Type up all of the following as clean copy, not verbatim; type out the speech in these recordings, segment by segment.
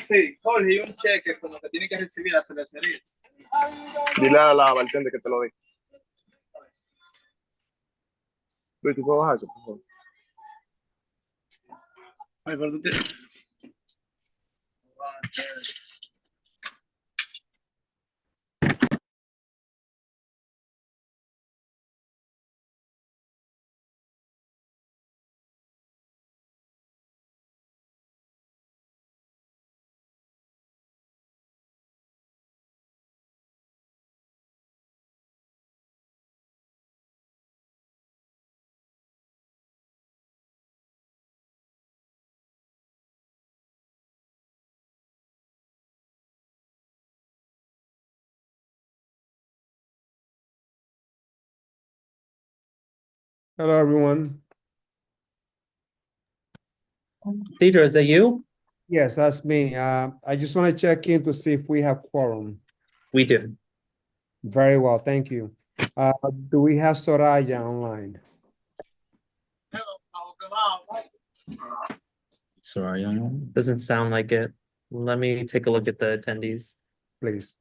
Sí, Jorge, y un cheque como que tiene que recibir la cervecería. Dile a la bartender que te lo dé. Luis, ¿tú puedes bajar eso, por favor? Ay, pero tú tienes... Hello, everyone. Deidre, is that you? Yes, that's me. I just want to check in to see if we have quorum. We do. Very well, thank you. Do we have Soraya online? Sorry, doesn't sound like it. Let me take a look at the attendees. Please.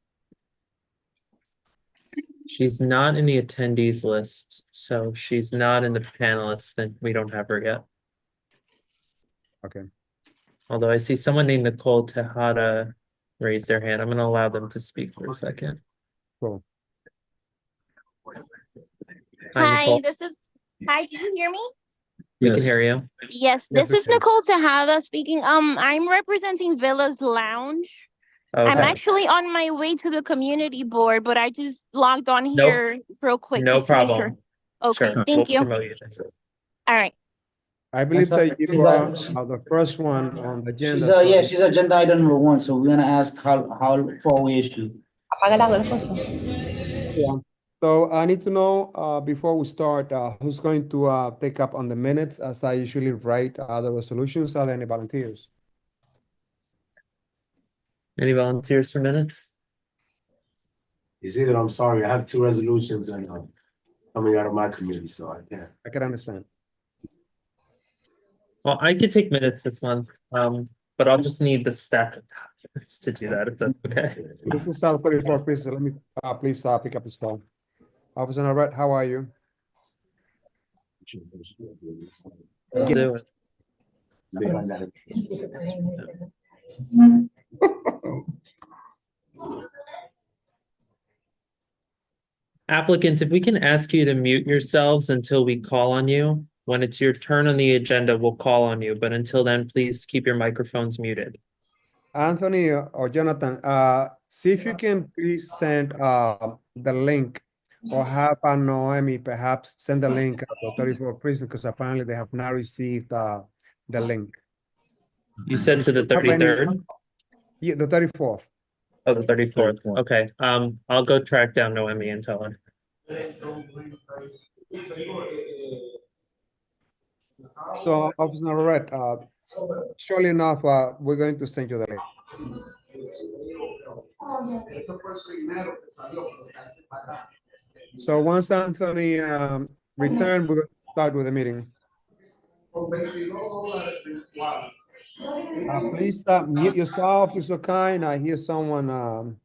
She's not in the attendees list, so she's not in the panelists, then we don't have her yet. Okay. Although I see someone named Nicole Tejada raise their hand. I'm gonna allow them to speak for a second. Cool. Hi, Nicole. Hi, do you hear me? We can hear you. Yes, Yes, this we is can. Nicole Tejada speaking. I'm representing Villas Lounge. I'm Okay, actually on my way to the community board, but I just logged on here real quick. no just to make sure. problem. Okay, Sure, thank we'll you. promote you. All right. I believe sorry, that you she's are the first one on the agenda. She's yeah, so- she's agenda item number 1, so we're gonna ask how far away is she? Yeah. So I need to know, before we start, who's going to take up on the minutes as I usually write the resolutions. Are there any volunteers? Any volunteers for minutes? It's either, I'm sorry, I have two resolutions and coming out of my committee, so I can't. I can understand. Well, I could take minutes this month, but I'll just need the stack of documents to do that, if that's okay. This is South 34, please, let me, please, pick up this call. Officer Navarrete, how are you? I'll do it. Applicants, if we can ask you to mute yourselves until we call on you. When it's your turn on the agenda, we'll call on you, but until then, please keep your microphones muted. Anthony or Jonathan, see if you can please send the link or have Noemi perhaps send the link to the 34 prison because apparently they have not received the link. You said to the 33rd? Yeah, the 34th. Oh, the 34th. Okay, I'll go track down Noemi and tell her. So, Officer Navarrete, surely enough, we're going to send you the link. So once Anthony return, we're going to start with the meeting. Please mute yourself, if you're so kind. I hear someone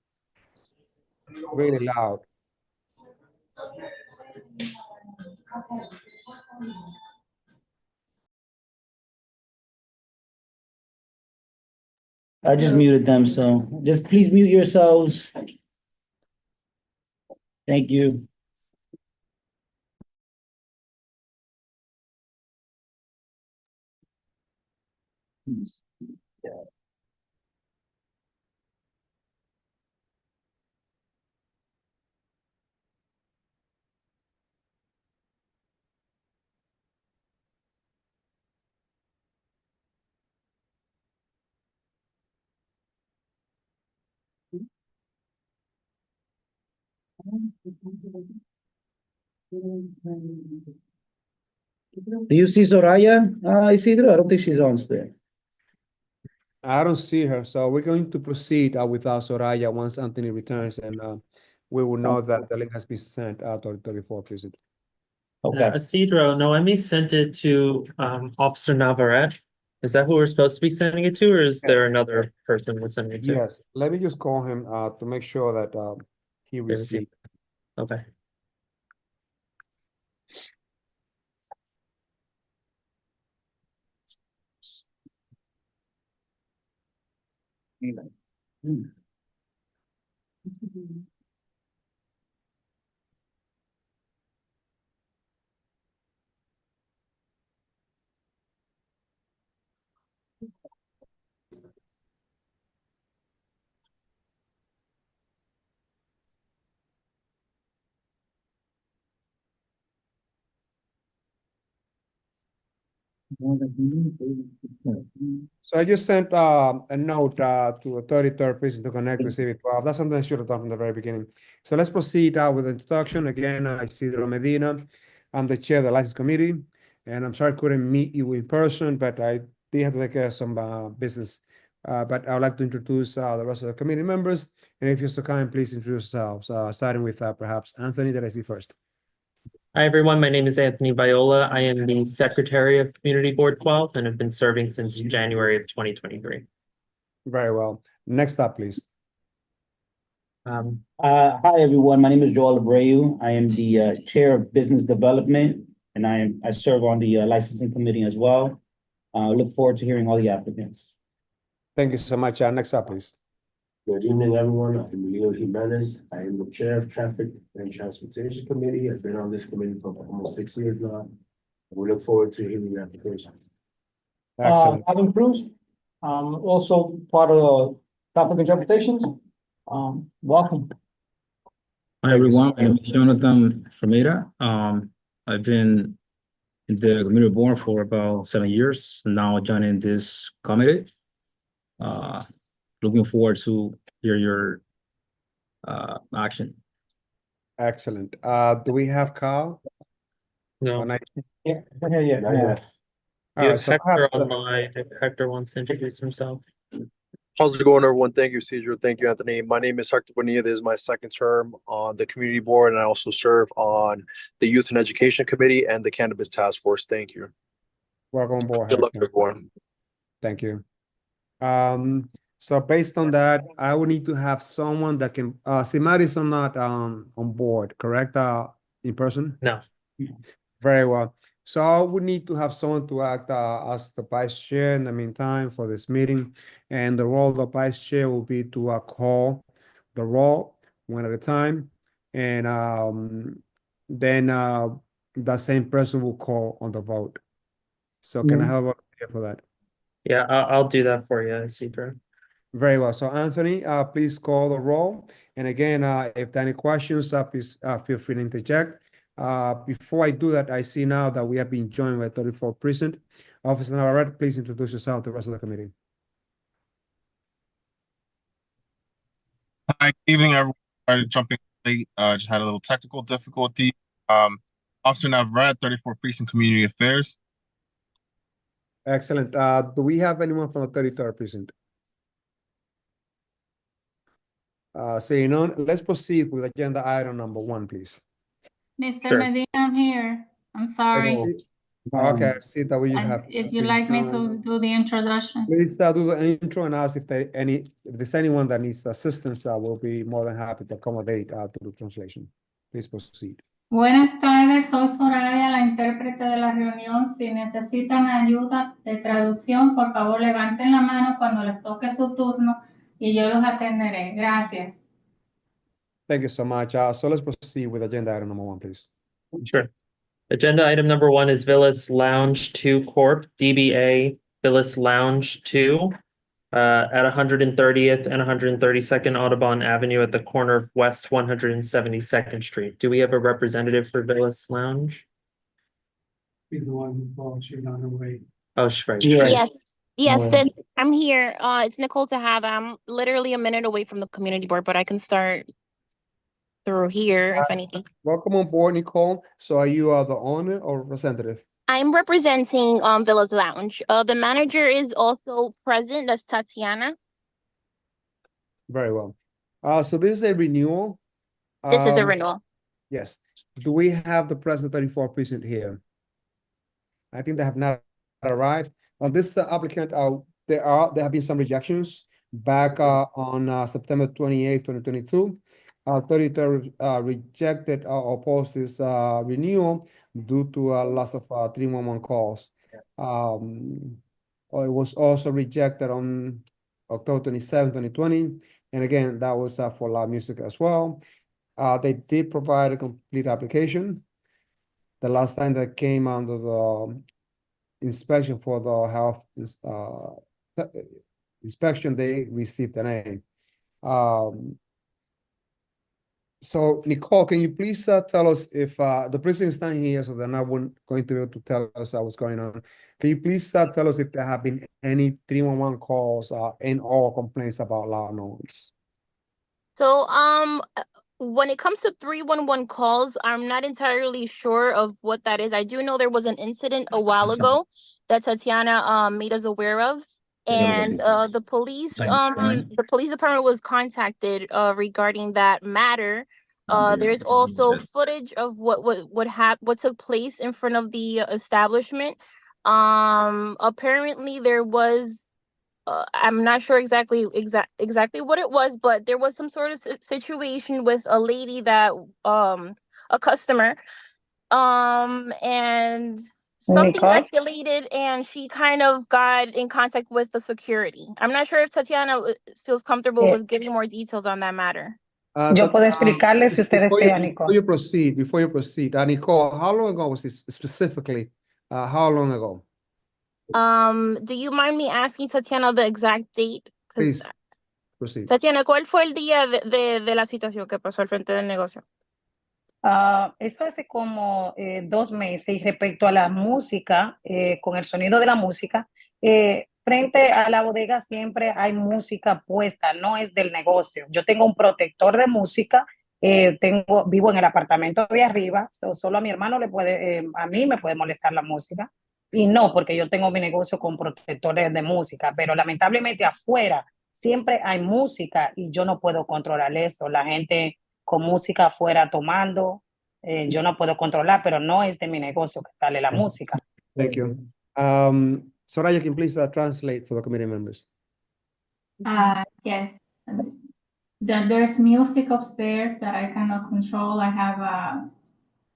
really loud. I just muted them, so just please mute yourselves. Thank you. Do you see Soraya, Isidro? I don't think she's on still. I don't see her, so we're going to proceed without Soraya once Anthony returns, and we will know that the link has been sent out to 34 precinct. Okay. Isidro, Noemi sent it to Officer Navarrete. Is that who we're supposed to be sending it to, or is there another person we're sending it to? Yes, let me just call him to make sure that he There we go. received. Okay. So I just sent a note to the 33rd precinct to connect with CV12. That's something I should have done from the very beginning. So let's proceed with the introduction. Again, Isidro Medina. I'm the chair of the license committee, and I'm sorry I couldn't meet you in person, but I did have to take care of some business. But I would like to introduce the rest of the committee members. And if you're so kind, please introduce yourselves, starting with perhaps Anthony that I see first. Hi, everyone. My name is Anthony Viola. I am the Secretary of Community Board 12 and have been serving since January of 2023. Very well. Next up, please. Hi, everyone. My name is Joel Abreu. I am the Chair of Business Development, and I serve on the licensing committee as well. Look forward to hearing all the applicants. Thank you so much. Next up, please. Good evening, everyone. I'm Leo Jimenez. I am the Chair of Traffic and Transportation Committee. I've been on this committee for almost 6 years now. We look forward to hearing your application. Excellent. Adam Cruz, also part of the traffic interpretations. Welcome. Hi, everyone. My name is Jonathan Fermeira. I've been in the community board for about 7 years, now joining this committee. Looking forward to hear your action. Excellent. Do we have Carl? No. Yeah. Not yet. All We right, have so Hector perhaps, online. If Hector wants to introduce himself. How's it going, everyone? Thank you, Cedro. Thank you, Anthony. My name is Hector Bonilla. This is my second term on the community board, and I also serve on the Youth and Education Committee and the Cannabis Task Force. Thank you. welcome on board. Good luck, Hector. everyone. Thank you. So based on that, I would need to have someone that can, Simaris are not on board, correct? In person? No. Very well. So I would need to have someone to act as the vice chair in the meantime for this meeting. And the role of the vice chair will be to call the roll one at a time. And then the same person will call on the vote. So can I have a volunteer for that? Yeah, I'll do that for you, Isidro. Very well. So Anthony, please call the roll. And again, if there are any questions, please feel free to interject. Before I do that, I see now that we have been joined by 34 precinct. Officer Navarrete, please introduce yourself to the rest of the committee. Hi, good evening, everyone. Sorry to jump in late. Just had a little technical difficulty. Officer Navarrete, 34 Precinct Community Affairs. Excellent. Do we have anyone from the 33rd precinct? Seeing none, let's proceed with agenda item number 1, please. Mr. Sure. Medina, I'm here. I'm sorry. Okay, I see that we have. If you'd like me to do the introduction. Please do the intro and ask if there's anyone that needs assistance, we'll be more than happy to accommodate to the translation. Please proceed. Buenas tardes, soy Soraya, la intérprete de la reunión. Si necesitan ayuda de traducción, por favor levanten la mano cuando les toque su turno y yo los atenderé. Gracias. Thank you so much. So let's proceed with agenda item number 1, please. Sure. Agenda item number 1 is Villas Lounge 2 Corp. DBA Villas Lounge 2 at 130th and 132nd Audubon Avenue at the corner of West 172nd Street. Do we have a representative for Villas Lounge? He's the one who called. She's on her way. Oh, right. Yes, Oh. since I'm here. It's Nicole Tejada. I'm literally a minute away from the community board, but I can start. through here, if anything. Welcome on board, Nicole. So are you the owner or representative? I'm representing Villas Lounge. The manager is also present. That's Tatiana. Very well. So this is a renewal. This is a Um, renewal. Yes. Do we have the present 34 precinct here? I think they have not arrived. On this applicant, there have been some rejections back on September 28th, 2022. 33 rejected or opposed this renewal due to a loss of 311 calls. It was also rejected on October 27, 2020. And again, that was for loud music as well. They did provide a complete application. The last time that came under the inspection for the health inspection, they received an A. So Nicole, can you please tell us if the president is not here, so they're not going to be able to tell us what's going on. Can you please tell us if there have been any 311 calls and or complaints about loud noise? So when it comes to 311 calls, I'm not entirely sure of what that is. I do know there was an incident a while ago that Tatiana made us aware of. And the police department was contacted regarding that matter. There's also footage of what took place in front of the establishment. Apparently there was I'm not sure exactly what it was, but there was some sort of situation with a lady that a customer and something Nicole? escalated and she kind of got in contact with the security. I'm not sure if Tatiana feels comfortable with giving more details on that matter. Yo puedo explicarle si usted desea, Nicole. Before you proceed, Nicole, how long ago was this specifically? How long ago? Do you mind me asking Tatiana the exact date? Please proceed. Tatiana, ¿cuál fue el día de la situación que pasó al frente del negocio? Eso hace como 2 meses y respecto a la música, con el sonido de la música, frente a la bodega siempre hay música puesta, no es del negocio. Yo tengo un protector de música, vivo en el apartamento de arriba, solo a mi hermano a mí me puede molestar la música. Y no, porque yo tengo mi negocio con protectores de música, pero lamentablemente afuera siempre hay música y yo no puedo controlar eso. La gente con música afuera tomando, yo no puedo controlar, pero no es de mi negocio que sale la música. Thank you. Soraya, can you please translate for the committee members? Yes. There's music upstairs that I cannot control. I have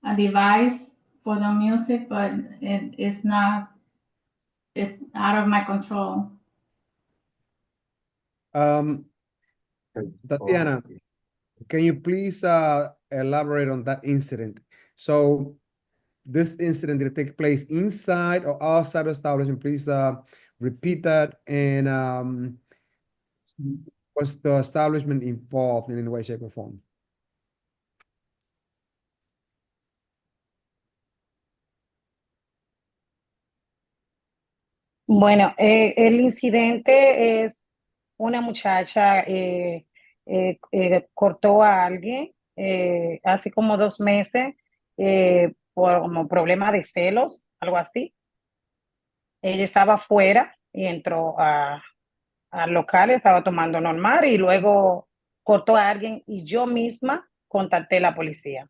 a device for the music, but it's out of my control. Tatiana, can you please elaborate on that incident? So this incident, did it take place inside or outside the establishment? Please repeat that. And was the establishment involved in any way, shape, or form? Bueno, el incidente es una muchacha cortó a alguien hace como 2 meses por como problema de celos, algo así. Ella estaba afuera y entró al local, estaba tomando normal y luego cortó a alguien y yo misma contacté a la policía.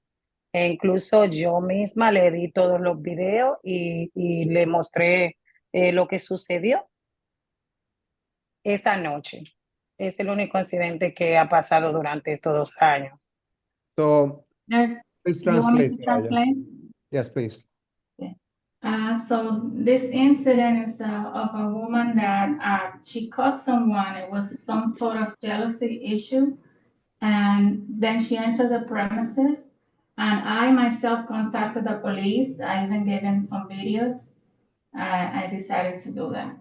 E incluso yo misma le di todos los videos y le mostré lo que sucedió esa noche. Es el único incidente que ha pasado durante estos 2 años. So please You want me translate. to translate? Yes, please. So this incident is of a woman that she caught someone. It was some sort of jealousy issue. And then she entered the premises. And I myself contacted the police. I even gave him some videos. I decided to do that.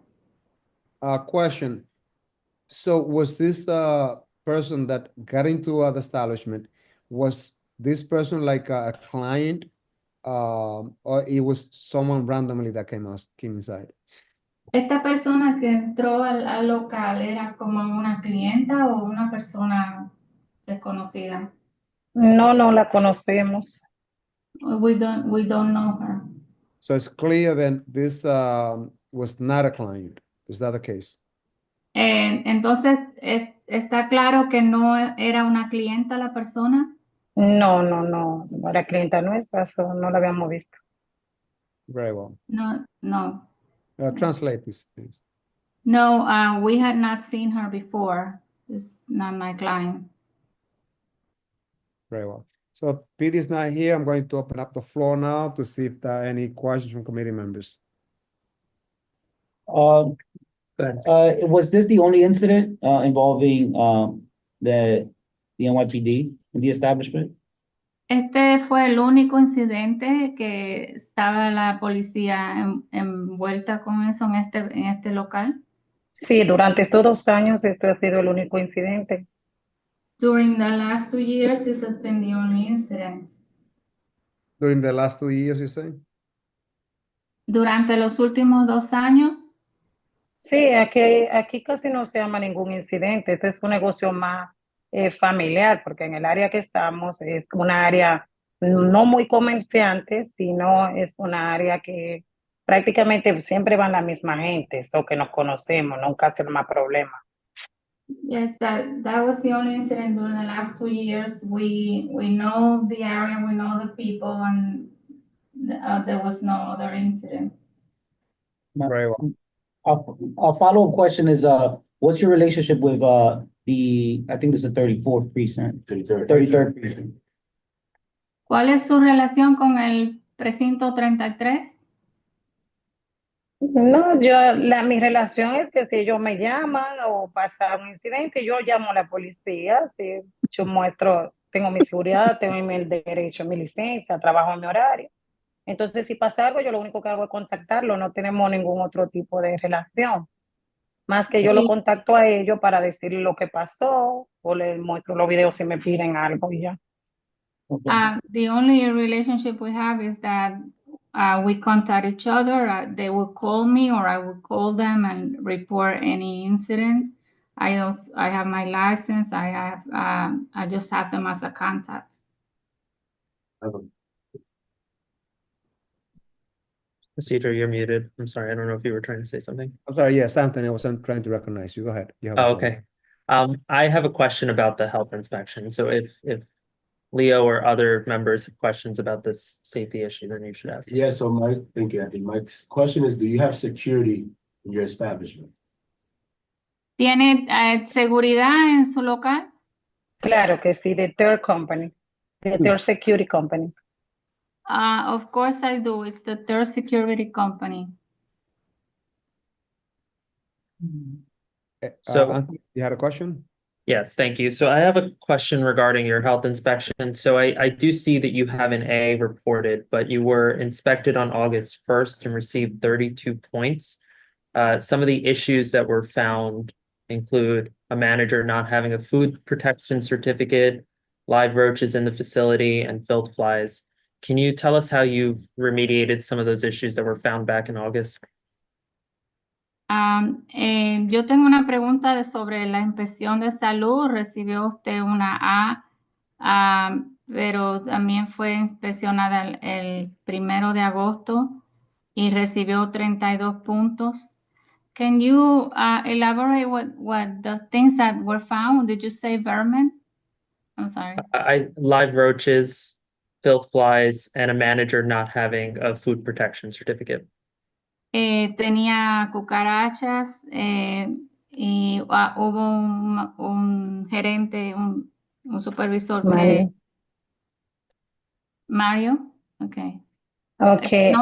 Question. So was this person that got into the establishment, was this person like a client or it was someone randomly that came inside? Esta persona que entró al local era como una clienta o una persona desconocida. No, no la conocemos. We don't know her. So it's clear that this was not a client. Is that the case? Entonces, ¿está claro que no era una clienta la persona? No, no, no, no era clienta nuestra, so no la habíamos visto. Very well. No, no. Translate this, please. No, we had not seen her before. It's not my client. Very well. So Pete is not here. I'm going to open up the floor now to see if there are any questions from committee members. Go ahead. Was this the only incident involving the NYPD in the establishment? Este fue el único incidente que estaba la policía envuelta con eso en este local. Sí, durante estos 2 años este ha sido el único incidente. During the last 2 years, this has been the only incident. During the last 2 years, you say? Durante los últimos 2 años, Sí, aquí casi no se llama ningún incidente. Este es un negocio más familiar, porque en el área que estamos es una área no muy comerciante, sino es una área que prácticamente siempre van la misma gente, eso que nos conocemos, nunca hace más problema. yes, that was the only incident during the last 2 years. We know the area, we know the people, and there was no other incident. Very well. A follow-up question is, what's your relationship with I think this is the 34th precinct, 33rd precinct? ¿Cuál es su relación con el precinto 33? No, mi relación es que si ellos me llaman o pasa un incidente, yo llamo a la policía, si yo muestro, tengo mi seguridad, tengo mi derecho, mi licencia, trabajo en mi horario. Entonces, si pasa algo, yo lo único que hago es contactarlo, no tenemos ningún otro tipo de relación. Más que yo lo contacto a ellos para decirle lo que pasó o les muestro los videos si me piden algo y ya. The only relationship we have is that we contact each other. They will call me or I will call them and report any incident. I have my license. I just have them as a contact. Cedar, you're muted. I'm sorry. I don't know if you were trying to say something. I'm sorry. Yes, Anthony, I wasn't trying to recognize you. Go ahead. You have the Oh, floor. okay. I have a question about the health inspection. So if Leo or other members have questions about this safety issue, then you should ask. Yeah, so Mike, thank you, Anthony. Mike's question is, do you have security in your establishment? ¿Tiene seguridad en su local? Claro que sí, the third company, the third security company. Of course I do. It's the third security company. So- Anthony, you had a question? Yes, thank you. So I have a question regarding your health inspection. So I do see that you have an A reported, but you were inspected on August 1st and received 32 points. Some of the issues that were found include a manager not having a food protection certificate, live roaches in the facility, and filth flies. Can you tell us how you've remediated some of those issues that were found back in August? Yo tengo una pregunta sobre la inspección de salud. Recibió usted una A, pero también fue inspeccionada el 1 de agosto y recibió 32 puntos. Can you elaborate what the things that were found? Did you say vermin? I'm sorry. Live roaches, filth flies, and a manager not having a food protection certificate. Tenía cucarachas y hubo un gerente, un supervisor que... Mario, okay. Okay.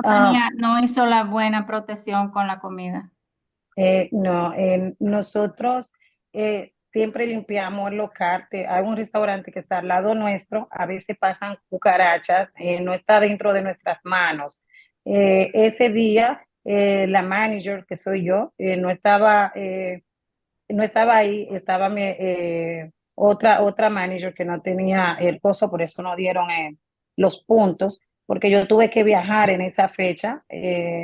No hizo la buena protección con la comida. No, nosotros siempre limpiamos el local. Hay un restaurante que está al lado nuestro, a veces pasan cucarachas, no está dentro de nuestras manos. Ese día, la manager, que soy yo, no estaba ahí, estaba otra manager que no tenía el coso, por eso no dieron los puntos, porque yo tuve que viajar en esa fecha.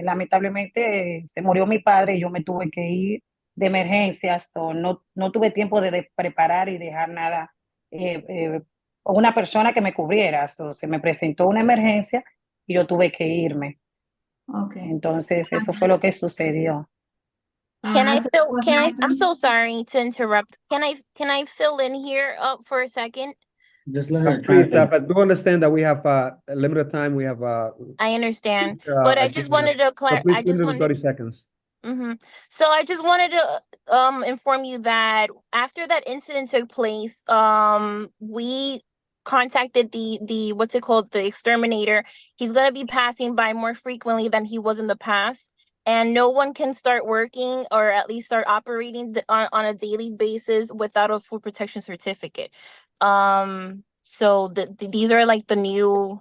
Lamentablemente se murió mi padre y yo me tuve que ir de emergencia, no tuve tiempo de preparar y dejar nada una persona que me cubriera. So, se me presentó una emergencia y yo tuve que irme. Okay. Entonces, eso fue lo que sucedió. I'm so sorry to interrupt. Can I fill in here for a second? Just let her Please, translate. but do understand that we have a limited time. We have I understand, but I just wanted to so clarify. please I just limit it to wanted 30 seconds. So I just wanted to inform you that after that incident took place, we contacted the what's it called, the exterminator. He's gonna be passing by more frequently than he was in the past, and no one can start working or at least start operating on a daily basis without a food protection certificate. So these are like the new,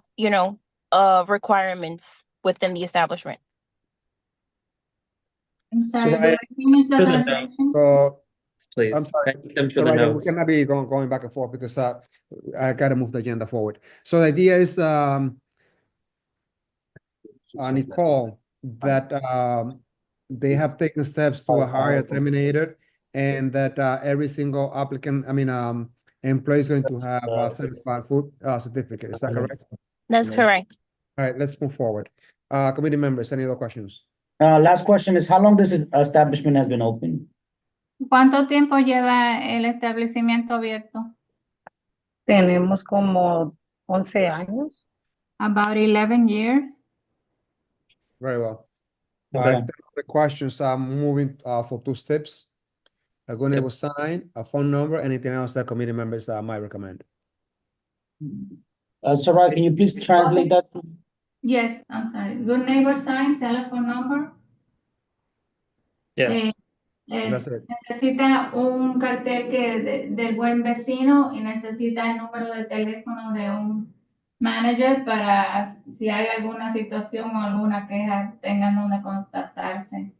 requirements within the establishment. I'm sorry, Soraya, do I finish the for the translation? So, Please. I'm sorry. I need them for so the we notes. cannot be going back and forth because I gotta move the agenda forward. So the idea is, Nicole, that they have taken steps to hire a terminator, and that every single applicant, employee is going to have a certified food certificate. Is that correct? That's correct. All right, let's move forward. Committee members, any other questions? Last question is, how long this establishment has been open? ¿Cuánto tiempo lleva el establecimiento abierto? Tenemos como 11 años. About 11 years. Very well. Okay. If there are other questions, I'm moving for 2 steps. A good neighbor sign, a phone number, anything else that committee members might recommend. Soraya, can you please translate that? Yes, I'm sorry. Good neighbor sign, telephone number. Yes. That's it. Necesita un cartel del buen vecino y necesita el número de teléfono de un manager para si hay alguna situación o alguna queja tengan donde contactarse.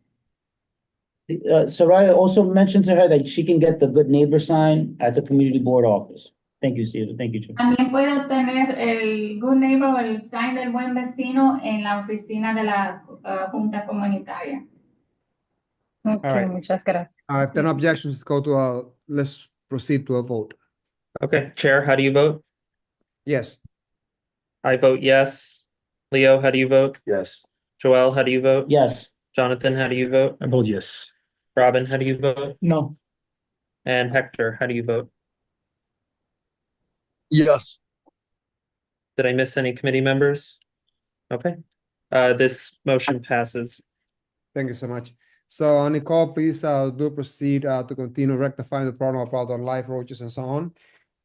Soraya also mentioned to her that she can get the good neighbor sign at the community board office. Thank you, Caesar. Thank you, Chair. También puede obtener el good neighbor o el sign del buen vecino en la oficina de la Junta Comunitaria. Ok, All right. muchas gracias. If there are no objections, let's proceed to a vote. Okay, Chair, how do you vote? Yes. I vote yes. Leo, how do you vote? Yes. Joel, how do you vote? Yes. Jonathan, how do you vote? I vote yes. Robin, how do you vote? No. And Hector, how do you vote? Yes. Did I miss any committee members? Okay, this motion passes. Thank you so much. So Nicole, please do proceed to continue rectifying the problem about the live roaches and so on.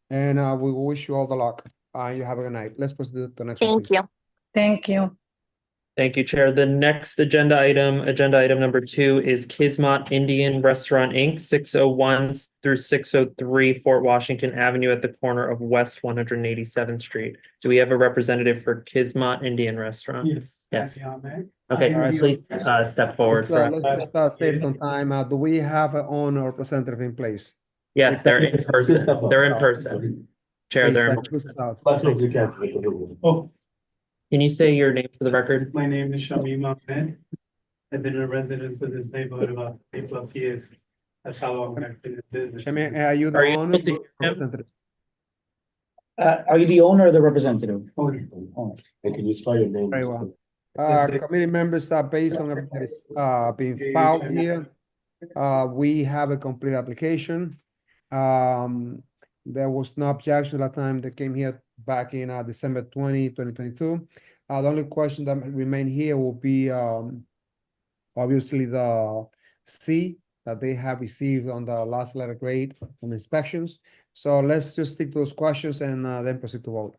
And we wish you all the luck. You have a good night. Let's proceed to the next one, Thank please. you. Thank you. Thank you, Chair. The next agenda item number 2 is Kismet Indian Restaurant, Inc., 601 through 603 Fort Washington Avenue at the corner of West 187th Street. Do we have a representative for Kismet Indian Restaurant? Yes. Yes. Ahmed. Okay, please step forward. Let's just save some time. Do we have an owner representative in place? Yes, they're in person. They're in person. Chair, Please, they're in please person. start. Oh, Can you say your name for the record? my name is Shamim Ahmed. I've been a resident of this neighborhood about 8+ years. That's how long I've been in business. Shami, are you the Are you owner able to or hear him? representative? Are you the owner or the representative? Owner. And can you spell your name? Very well. Yes, sir. Committee members are based on everything that is being filed here. We have a complete application. There was no objection at the time they came here back in December 2022. The only question that remain here will be obviously the C that they have received on the last letter grade from inspections. So let's just stick to those questions and then proceed to vote.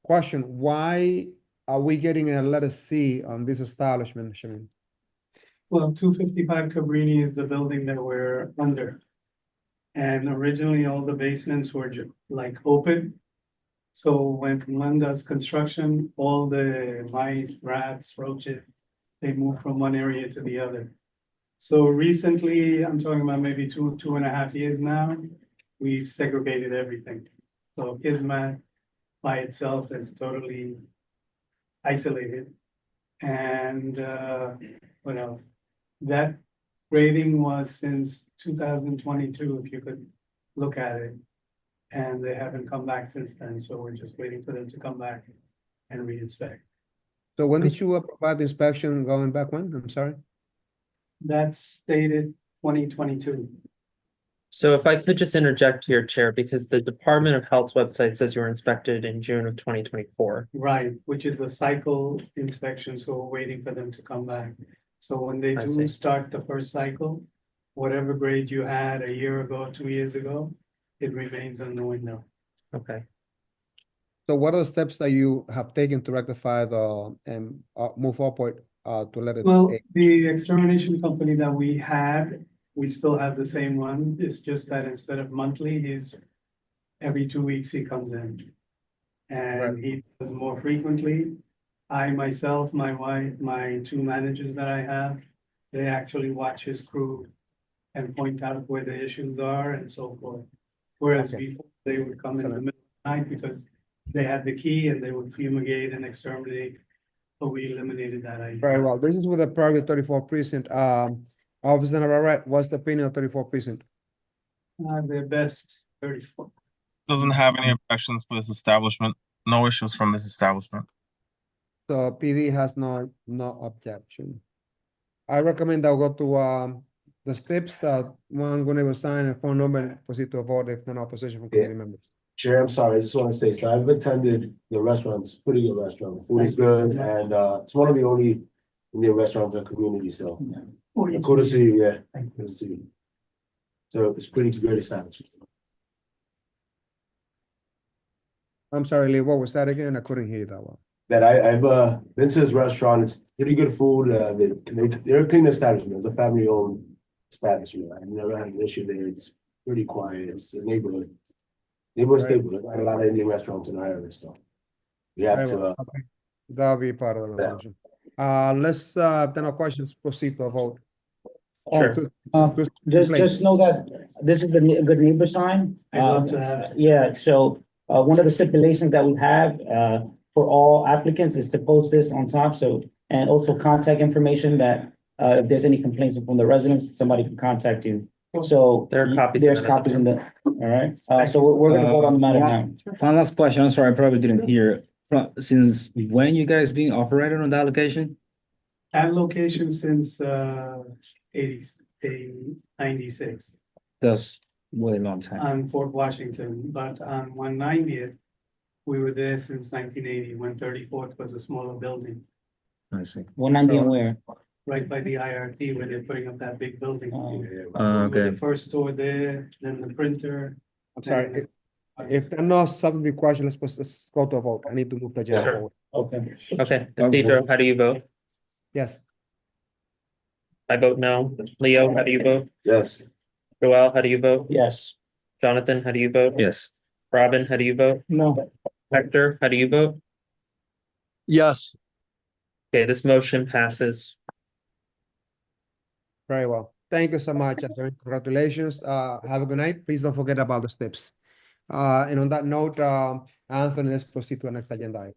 Question, why are we getting a letter C on this establishment, Shamin? Well, 255 Cabrini is the building that we're under. And originally all the basements were like open. So when one does construction, all the mice, rats, roaches, they move from one area to the other. So recently, I'm talking about maybe 2.5 years now, we segregated everything. So Kismet by itself is totally isolated. And what else? That grading was since 2022, if you could look at it. And they haven't come back since then, so we're just waiting for them to come back and re-inspect. So when did you provide the inspection going back when? I'm sorry. That's dated 2022. So if I could just interject here, Chair, because the Department of Health's website says you were inspected in June of 2024. Right, which is the cycle inspection, so we're waiting for them to come back. So when they I do see. start the first cycle, whatever grade you had a year ago, 2 years ago, it remains on the window. Okay. So what are the steps that you have taken to rectify the and move upward to let it? Well, the extermination company that we had, we still have the same one. It's just that instead of monthly, he's every 2 weeks he comes in. And he does more frequently. I myself, my wife, my 2 managers that I have, they actually watch his crew and point out where the issues are and so forth. Whereas Okay. before, they would come in the Excellent. middle of the night because they had the key and they would fumigate and exterminate. But we eliminated that idea. Very well. This is with the Prairie 34 precinct. Officer Navarrete, what's the opinion of 34 precinct? Their best 34. Doesn't have any objections for this establishment. No issues from this establishment. So PD has no objection. I recommend that we go to the steps. One going to sign a phone number and proceed to a vote if no opposition from committee members. Chair, I'm sorry, I just want to say, so I've attended the restaurant, it's a pretty good restaurant, the food is good, and it's one of the only Indian restaurants in the community, so. Kudos to you, yeah, kudos to you. So it's pretty good establishment. I'm sorry, Lee, what was that again? I couldn't hear that one. That I've been to this restaurant, it's pretty good food, they're a clean establishment, it's a family owned establishment, I've never had an issue there, it's pretty quiet, it's a neighborhood. Neighborhood Right. stable, there's not a lot of Indian restaurants in our area, so. We have Very to, well. Okay. That'll be part of the Yeah. resolution. Let's, if there are no questions, proceed to a vote. Sure. Just know that this is the good neighbor sign. I'd love to have it. Yeah, so, one of the stipulations that we have, for all applicants is to post this on top, so, and also contact information that, if there's any complaints from the residents, somebody can contact you. So There are copies. there's copies in the, all right, so we're gonna vote on the matter now. One last question, I'm sorry, I probably didn't hear. Since when you guys being operated on that location? At location since 96 That's way long time. on Fort Washington, but on 190th, we were there since 1980, when 34th was a smaller building, I see. 190 and where? right by the IRT where they're putting up that big building. Oh. We were Okay. the first store there, then the printer. I'm sorry, if there are no substantive questions, let's go to a vote. I need to move the agenda Sure. forward. Okay. Okay, Pedro, how do you vote? Yes, I vote no. Leo, how do you vote? yes, Joel, how do you vote? Yes. Jonathan, how do you vote? Yes. Robin, how do you vote? No. Hector, how do you vote? Yes. Okay, this motion passes. very well. Thank you so much, Anthony. Congratulations. Have a good night. Please don't forget about the steps. And on that note, Anthony, let's proceed to the next agenda item.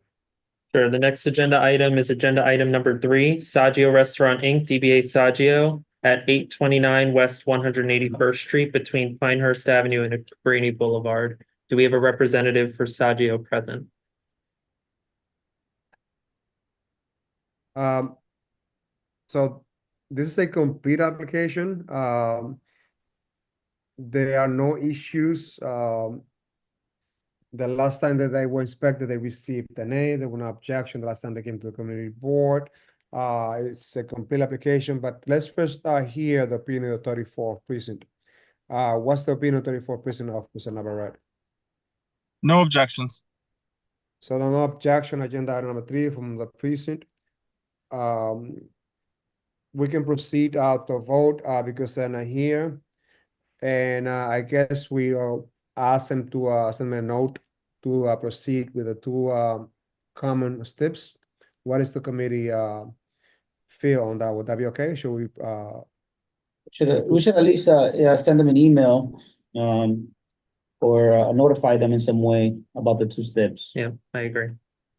Sure, the next agenda item is agenda item number 3, Saggio Restaurant Inc., DBA Saggio at 829 West 181st Street between Pinehurst Avenue and Cabrini Boulevard. Do we have a representative for Saggio present? So this is a complete application. There are no issues. The last time that they were inspected, they received an A. There were no objection the last time they came to the community board. It's a complete application, but let's first hear the opinion of 34 precinct. What's the opinion of 34 precinct of Mr. Navarrete? No objections. So no objection, agenda item number 3 from the precinct. We can proceed out to vote because they're not here. And I guess we ask them to send me a note to proceed with the 2 common steps. What is the committee feel on that? Would that be okay? Should we We should at least send them an email, or notify them in some way about the 2 steps. Yeah, I agree.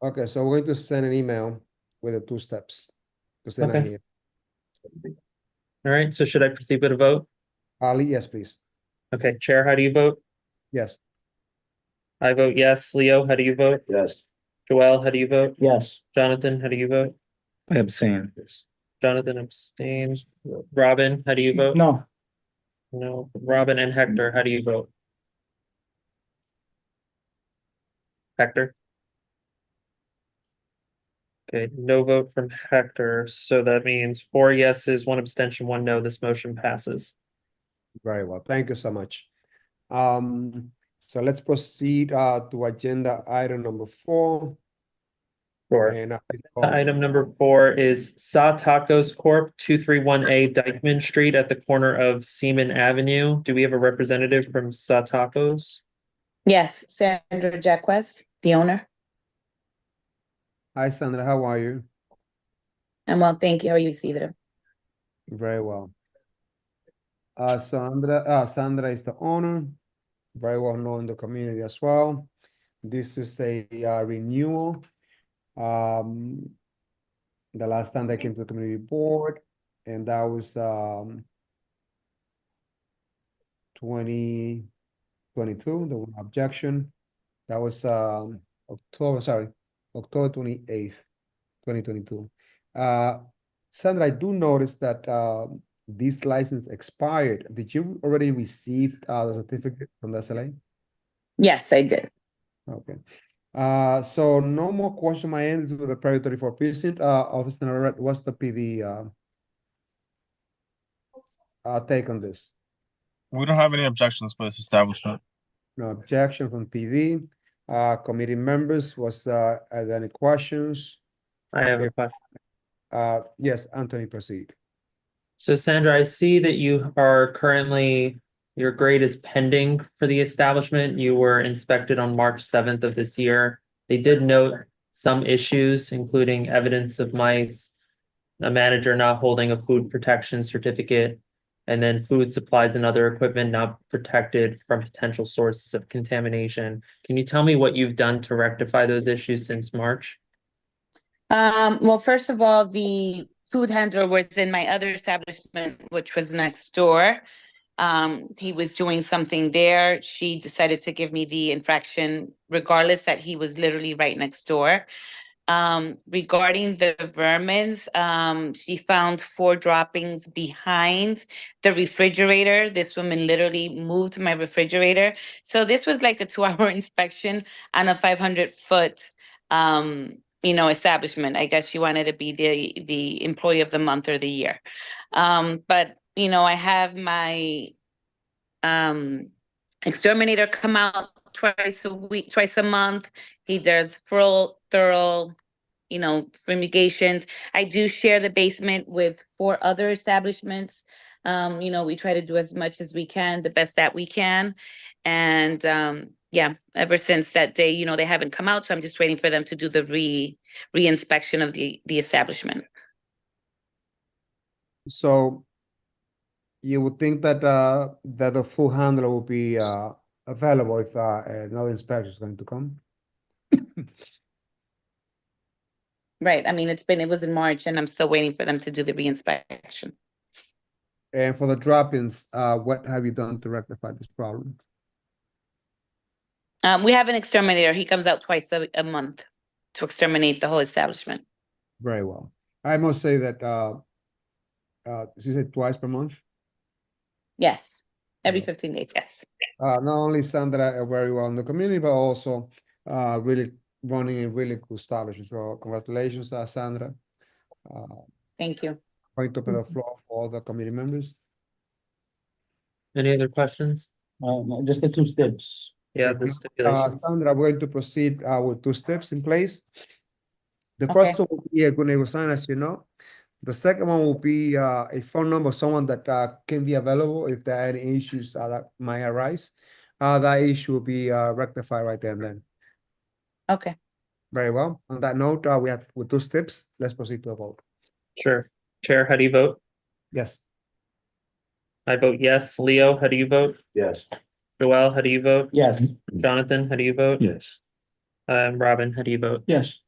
okay, so we're going to send an email with the 2 steps. Because they're not Okay. here. All right, so should I proceed with a vote? Ali, yes, please. Okay, Chair, how do you vote? Yes. I vote yes. Leo, how do you vote? Yes. Joel, how do you vote? Yes. Jonathan, how do you vote? I abstain. Jonathan abstains. Robin, how do you vote? No. No. Robin and Hector, how do you vote? Hector? Okay, no vote from Hector, so that means 4 yeses, 1 abstention, 1 no. This motion passes. Very well, thank you so much. So let's proceed to agenda item number 4. Sure. And Item number 4 is Sa Tacos Corp., 231A Dykeman Street at the corner of Seaman Avenue. Do we have a representative from Sa Tacos? Yes, Sandra Jacquez, the owner. Hi, Sandra, how are you? I'm well, thank you. How are you, Isidro? Very well. Sandra is the owner, very well known in the community as well. This is a renewal. The last time they came to the community board, and that was 2022. There was no objection. That was October 28th, 2022. Sandra, I do notice that this license expired. Did you already receive the certificate from the SLA? Yes, I did. Okay. So no more question on my end. This is with the Prairie 34 precinct. Officer Navarrete, what's the PD take on this? We don't have any objections for this establishment. No objection from PD. Committee members, are there any questions? I have a question. Yes, Anthony, proceed. So Sandra, I see that you are currently, your grade is pending for the establishment. You were inspected on March 7th of this year. They did note some issues, including evidence of mice, a manager not holding a food protection certificate, and then food supplies and other equipment not protected from potential sources of contamination. Can you tell me what you've done to rectify those issues since March? Well, first of all, the food handler was in my other establishment, which was next door. He was doing something there. She decided to give me the infraction, regardless that he was literally right next door. Regarding the vermins, she found 4 droppings behind the refrigerator. This woman literally moved my refrigerator. So this was like a 2-hour inspection on a 500-foot, establishment. I guess she wanted to be the employee of the month or the year. But I have my exterminator come out twice a month. He does thorough fumigations. I do share the basement with 4 other establishments. We try to do as much as we can, the best that we can. And ever since that day, they haven't come out. So I'm just waiting for them to do the re-inspection of the establishment. So you would think that that the full handler will be available if another inspector is going to come? Right. I mean, it was in March and I'm still waiting for them to do the re-inspection. And for the drop-ins, what have you done to rectify this problem? We have an exterminator. He comes out twice a month to exterminate the whole establishment. Very well. I must say that, you said twice per month? Yes, every 15 days, yes. Not only Sandra very well in the community, but also really running a really good establishment. So congratulations, Sandra. Thank you. Going to open the floor for all the committee members. Any other questions? No, just the 2 steps. Yeah, the stipulations. Sandra, we're going to proceed with 2 steps in place. The Okay. first one will be a good neighbor sign, as you know. The second one will be a phone number of someone that can be available if there are any issues that might arise. That issue will be rectified right there and then. Okay. Very well. On that note, we have with 2 steps. Let's proceed to a vote. Sure. Chair, how do you vote? Yes. I vote yes. Leo, how do you vote? Yes. Joel, how do you vote? Yes. Jonathan, how do you vote? Yes. Robin, how do you vote? Yes.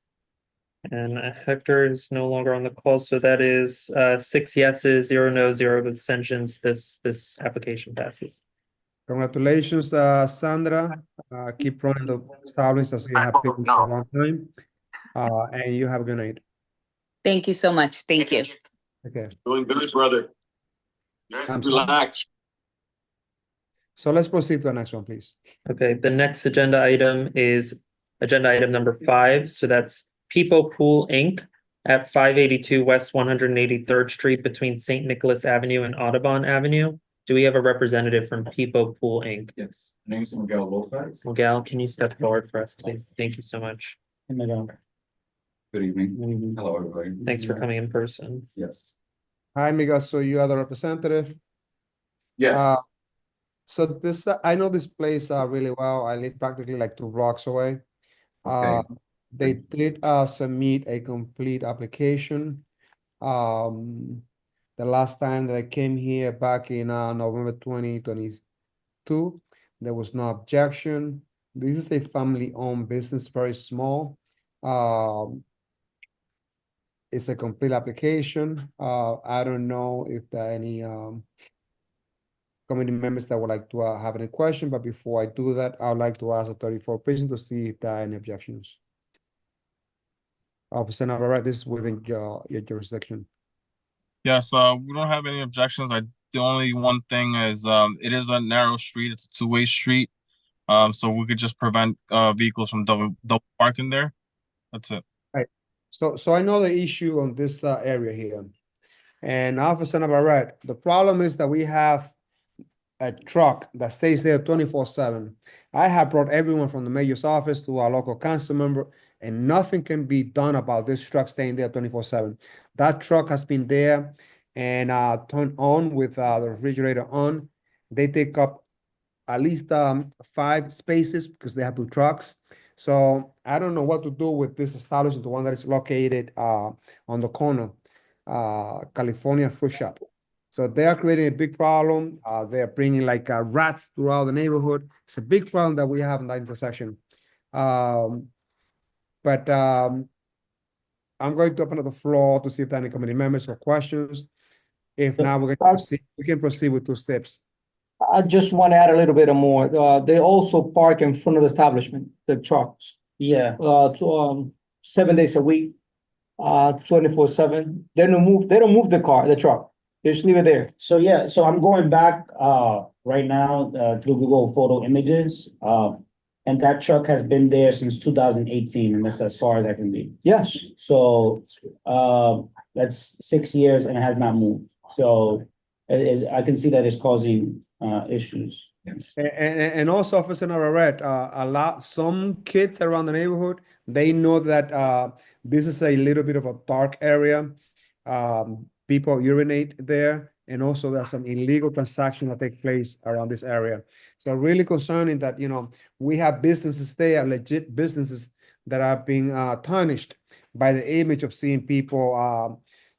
And Hector is no longer on the call, so that is 6 yeses, 0 no, 0 abstentions. This application passes. Congratulations, Sandra. Keep running the establishment as you have been for a long time. And you have a good night. Thank you so much. Thank you. Okay. Doing good, brother. Relax. So let's proceed to the next one, please. Okay, the next agenda item is agenda item number 5. So that's People Pool Inc. at 582 West 183rd Street between St. Nicholas Avenue and Audubon Avenue. Do we have a representative from People Pool Inc.? Yes. My name is Miguel Lopez. Miguel, can you step forward for us, please? Thank you so much. Good evening. Hello, everybody. Thanks for coming in person. Yes. Hi, Miguel. So you are the representative. Yes. So this, I know this place really well. I live practically like 2 blocks away. Okay. They did submit a complete application. The last time that I came here back in November 2022, there was no objection. This is a family-owned business, very small. It's a complete application. I don't know if there are any committee members that would like to have any question, but before I do that, I would like to ask the 34 person to see if there are any objections. Officer Navarrete, this is within your jurisdiction. Yes, we don't have any objections. The only one thing is, it is a narrow street. It's a 2-way street. So we could just prevent vehicles from double parking there. That's it. Right. So I know the issue on this area here. And Officer Navarrete, the problem is that we have a truck that stays there 24/7. I have brought everyone from the mayor's office to our local council member, and nothing can be done about this truck staying there 24/7. That truck has been there and turned on with the refrigerator on. They take up at least 5 spaces because they have 2 trucks. So I don't know what to do with this establishment, the one that is located on the corner, California Fruit Shop. So they are creating a big problem. They are bringing like rats throughout the neighborhood. It's a big problem that we have in that intersection. I'm going to open up the floor to see if there are any committee members or questions. If not, we can proceed with 2 steps. I just want to add a little bit more. They also park in front of the establishment, the trucks. Yeah. 7 days a week, 24/7. They don't move the truck. They just leave it there. So yeah, so I'm going back right now through Google photo images. And that truck has been there since 2018, and that's as far as I can see. Yes. So that's 6 years and it has not moved. So I can see that it's causing issues. Yes. And also, Officer Navarrete, some kids around the neighborhood, they know that this is a little bit of a dark area. People urinate there, and also there's some illegal transactions that take place around this area. So really concerning that, we have businesses there, legit businesses that are being tarnished by the image of seeing people,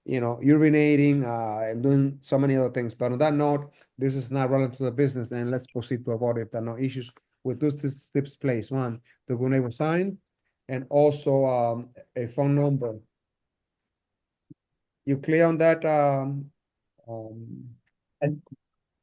urinating and doing so many other things. But on that note, this is not relevant to the business, and let's proceed to avoid if there are no issues with those steps placed. 1, the good neighbor sign, and also a phone number. You clear on that?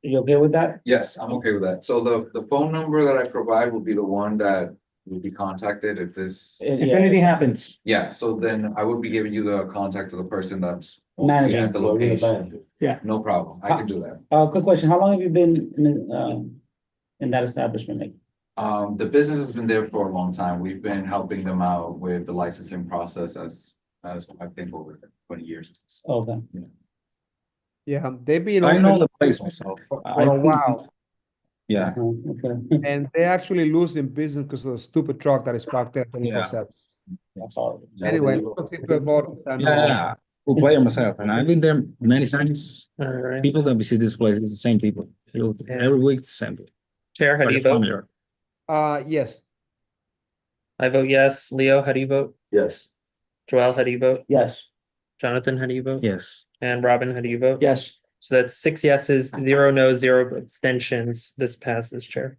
You okay with that? Yes, I'm okay with that. So the phone number that I provide will be the one that will be contacted if this. If anything happens. Yeah, so then I would be giving you the contact of the person that's Managing at the location. Yeah. No problem. I can do that. Quick question. How long have you been in that establishment? Like, The business has been there for a long time. We've been helping them out with the licensing process as I think over 20 years. okay. Yeah, they've been I know open the place myself. for a while, Yeah. Okay. and they're actually losing business because of the stupid truck that is parked there 24/7. That's all. Anyway, let's proceed to a vote. Yeah. Full player myself, and I've been there many times. All right. People that visit this place is the same people. Every week it's the same people. Chair, how do you Very vote? familiar. Yes. I vote yes. Leo, how do you vote? Yes. Joel, how do you vote? Yes. Jonathan, how do you vote? Yes. And Robin, how do you vote? Yes. So that's 6 yeses, 0 no's, 0 abstentions. This passes, Chair.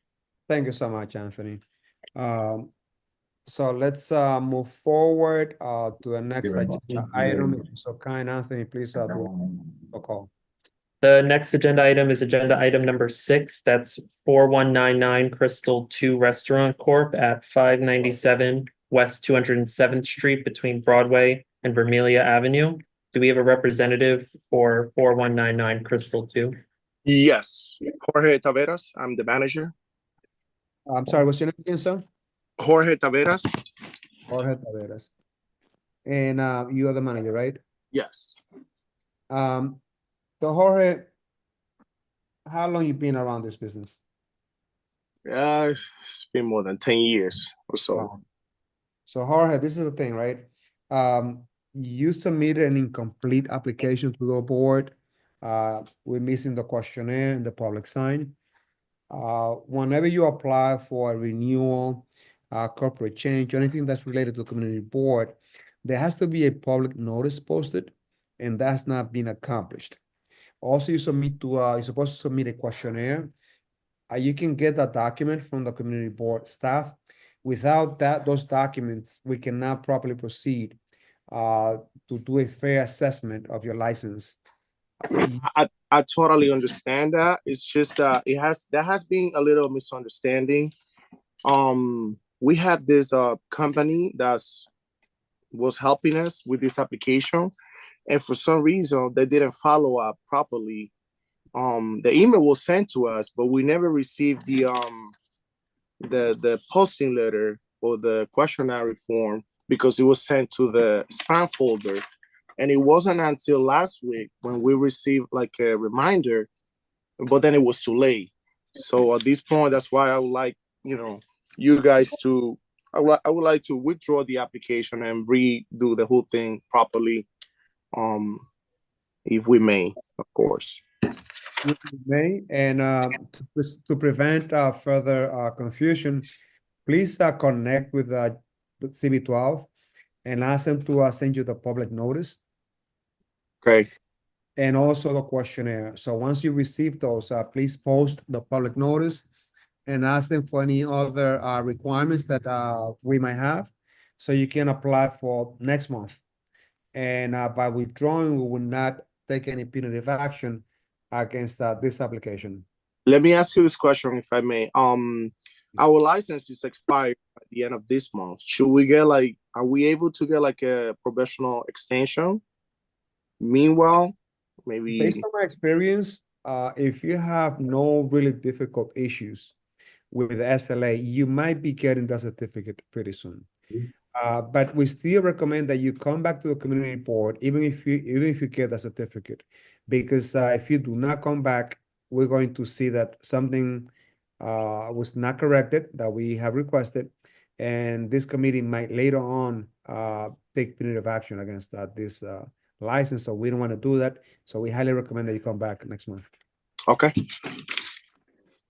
Thank you so much, Anthony. So let's move forward to the next Very much. agenda item. If you're so kind, Anthony, please do a call. The next agenda item is agenda item number 6. That's 4199 Crystal 2 Restaurant Corp. at 597 West 207th Street between Broadway and Vermelia Avenue. Do we have a representative for 4199 Crystal 2? Yes, Jorge Taveras, I'm the manager. I'm sorry, what's your name again, sir? Jorge Taveras, Jorge Taveras. And you are the manager, right? yes. So Jorge, how long you been around this business? It's been more than 10 years or so. Wow. So Jorge, this is the thing, right? You submitted an incomplete application to the board. We're missing the questionnaire and the public sign. Whenever you apply for a renewal, corporate change, or anything that's related to the community board, there has to be a public notice posted, and that's not been accomplished. Also, you're supposed to submit a questionnaire. You can get that document from the community board staff. Without those documents, we cannot properly proceed to do a fair assessment of your license. I totally understand that. It's just that there has been a little misunderstanding. We have this company was helping us with this application, and for some reason they didn't follow up properly. The email was sent to us, but we never received the posting letter or the questionnaire form because it was sent to the spam folder. And it wasn't until last week when we received like a reminder, but then it was too late. So at this point, that's why I would like, you guys to, I would like to withdraw the application and redo the whole thing properly, if we may, of course. You may, and to prevent further confusion, please connect with the CB12 and ask them to send you the public notice. Okay. And also the questionnaire. So once you receive those, please post the public notice and ask them for any other requirements that we might have, so you can apply for next month. And by withdrawing, we will not take any punitive action against this application. Let me ask you this question, if I may. Our license is expired at the end of this month. Should we get are we able to get like a professional extension? Meanwhile, maybe. Based on my experience, if you have no really difficult issues with the SLA, you might be getting that certificate pretty soon. But we still recommend that you come back to the community board, even if you get the certificate, because if you do not come back, we're going to see that something was not corrected that we have requested, and this committee might later on take punitive action against this license. So we don't want to do that. So we highly recommend that you come back next month. Okay.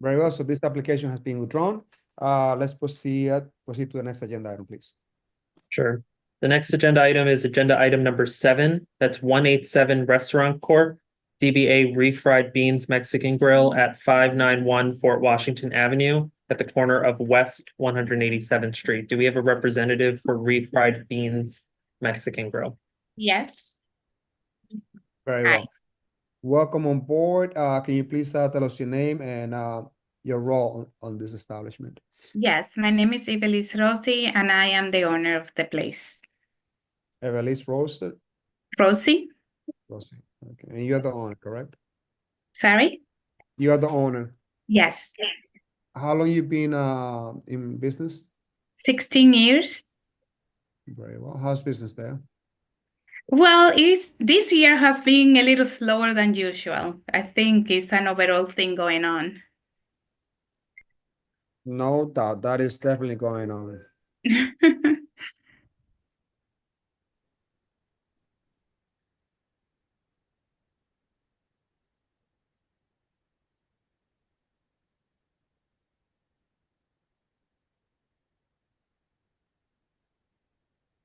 Very well. So this application has been withdrawn. Let's proceed to the next agenda item, please. Sure. The next agenda item is agenda item number 7. That's 187 Restaurant Corp. DBA Refried Beans Mexican Grill at 591 Fort Washington Avenue at the corner of West 187th Street. Do we have a representative for Refried Beans Mexican Grill? Yes. Very well. Welcome on board. Can you please tell us your name and your role on this establishment? Yes, my name is Evelise Rossi, and I am the owner of the place. Evelise Rossi? Rossi. Rossi. Okay. And you're the owner, correct? Sorry? You are the owner. Yes. How long you been in business? 16 years. Very well. How's business there? Well, this year has been a little slower than usual. I think it's an overall thing going on. No doubt. That is definitely going on.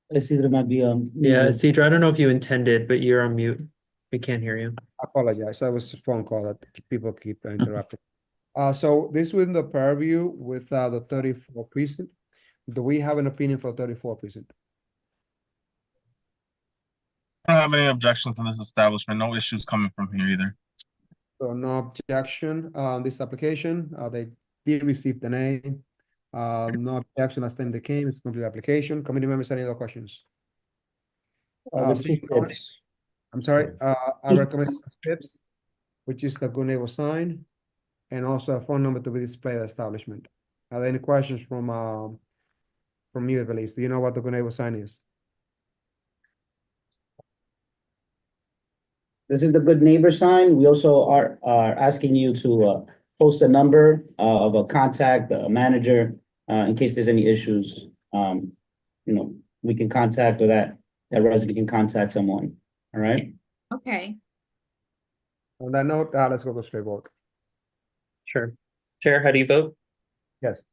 Isidro might be Yeah, Isidro, I don't know if you intended, but you're on mute. We can't hear you. I apologize. That was a phone call that people keep interrupting. So this was in the purview with the 34 precinct. Do we have an opinion for 34 precinct? I don't have any objections to this establishment. No issues coming from here either. So no objection on this application. They did receive the name. No objection last time they came. It's a complete application. Committee members, any other questions? The Seeing two none, steps. I'm sorry, I recommend steps, which is the good neighbor sign, and also a phone number to be displayed at the establishment. Are there any questions from you, Evelise? Do you know what the good neighbor sign is? This is the good neighbor sign. We also are asking you to post a number of a contact, a manager, in case there's any issues. We can contact, or that resident can contact someone. All right? Okay. On that note, let's go to straight vote. Sure. Chair, how do you vote? Yes.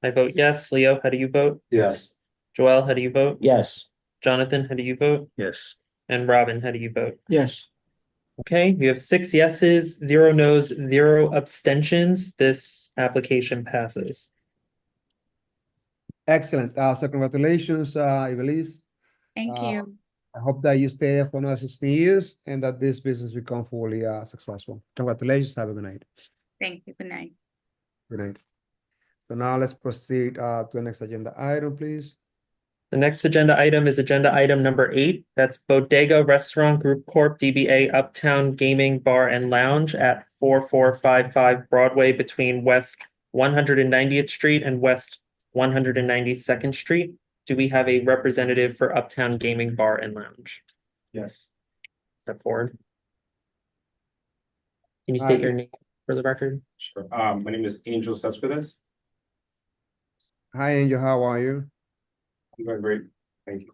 I vote yes. Leo, how do you vote? Yes. Joel, how do you vote? Yes. Jonathan, how do you vote? Yes. And Robin, how do you vote? Yes. Okay, you have 6 yeses, 0 nos, 0 abstentions. This application passes. Excellent. So congratulations, Evelise. Thank you. I hope that you stay there for another 16 years and that this business become fully successful. Congratulations. Have a good night. Thank you. Good night. Good night. So now let's proceed to the next agenda item, please. The next agenda item is agenda item number 8. That's Bodega Restaurant Group Corp. DBA Uptown Gaming Bar and Lounge at 4455 Broadway between West 190th Street and West 192nd Street. Do we have a representative for Uptown Gaming Bar and Lounge? Yes. Step forward. Can you state your name for the record? Sure. My name is Angel Cespedes. Hi, Angel. How are you? I'm doing great. Thank you.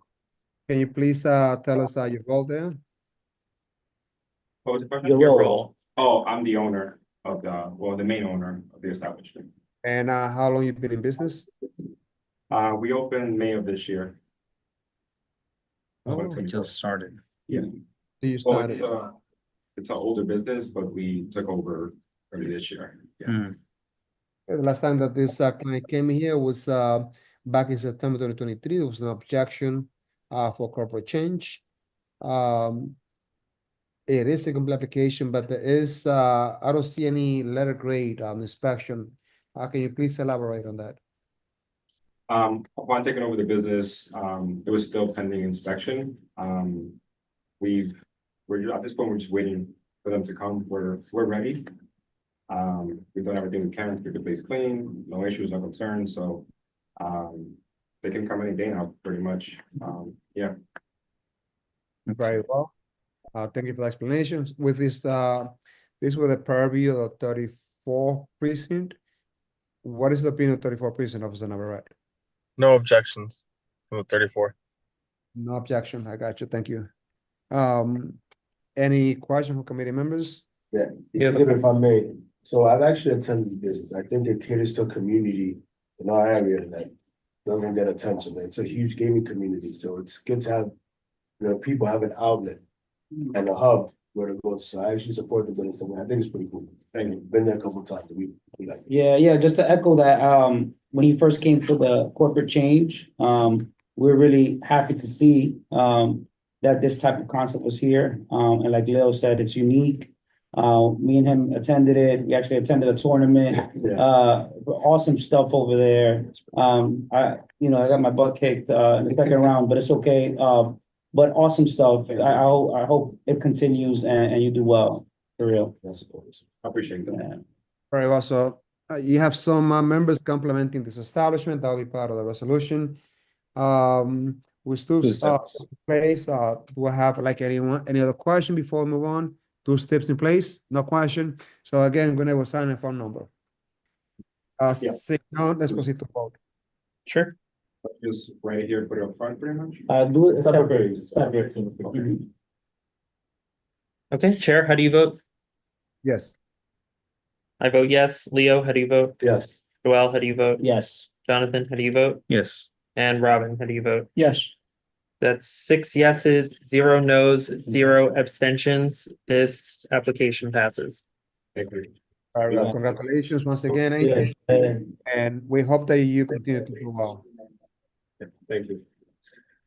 Can you please tell us your role there? What was the question? Your role. Oh, I'm the owner of the main owner of the establishment. And how long you've been in business? We opened May of this year. Oh, We just started. Yeah. So you Well, started. it's an older business, but we took over early this year. Yeah. The last time that this client came here was back in September 2023. There was an objection for corporate change. It is a complete application, but there is I don't see any letter grade inspection. Can you please elaborate on that? Upon taking over the business, it was still pending inspection. We're at this point, we're just waiting for them to come. We're ready. We've done everything we can to keep the place clean, no issues, no concerns, so they can come any day now, pretty much. Yeah. Very well. Thank you for the explanations. With this, this was the purview of 34 precinct. What is the opinion of 34 precinct, Officer Navarrete? No objections from the 34. No objection. I got you. Thank you. Any question from committee members? Yeah, if I may. So I've actually attended the business. I think it caters to a community in our area that doesn't get attention. It's a huge gaming community, so it's good to have, people have an outlet and a hub where to go. So I actually support the business. I think it's pretty cool. Thank you. Been there a couple of times. We like it. Yeah, just to echo that, when he first came for the corporate change, we're really happy to see that this type of concept was here. And like Leo said, it's unique. Me and him attended it. We actually attended a tournament. Awesome stuff over there. I got my butt kicked in the second round, but it's okay. But awesome stuff. I hope it continues and you do well, for real. I appreciate that. Very well. So you have some members complimenting this establishment. That will be part of the resolution. We still place. We'll have like any other question before we move on. 2 steps in place, no question. So again, gonna have a sign and phone number. Seeing none, let's proceed to vote. Sure. Just right here, put it up front pretty much. Do it separate. Okay, Chair, how do you vote? Yes. I vote yes. Leo, how do you vote? Yes. Joel, how do you vote? Yes. Jonathan, how do you vote? Yes. And Robin, how do you vote? Yes. That's 6 yeses, 0 nos, 0 abstentions. This application passes. Thank you. Very well. Congratulations once again, Angel. And we hope that you continue to do well. Thank you.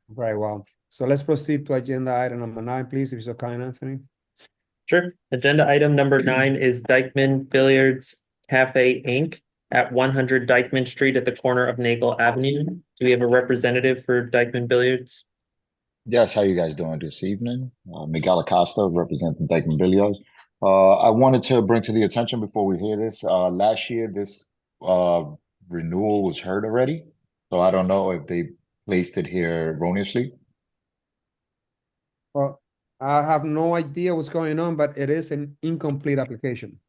Very well. So let's proceed to agenda item number 9, please, if you're so kind, Anthony. Sure. Agenda item number 9 is Dykeman Billiards Cafe Inc. at 100 Dykeman Street at the corner of Nagle Avenue. Do we have a representative for Dykeman Billiards? Yes, how you guys doing this evening? Miguel Acosta, representing Dykeman Billiards. I wanted to bring to the attention before we hear this, last year, this renewal was heard already. So I don't know if they placed it here erroneously. Well, I have no idea what's going on, but it is an incomplete application.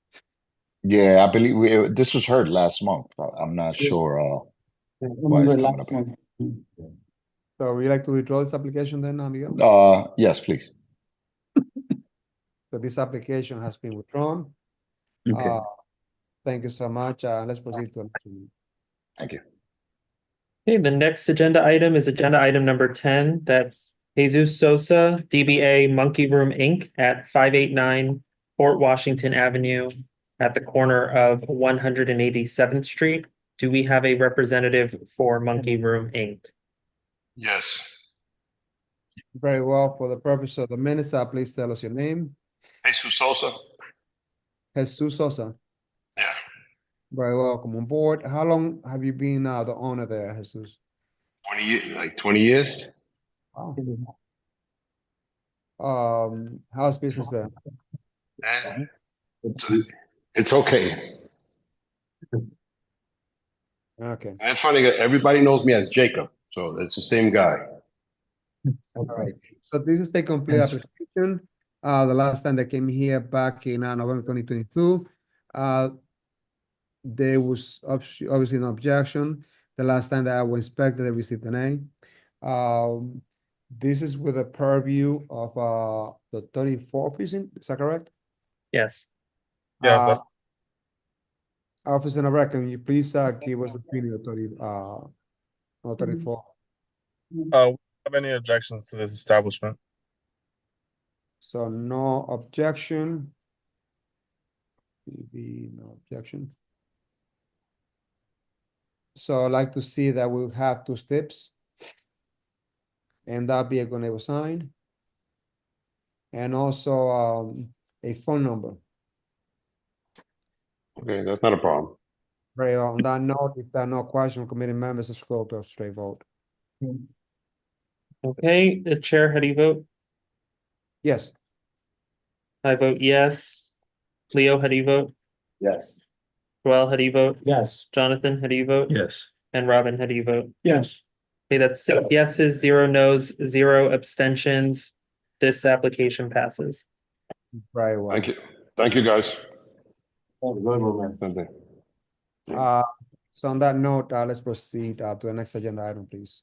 Yeah, I believe this was heard last month. I'm not sure why it's coming up. So would you like to withdraw this application then, Miguel? Yes, please. So this application has been withdrawn. Okay. Thank you so much. Let's proceed to. Thank you. Okay, the next agenda item is agenda item number 10. That's Jesus Sosa, DBA Monkey Room Inc. at 589 Fort Washington Avenue at the corner of 187th Street. Do we have a representative for Monkey Room Inc.? Yes. Very well. For the purpose of the minutes, please tell us your name. Jesus Sosa. Jesus Sosa. Yeah. Very welcome on board. How long have you been the owner there, Jesus? 20 years, like 20 years. Wow. How's business there? It's okay. Okay. And funny that everybody knows me as Jacob, so it's the same guy. All right. So this is the complete application. The last time they came here back in November 2022, there was obviously no objection. The last time that I was inspected, they received an A. This is with a purview of the 34 precinct. Is that correct? Yes. Yes, that's Officer Navarrete, can you please give us the opinion of 34? we don't have any objections to this establishment. So no objection. No objection. So I'd like to see that we'll have 2 steps. And that'll be a good sign. And also a phone number. Okay, that's not a problem. Right, on that note, if there are no questions, committee members, let's go to a straight vote. Okay, the chair, how do you vote? Yes. I vote yes. Leo, how do you vote? Yes. Joel, how do you vote? Yes. Jonathan, how do you vote? Yes. And Robin, how do you vote? Yes. Okay, that's 6 yeses, 0 noes, 0 abstentions. This application passes. Very well. Thank you. Thank you, guys. Good one, man. So on that note, let's proceed to the next agenda item, please.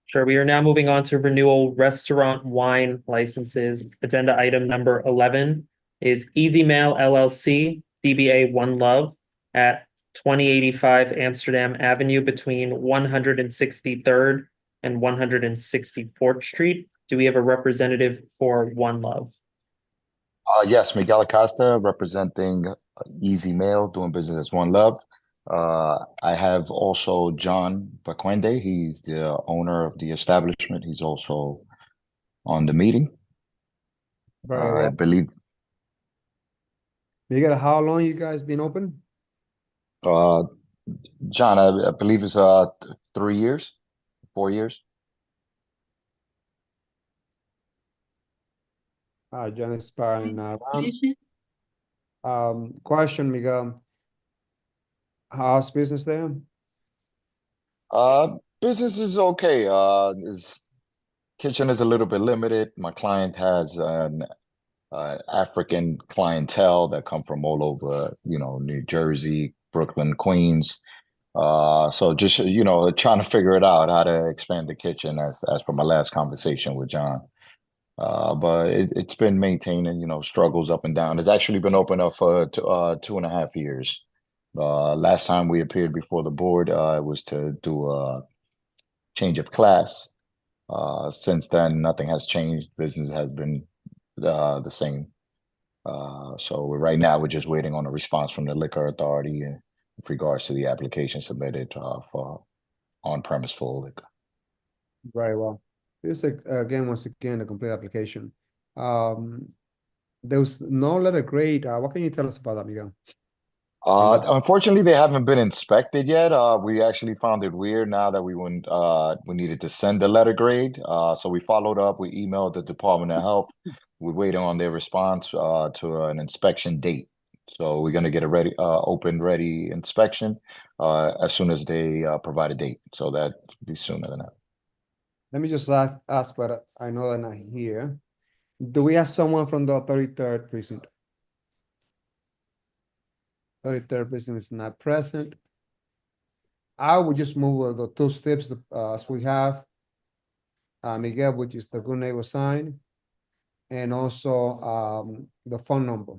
Sure, we are now moving on to renewal restaurant wine licenses. Agenda item number 11 is Easy Mail LLC, DBA One Love at 2085 Amsterdam Avenue between 163rd and 164th Street. Do we have a representative for One Love? Yes, Miguel Acosta, representing Easy Mail, doing business as One Love. I have also John Baquende. He's the owner of the establishment. He's also on the meeting. Very well. I believe. Miguel, how long you guys been open? John, I believe it's 3 years, 4 years. John is sparring question, Miguel. How's business there? Business is okay. His kitchen is a little bit limited. My client has an African clientele that come from all over, New Jersey, Brooklyn, Queens. So just, trying to figure it out how to expand the kitchen as per my last conversation with John. But it's been maintaining, struggles up and down. It's actually been open up for 2.5 years. Last time we appeared before the board, it was to do a change of class. Since then, nothing has changed. Business has been the same. So right now, we're just waiting on a response from the liquor authority in regards to the application submitted for on-premise full liquor. Very well. This again, once again, a complete application. There's no letter grade. What can you tell us about that, Miguel? Unfortunately, they haven't been inspected yet. We actually found it weird now that we needed to send the letter grade. So we followed up. We emailed the Department of Health. We're waiting on their response to an inspection date. So we're gonna get a ready inspection as soon as they provide a date. So that be sooner than that. Let me just ask, but I know they're not here. Do we have someone from the 33rd precinct? 33rd precinct is not present. I would just move the two steps as we have. Miguel, which is the good neighbor sign, and also the phone number.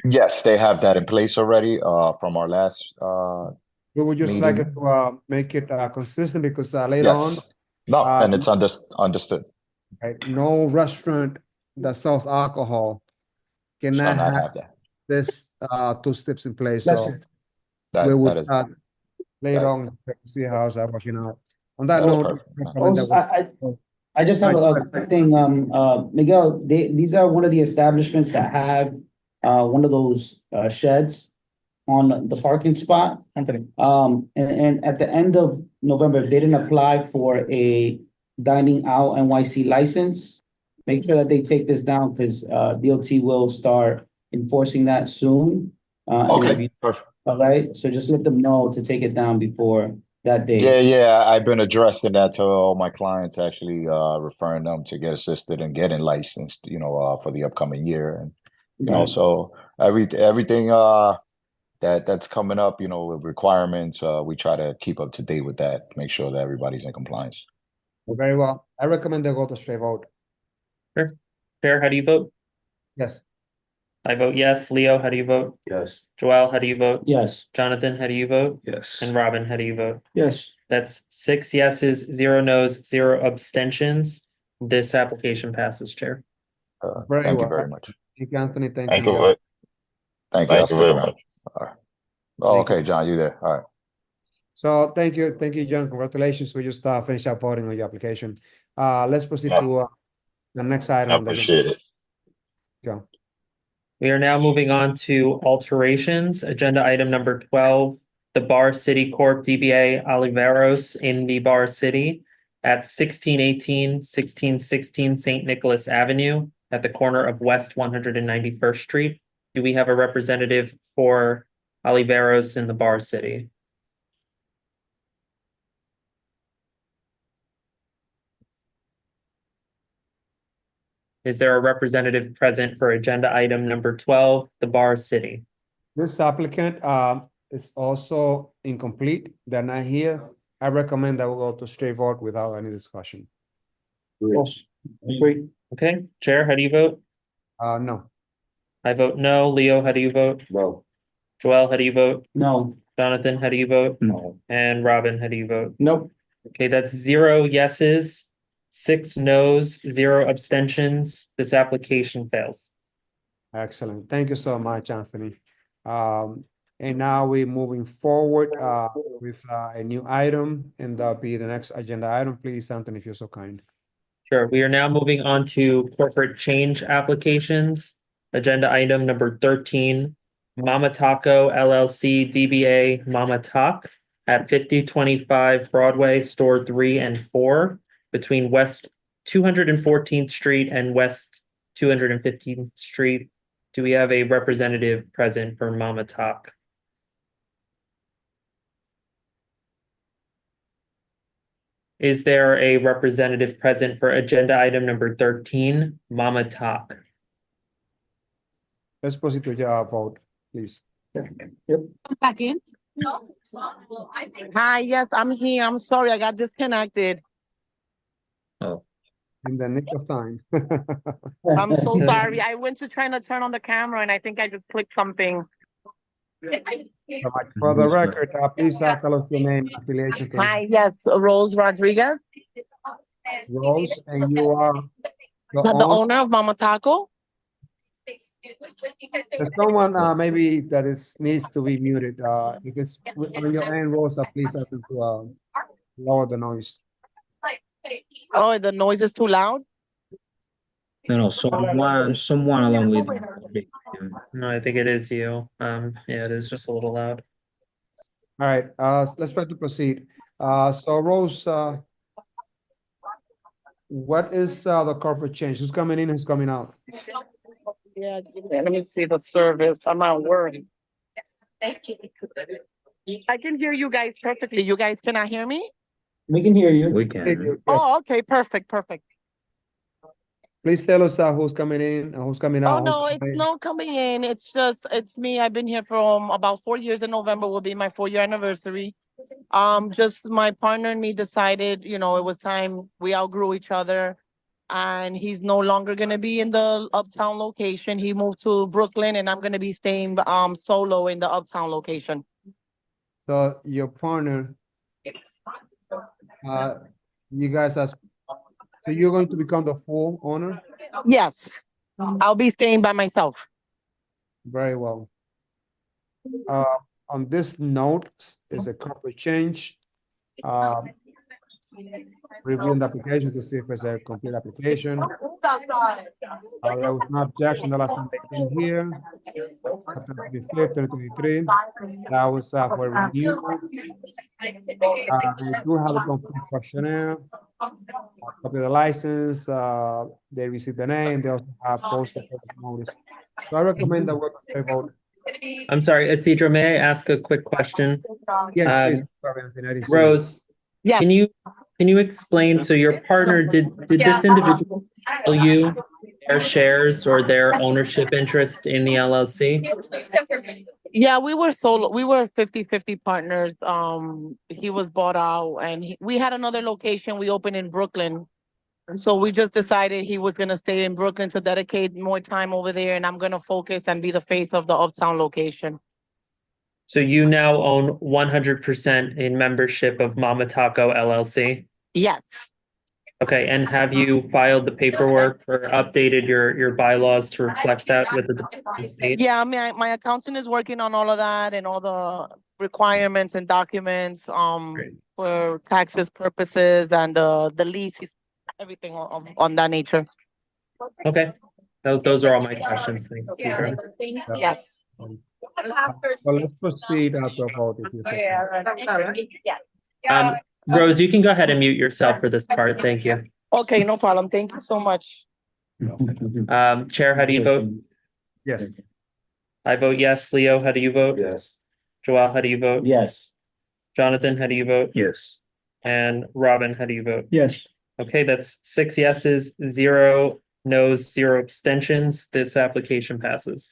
Yes, they have that in place already from our last We would just meeting. like it to make it consistent because later on, Yes. No, and it's understood. right, no restaurant that sells alcohol Shall cannot not have have that. this two steps in place. Bless So you. we would That is later that- on see how it's working out. On that That's note, perfect. recommend that Also, I just have a quick thing, Miguel, these are one of the establishments that have one of those sheds on the parking spot. Anthony. And at the end of November, if they didn't apply for a dining out NYC license, make sure that they take this down because DOT will start enforcing that soon. And if Okay, you- perfect. All right, so just let them know to take it down before that day. Yeah, I've been addressing that to all my clients, actually, referring them to get assisted and getting licensed, for the upcoming year. And, Right. so everything that's coming up, with requirements, we try to keep up to date with that, make sure that everybody's in compliance. very well. I recommend they go to straight vote. Sure. Chair, how do you vote? Yes. I vote yes. Leo, how do you vote? Yes. Joel, how do you vote? Yes. Jonathan, how do you vote? Yes. And Robin, how do you vote? Yes. That's 6 yeses, 0 nos, 0 abstentions. This application passes, Chair. Very Thank you well. very much. Thank you, Anthony. Thank Thank you, you. Miguel. Thank you. I'll Thank you stick very around. much. All right. Oh, okay, John, you there? All right. So thank you, John. Congratulations. We just finished up voting on your application. Let's proceed Yeah. to the next item. I on the agenda. appreciate it. Go. We are now moving on to alterations. Agenda item number 12, the Bar City Corp. DBA Oliveros in the Bar City at 1618, 1616 St. Nicholas Avenue at the corner of West 191st Street. Do we have a representative for Oliveros in the Bar City? Is there a representative present for agenda item number 12, the Bar City? This applicant is also incomplete. They're not here. I recommend that we go to straight vote without any discussion. Yes. Agree. Okay, Chair, how do you vote? No. I vote no. Leo, how do you vote? No. Joel, how do you vote? No. Jonathan, how do you vote? No. And Robin, how do you vote? Nope. Okay, that's 0 yeses, 6 nos, 0 abstentions. This application fails. Excellent. Thank you so much, Anthony. And now we're moving forward with a new item, and that'll be the next agenda item. Please, Anthony, if you're so kind. Sure, we are now moving on to corporate change applications. Agenda item number 13, Mama Taco LLC DBA Mama Talk at 5025 Broadway, Store 3 and 4 between West 214th Street and West 215th Street. Do we have a representative present for Mama Talk? Is there a representative present for agenda item number 13, Mama Talk? Let's proceed to your vote, please. Back in? Hi, yes, I'm here. I'm sorry, I got disconnected. Oh. In the nick of time. I'm so sorry. I went to trying to turn on the camera and I think I just clicked something. For the record, please tell us your name, affiliation. please. Hi, yes, Rose Rodriguez, Rose, and you are the owner of Mama Taco. There's someone maybe that needs to be muted. You can on your end, Rosa, please ask them to lower the noise. Oh, the noise is too loud? No, someone along with me. No, I think it is you. Yeah, it is just a little loud. All right, let's try to proceed. So Rose, what is the corporate change? Who's coming in, who's coming out? Yeah, let me see the service. I'm at work. Thank you. I can hear you guys perfectly. You guys cannot hear me? We can hear you. We can. Yes. Oh, okay, perfect. Please tell us who's coming in and who's coming Oh, out. no, it's not coming in. It's me. I've been here for about 4 years. In November will be my 4-year anniversary. Just my partner and me decided, it was time. We outgrew each other, and he's no longer gonna be in the Uptown location. He moved to Brooklyn, and I'm gonna be staying solo in the Uptown location. So your partner, you guys are, so you're going to become the full owner? Yes, I'll be staying by myself. Very well. On this note, is a corporate change. Reviewing the application to see if it's a complete application. There was no objection the last time they came here. September 25th, 2023. That was for review. They do have a complete questionnaire, a copy of the license, they received the name, they also have posted notice. So I recommend that we vote. I'm sorry, Isidro, may I ask a quick question? Yes, Um, please. Sorry, Anthony, I didn't see you. Rose, Yes. can you explain, so your partner, did this individual tell you their shares or their ownership interest in the LLC? Yeah, we were 50-50 partners. He was bought out, and we had another location we opened in Brooklyn. So we just decided he was gonna stay in Brooklyn to dedicate more time over there, and I'm gonna focus and be the face of the Uptown location. So you now own 100% in membership of Mama Taco LLC? Yes. Okay, and have you filed the paperwork or updated your bylaws to reflect that with the Department of State? Yeah, I mean, my accountant is working on all of that and all the requirements and documents, for taxes purposes and the lease, everything on that nature. Okay, those are all my questions. Thanks, Isidro. Yes. Well, let's proceed to a vote. If you say. Rose, you can go ahead and mute yourself for this part. Thank you. Okay, no problem. Thank you so much. Chair, how do you vote? Yes. I vote yes. Leo, how do you vote? Yes. Joel, how do you vote? Yes. Jonathan, how do you vote? Yes. And Robin, how do you vote? Yes. Okay, that's 6 yeses, 0 noes, 0 abstentions. This application passes.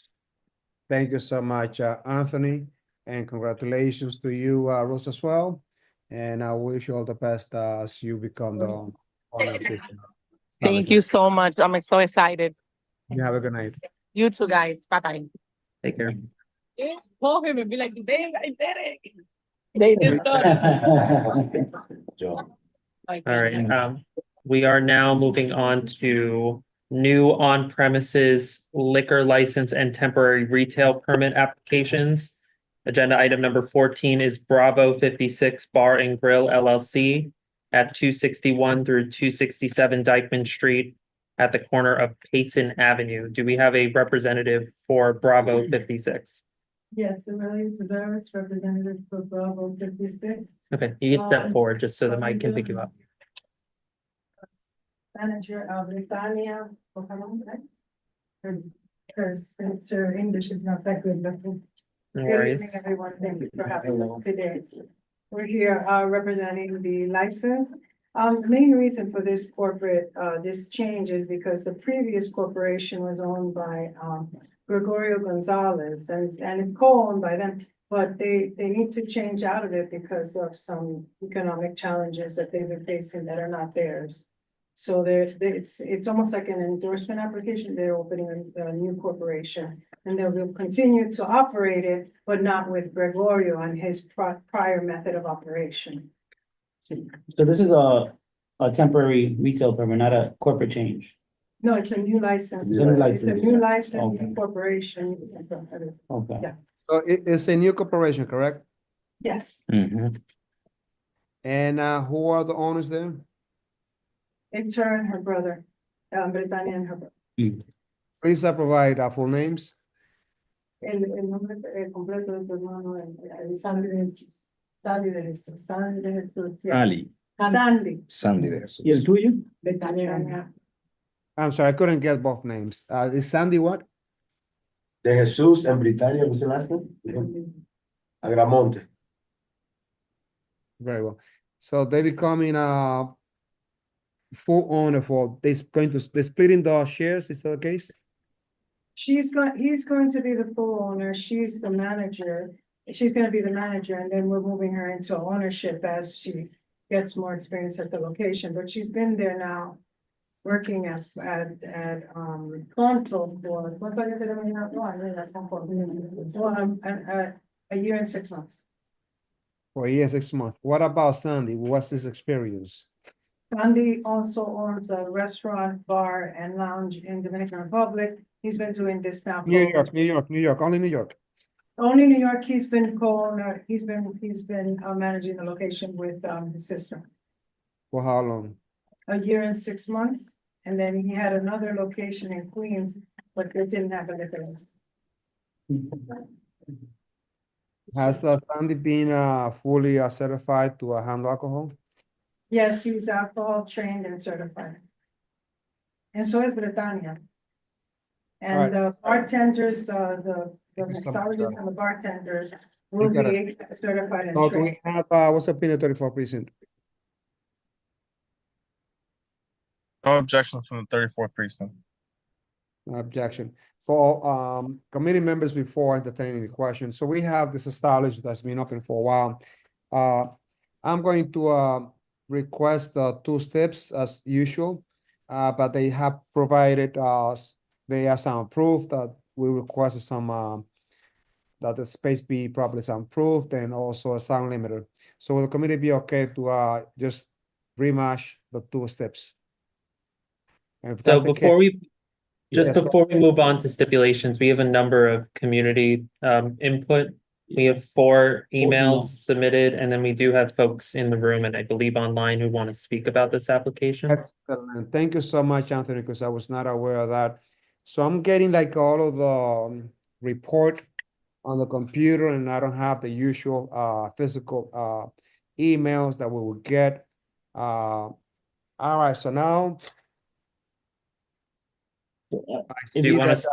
Thank you so much, Anthony, and congratulations to you, Rose, as well. And I wish you all the best as you become the owner of this. Thank you so much. I'm so excited. You have a good night. You too, guys. Bye-bye. Take care. Call him and be like, babe, I did it. They did All right, we are now moving on to new on-premises liquor license and temporary retail permit applications. Agenda item number 14 is Bravo 56 Bar and Grill LLC at 261 through 267 Dykeman Street at the corner of Payson Avenue. Do we have a representative for Bravo 56? Yes, Amelia Tavares, representative for Bravo 56. Okay, you can step forward just so the mic can pick you up. Manager Britannia, her English is not that good, but No good worries. evening, everyone. Thank you for having us today. We're here representing the license. The main reason for this this change is because the previous corporation was owned by Gregorio Gonzalez, and it's co-owned by them, but they need to change out of it because of some economic challenges that they've been facing that are not theirs. So it's almost like an endorsement application. They're opening a new corporation, and they will continue to operate it, but not with Gregorio and his prior method of operation. So this is a temporary retail permit, not a corporate change. No, it's a new license. New license. It's a new license, Okay. new corporation. Okay. Yeah. So it's a new corporation, correct? Yes, And who are the owners there? it's her and her brother, Britannia and her brother. Please provide full names. El nombre completo de tu hermano es Sandy de Jesús. Sandy de Jesús. Ali, Sandy. Sandy de Jesús. ¿Y el tuyo? Betania. I'm sorry, I couldn't get both names. Is Sandy what? De Jesús en Britannia, what's the last name? Agramonte. Very well. So they becoming full owner for they splitting the shares, is that the case? He's going to be the full owner. She's the manager. She's gonna be the manager, and then we're moving her into ownership as she gets more experience at the location. But she's been there now, working at Control for a year and 6 months. For a year and 6 months. What about Sandy? What's his experience? Sandy also owns a restaurant, bar, and lounge in Dominican Republic. He's been doing this now. New York, only New York. Only New York. He's been co-owner. He's been managing the location with his sister. For how long? A year and 6 months, and then he had another location in Queens, but it didn't have a liquor license. Has Sandy been fully certified to handle alcohol? Yes, he's alcohol trained and certified. And so is Britannia. And Right. the bartenders, the mixologists and the bartenders will be certified and So do we trained. have what's up in the 34 precinct? No objections from the 34th precinct. Objection. So committee members before entertaining the question. So we have this established that's been open for a while. I'm going to request 2 steps as usual, but they have provided they are soundproof that we requested some that the space be properly soundproofed and also a sound limiter. So will the committee be okay to just rematch the 2 steps? And if So that's the case- Yes, before we move on to stipulations, we have a number of community input. We have 4 emails submitted, and then we do have folks in the room and I believe online who want to speak about this application. Excellent. Thank you so much, Anthony, because I was not aware of that. So I'm getting like all of the report on the computer, and I don't have the usual physical emails that we will get. All right, so now I see Do you want that us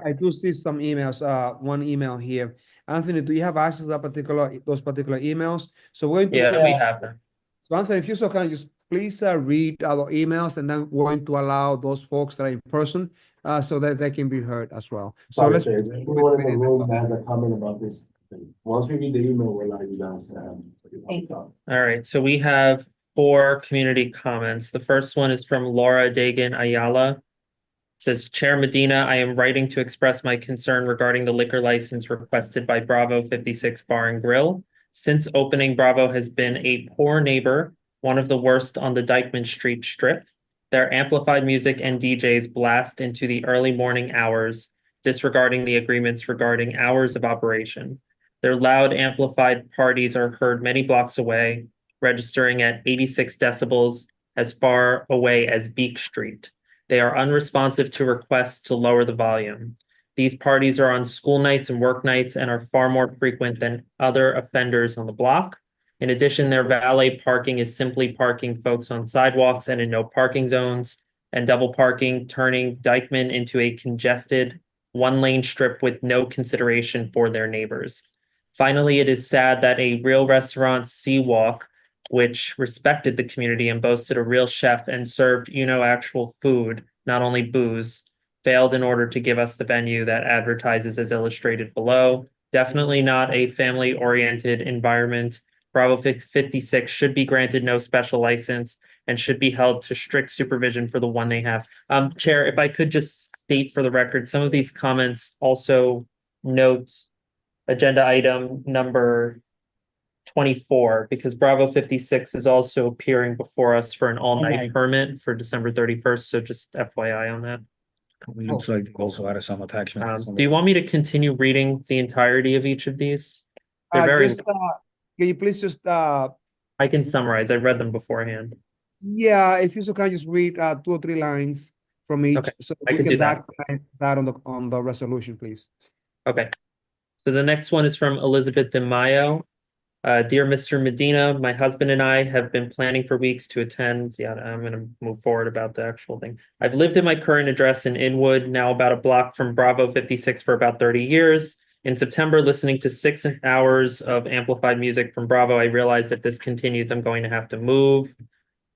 I do see some emails, one email here. Anthony, do you have access to those particular emails? So we're going to. Yeah, we have them. So Anthony, if you so can, just please read our emails, and then we're going to allow those folks that are in person so that they can be heard as well. So Sorry, let's. sir, if anyone in the room has a comment about this, once we read the email, we'll allow you guys to. All right, so we have 4 community comments. The first one is from Laura Dagan Ayala. It says, Chair Medina, I am writing to express my concern regarding the liquor license requested by Bravo 56 Bar and Grill. Since opening, Bravo has been a poor neighbor, one of the worst on the Dykeman Street Strip. Their amplified music and DJs blast into the early morning hours, disregarding the agreements regarding hours of operation. Their loud amplified parties are heard many blocks away, registering at 86 decibels as far away as Beak Street. They are unresponsive to requests to lower the volume. These parties are on school nights and work nights and are far more frequent than other offenders on the block. In addition, their valet parking is simply parking folks on sidewalks and in no parking zones, and double parking, turning Dykeman into a congested 1-lane strip with no consideration for their neighbors. Finally, it is sad that a real restaurant, Seawalk, which respected the community and boasted a real chef and served, actual food, not only booze, failed in order to give us the venue that advertises as illustrated below. Definitely not a family-oriented environment. Bravo 56 should be granted no special license and should be held to strict supervision for the one they have. Chair, if I could just state for the record, some of these comments also note agenda item number 24, because Bravo 56 is also appearing before us for an all-night permit for December 31st. So just FYI on that. Looks like they also added some attachments. Do you want me to continue reading the entirety of each of these? They're very. Can you please just I can summarize. I read them beforehand. yeah, if you so can just read 2 or 3 lines from each, Okay, so I we can do can that. document that on the resolution, please. Okay. So the next one is from Elizabeth DeMaio. Dear Mr. Medina, my husband and I have been planning for weeks to attend. Yeah, I'm gonna move forward about the actual thing. I've lived at my current address in Inwood, now about a block from Bravo 56 for about 30 years. In September, listening to 6 hours of amplified music from Bravo, I realized if this continues, I'm going to have to move.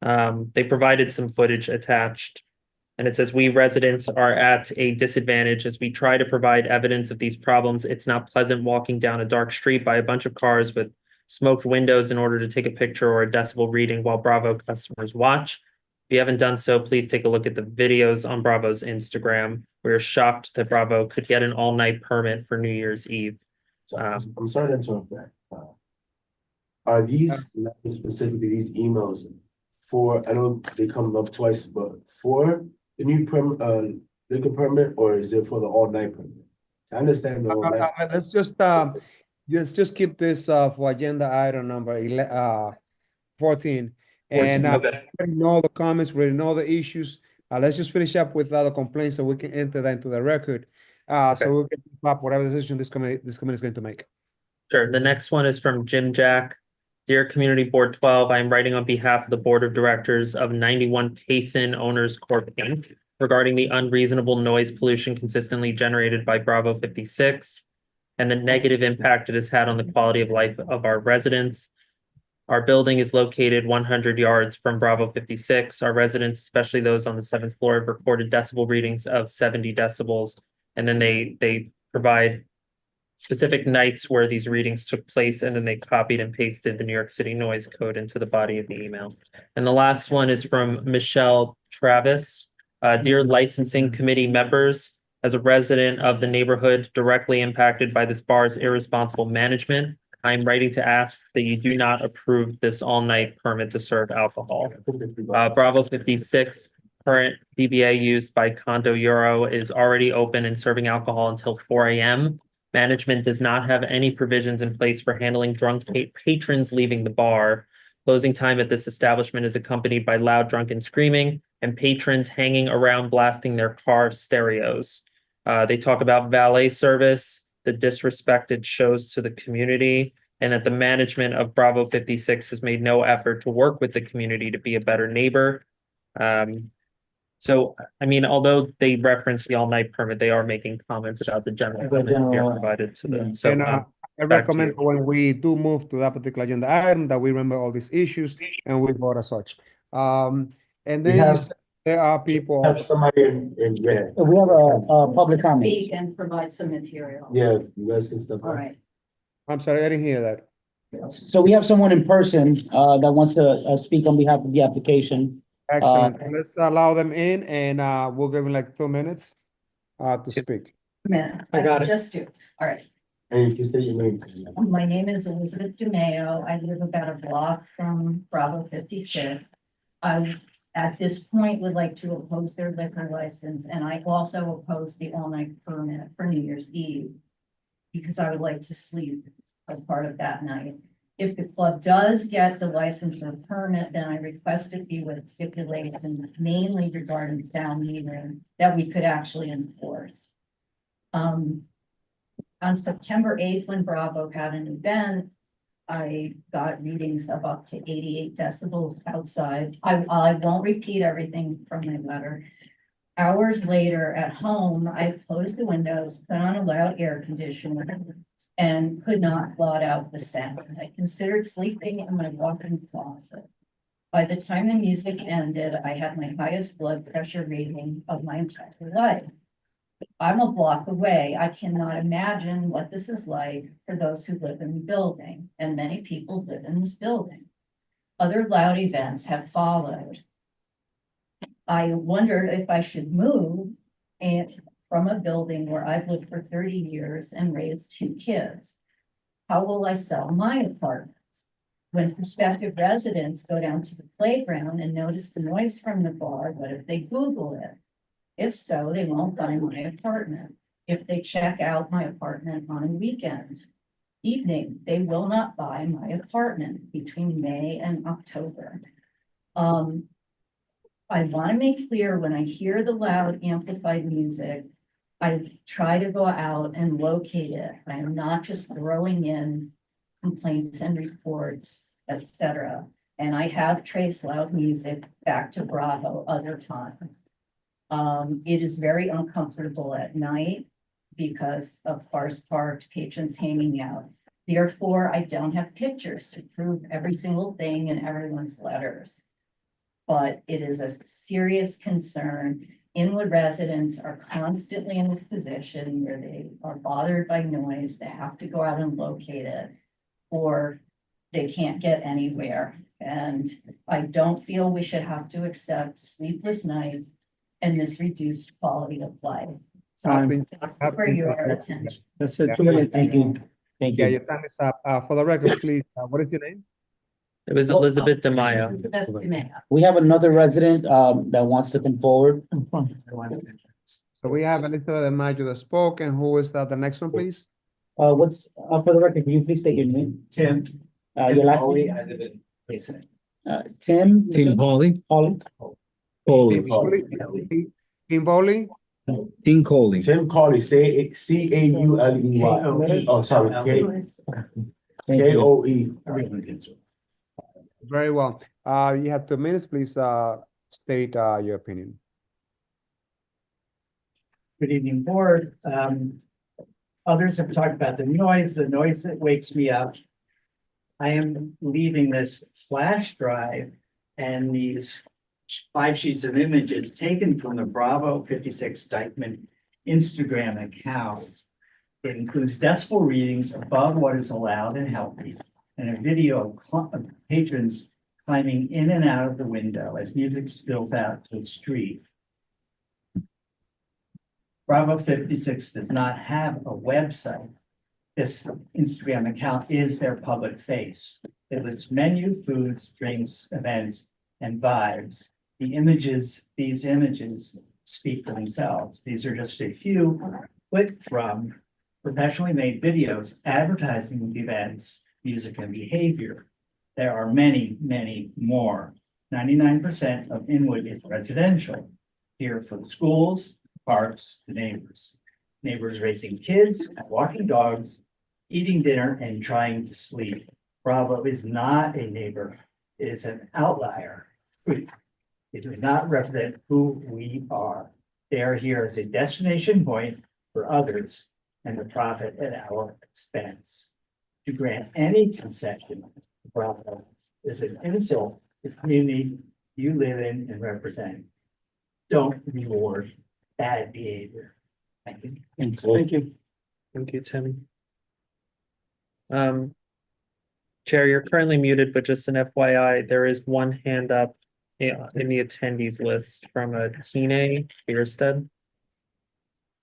They provided some footage attached. And it says, we residents are at a disadvantage as we try to provide evidence of these problems. It's not pleasant walking down a dark street by a bunch of cars with smoked windows in order to take a picture or a decibel reading while Bravo customers watch. If you haven't done so, please take a look at the videos on Bravo's Instagram. We're shocked that Bravo could get an all-night permit for New Year's Eve. So I'm sorry to interrupt that. Are these, not specifically these emails for, I know they come up twice, but for the new liquor permit, or is it for the all-night permit? I understand the all-night. Let's just keep this for agenda item number 14. And Okay. we know the comments, we know the issues. Let's just finish up with other complaints so we can enter that into the record. So we can keep up whatever decision this committee is going to make. Sure. The next one is from Jim Jack. Dear Community Board 12, I am writing on behalf of the Board of Directors of 91 Payson Owners Corp. Inc. regarding the unreasonable noise pollution consistently generated by Bravo 56 and the negative impact it has had on the quality of life of our residents. Our building is located 100 yards from Bravo 56. Our residents, especially those on the 7th floor, have recorded decibel readings of 70 decibels. And then they provide specific nights where these readings took place, and then they copied and pasted the New York City noise code into the body of the email. And the last one is from Michelle Travis. Dear licensing committee members, as a resident of the neighborhood directly impacted by this bar's irresponsible management, I'm writing to ask that you do not approve this all-night permit to serve alcohol. Bravo 56, current DBA used by Condo Euro, is already open and serving alcohol until 4 a.m. Management does not have any provisions in place for handling drunk patrons leaving the bar. Closing time at this establishment is accompanied by loud drunken screaming and patrons hanging around blasting their car stereos. They talk about valet service, the disrespected shows to the community, and that the management of Bravo 56 has made no effort to work with the community to be a better neighbor. So, I mean, although they reference the all-night permit, they are making comments about the general permit provided to them. So, And I recommend when we do move to that particular agenda item that we remember all these issues and we vote as such. And then you said there are people. Have somebody in red. We have a public comment. Speak and provide some material. Yeah, you guys can step up. All right. I'm sorry, I didn't hear that. So we have someone in person that wants to speak on behalf of the application. Excellent. Let's allow them in and we'll give them like 2 minutes to speak. Minute. I got it. Just do. All right. And you can say your name. My name is Elizabeth DeMaio. I live about a block from Bravo 56. I, at this point, would like to oppose their liquor license, and I also oppose the all-night permit for New Year's Eve because I would like to sleep as part of that night. If the club does get the license or permit, then I request it be with stipulations mainly regarding sound metering that we could actually enforce. On September 8th, when Bravo had an event, I got readings of up to 88 decibels outside. I won't repeat everything from my letter. Hours later at home, I closed the windows, put on a loud air conditioner, and could not blot out the sound. I considered sleeping in my walk-in closet. By the time the music ended, I had my highest blood pressure reading of my entire life. I'm a block away. I cannot imagine what this is like for those who live in the building, and many people live in this building. Other loud events have followed. I wondered if I should move from a building where I've lived for 30 years and raised 2 kids. How will I sell my apartments? When prospective residents go down to the playground and notice the noise from the bar, what if they Google it? If so, they won't buy my apartment. If they check out my apartment on weekends, evening, they will not buy my apartment between May and October. I want to make clear when I hear the loud amplified music, I try to go out and locate it. I am not just throwing in complaints and reports, etc. And I have traced loud music back to Bravo other times. It is very uncomfortable at night because of cars parked, patrons hanging out. Therefore, I don't have pictures to prove every single thing in everyone's letters. But it is a serious concern. Inwood residents are constantly in this position where they are bothered by noise. They have to go out and locate it, or they can't get anywhere. And I don't feel we should have to accept sleepless nights and this reduced quality of life. So thank you for your attention. That's it. 2 minutes. Thank you. Thank Yeah, you. your time is up. For the record, please, what is your name? It was Elizabeth DeMaio. We have another resident that wants to come forward. So we have Elizabeth DeMaio that spoke, and who is that? The next one, please? What's for the record, can you please state your name? Tim. Your last Pauly, name? I live in Mason. Tim? Tim Pauly. Pauly. Tim Bowley? Tim Coley. Tim Cauley, Cauley. Oh, sorry, Koe. Very well. You have 2 minutes, please, state your opinion. Good evening, board. Others have talked about the noise that wakes me up. I am leaving this flash drive and these 5 sheets of images taken from the Bravo 56 Dykeman Instagram account. It includes decibel readings above what is allowed and healthy, and a video of patrons climbing in and out of the window as music spills out to the street. Bravo 56 does not have a website. This Instagram account is their public face. It lists menu, foods, drinks, events, and vibes. These images speak for themselves. These are just a few clicked from professionally made videos advertising the events, music, and behavior. There are many, many more. 99% of Inwood is residential. Here for the schools, parks, the neighbors. Neighbors raising kids, walking dogs, eating dinner, and trying to sleep. Bravo is not a neighbor. It is an outlier. It does not represent who we are. They are here as a destination point for others and to profit at our expense. To grant any concession to Bravo is an insult to the community you live in and represent. Don't reward bad behavior. Thank you. Thank you. Thank you, Timmy. Chair, you're currently muted, but just an FYI, there is one hand up in the attendees list from a Tine Bierstead.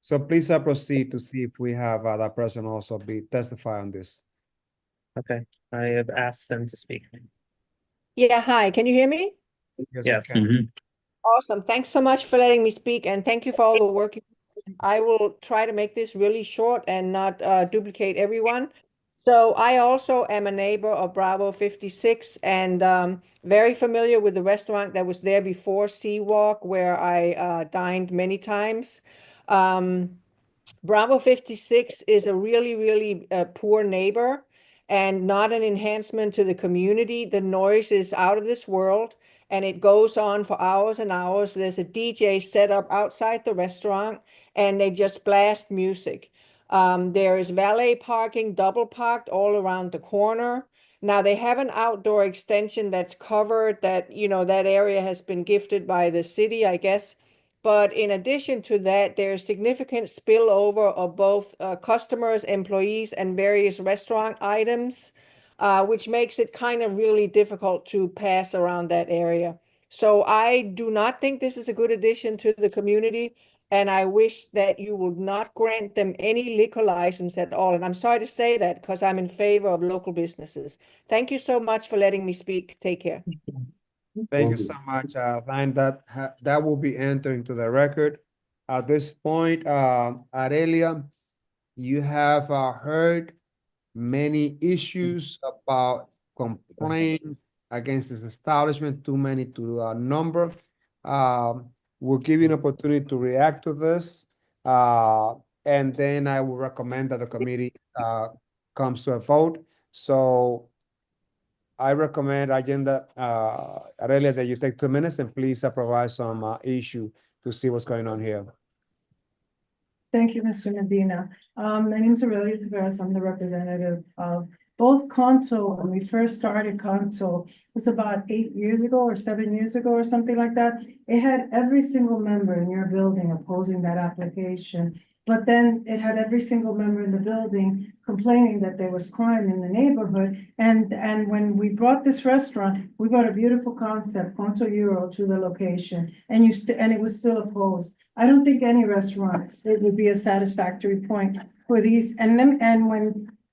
So please proceed to see if we have that person also be testify on this. Okay, I have asked them to speak. Yeah, hi, can you hear me? Yes. Awesome. Thanks so much for letting me speak, and thank you for all the work. I will try to make this really short and not duplicate everyone. So I also am a neighbor of Bravo 56 and very familiar with the restaurant that was there before Seawalk, where I dined many times. Bravo 56 is a really, really poor neighbor and not an enhancement to the community. The noise is out of this world and it goes on for hours and hours. There's a DJ set up outside the restaurant and they just blast music. There is valet parking, double parked all around the corner. Now they have an outdoor extension that's covered that, you know, that area has been gifted by the city, I guess. But in addition to that, there's significant spillover of both customers, employees, and various restaurant items, which makes it kind of really difficult to pass around that area. So I do not think this is a good addition to the community. And I wish that you would not grant them any liquor license at all. And I'm sorry to say that because I'm in favor of local businesses. Thank you so much for letting me speak. Take care. Thank you so much, Ryan. That will be entered into the record. At this point, Aurelia, you have heard many issues about complaints against this establishment, too many to number. We'll give you an opportunity to react to this. And then I will recommend that the committee comes to a vote. So I recommend agenda, Aurelia, that you take 2 minutes and please provide some issue to see what's going on here. Thank you, Mr. Medina. My name is Aurelia Tavares. I'm the representative of both Consul. When we first started Consul, it was about 8 years ago or 7 years ago or something like that. It had every single member in your building opposing that application. But then it had every single member in the building complaining that there was crime in the neighborhood. And when we brought this restaurant, we brought a beautiful concept, Consul Euro, to the location, and it was still opposed. I don't think any restaurant, it would be a satisfactory point for these,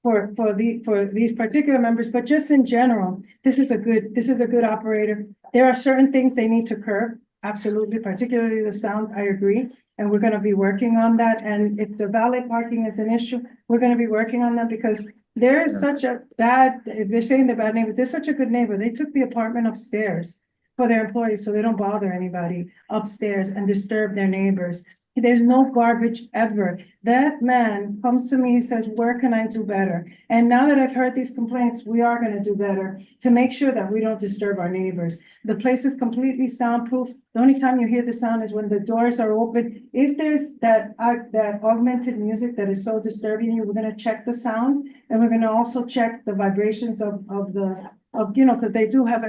for these particular members, but just in general, this is a good operator. There are certain things they need to curb, absolutely, particularly the sound, I agree. And we're gonna be working on that. And if the valet parking is an issue, we're gonna be working on that because there's such a bad, they're saying the bad neighbor, they're such a good neighbor. They took the apartment upstairs for their employees so they don't bother anybody upstairs and disturb their neighbors. There's no garbage ever. That man comes to me, he says, where can I do better? And now that I've heard these complaints, we are gonna do better to make sure that we don't disturb our neighbors. The place is completely soundproof. The only time you hear the sound is when the doors are open. If there's that augmented music that is so disturbing you, we're gonna check the sound and we're gonna also check the vibrations of because they do have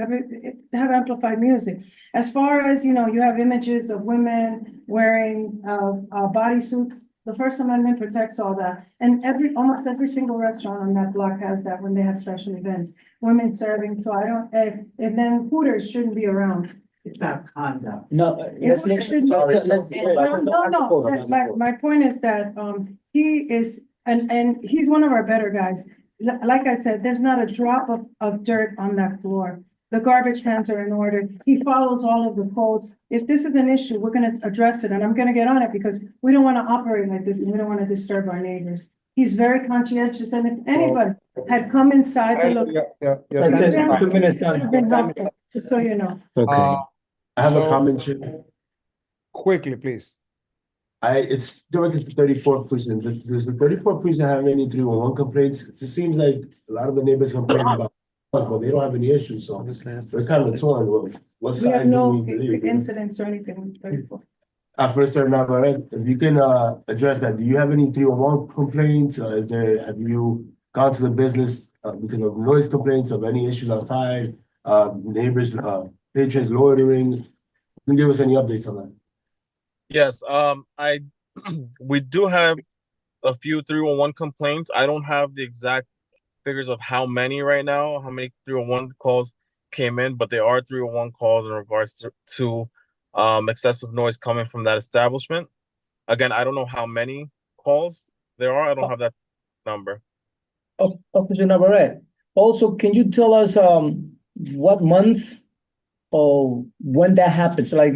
amplified music. As far as, you have images of women wearing bodysuits, the First Amendment protects all that. And almost every single restaurant on that block has that when they have special events, women serving. So and then Hooters shouldn't be around. It's not conduct. No, My point is that, he is, and he's one of our better guys. Like I said, there's not a drop of dirt on that floor. The garbage cans are in order. He follows all of the codes. If this is an issue, we're gonna address it and I'm gonna get on it because we don't wanna operate like this and we don't wanna disturb our neighbors. He's very conscientious and if anybody had come inside the That's it, 2 minutes done. just so you know. Okay. I have a So- comment, Chair. Quickly, please. It's directed to 34th precinct. Does the 34th precinct have any 311 complaints? It seems like a lot of the neighbors complain about, but they don't have any issues, so it's kind of torn. What We have side do no we believe? incidents or anything with 34. First, sir, Navarrete, if you can address that, do you have any 311 complaints? Have you gone to the business because of noise complaints of any issues outside? Neighbors, patrons loitering? Can you give us any updates on that? Yes, we do have a few 311 complaints. I don't have the exact figures of how many right now, how many 311 calls came in, but there are 311 calls in regards to excessive noise coming from that establishment. Again, I don't know how many calls there are. I don't have that number. Officer Navarrete, also, can you tell us what month or when that happens? Like,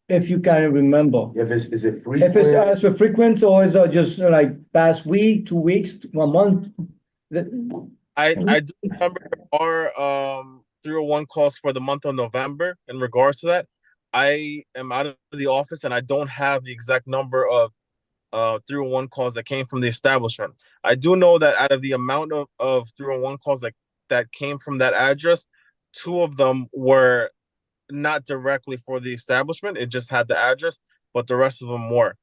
if you can remember. Is it frequent? If it's frequent or is it just like past week, 2 weeks, 1 month? I do remember there are 301 calls for the month of November in regards to that. I am out of the office and I don't have the exact number of 301 calls that came from the establishment. I do know that out of the amount of 301 calls that came from that address, 2 of them were not directly for the establishment. It just had the address, but the rest of them were.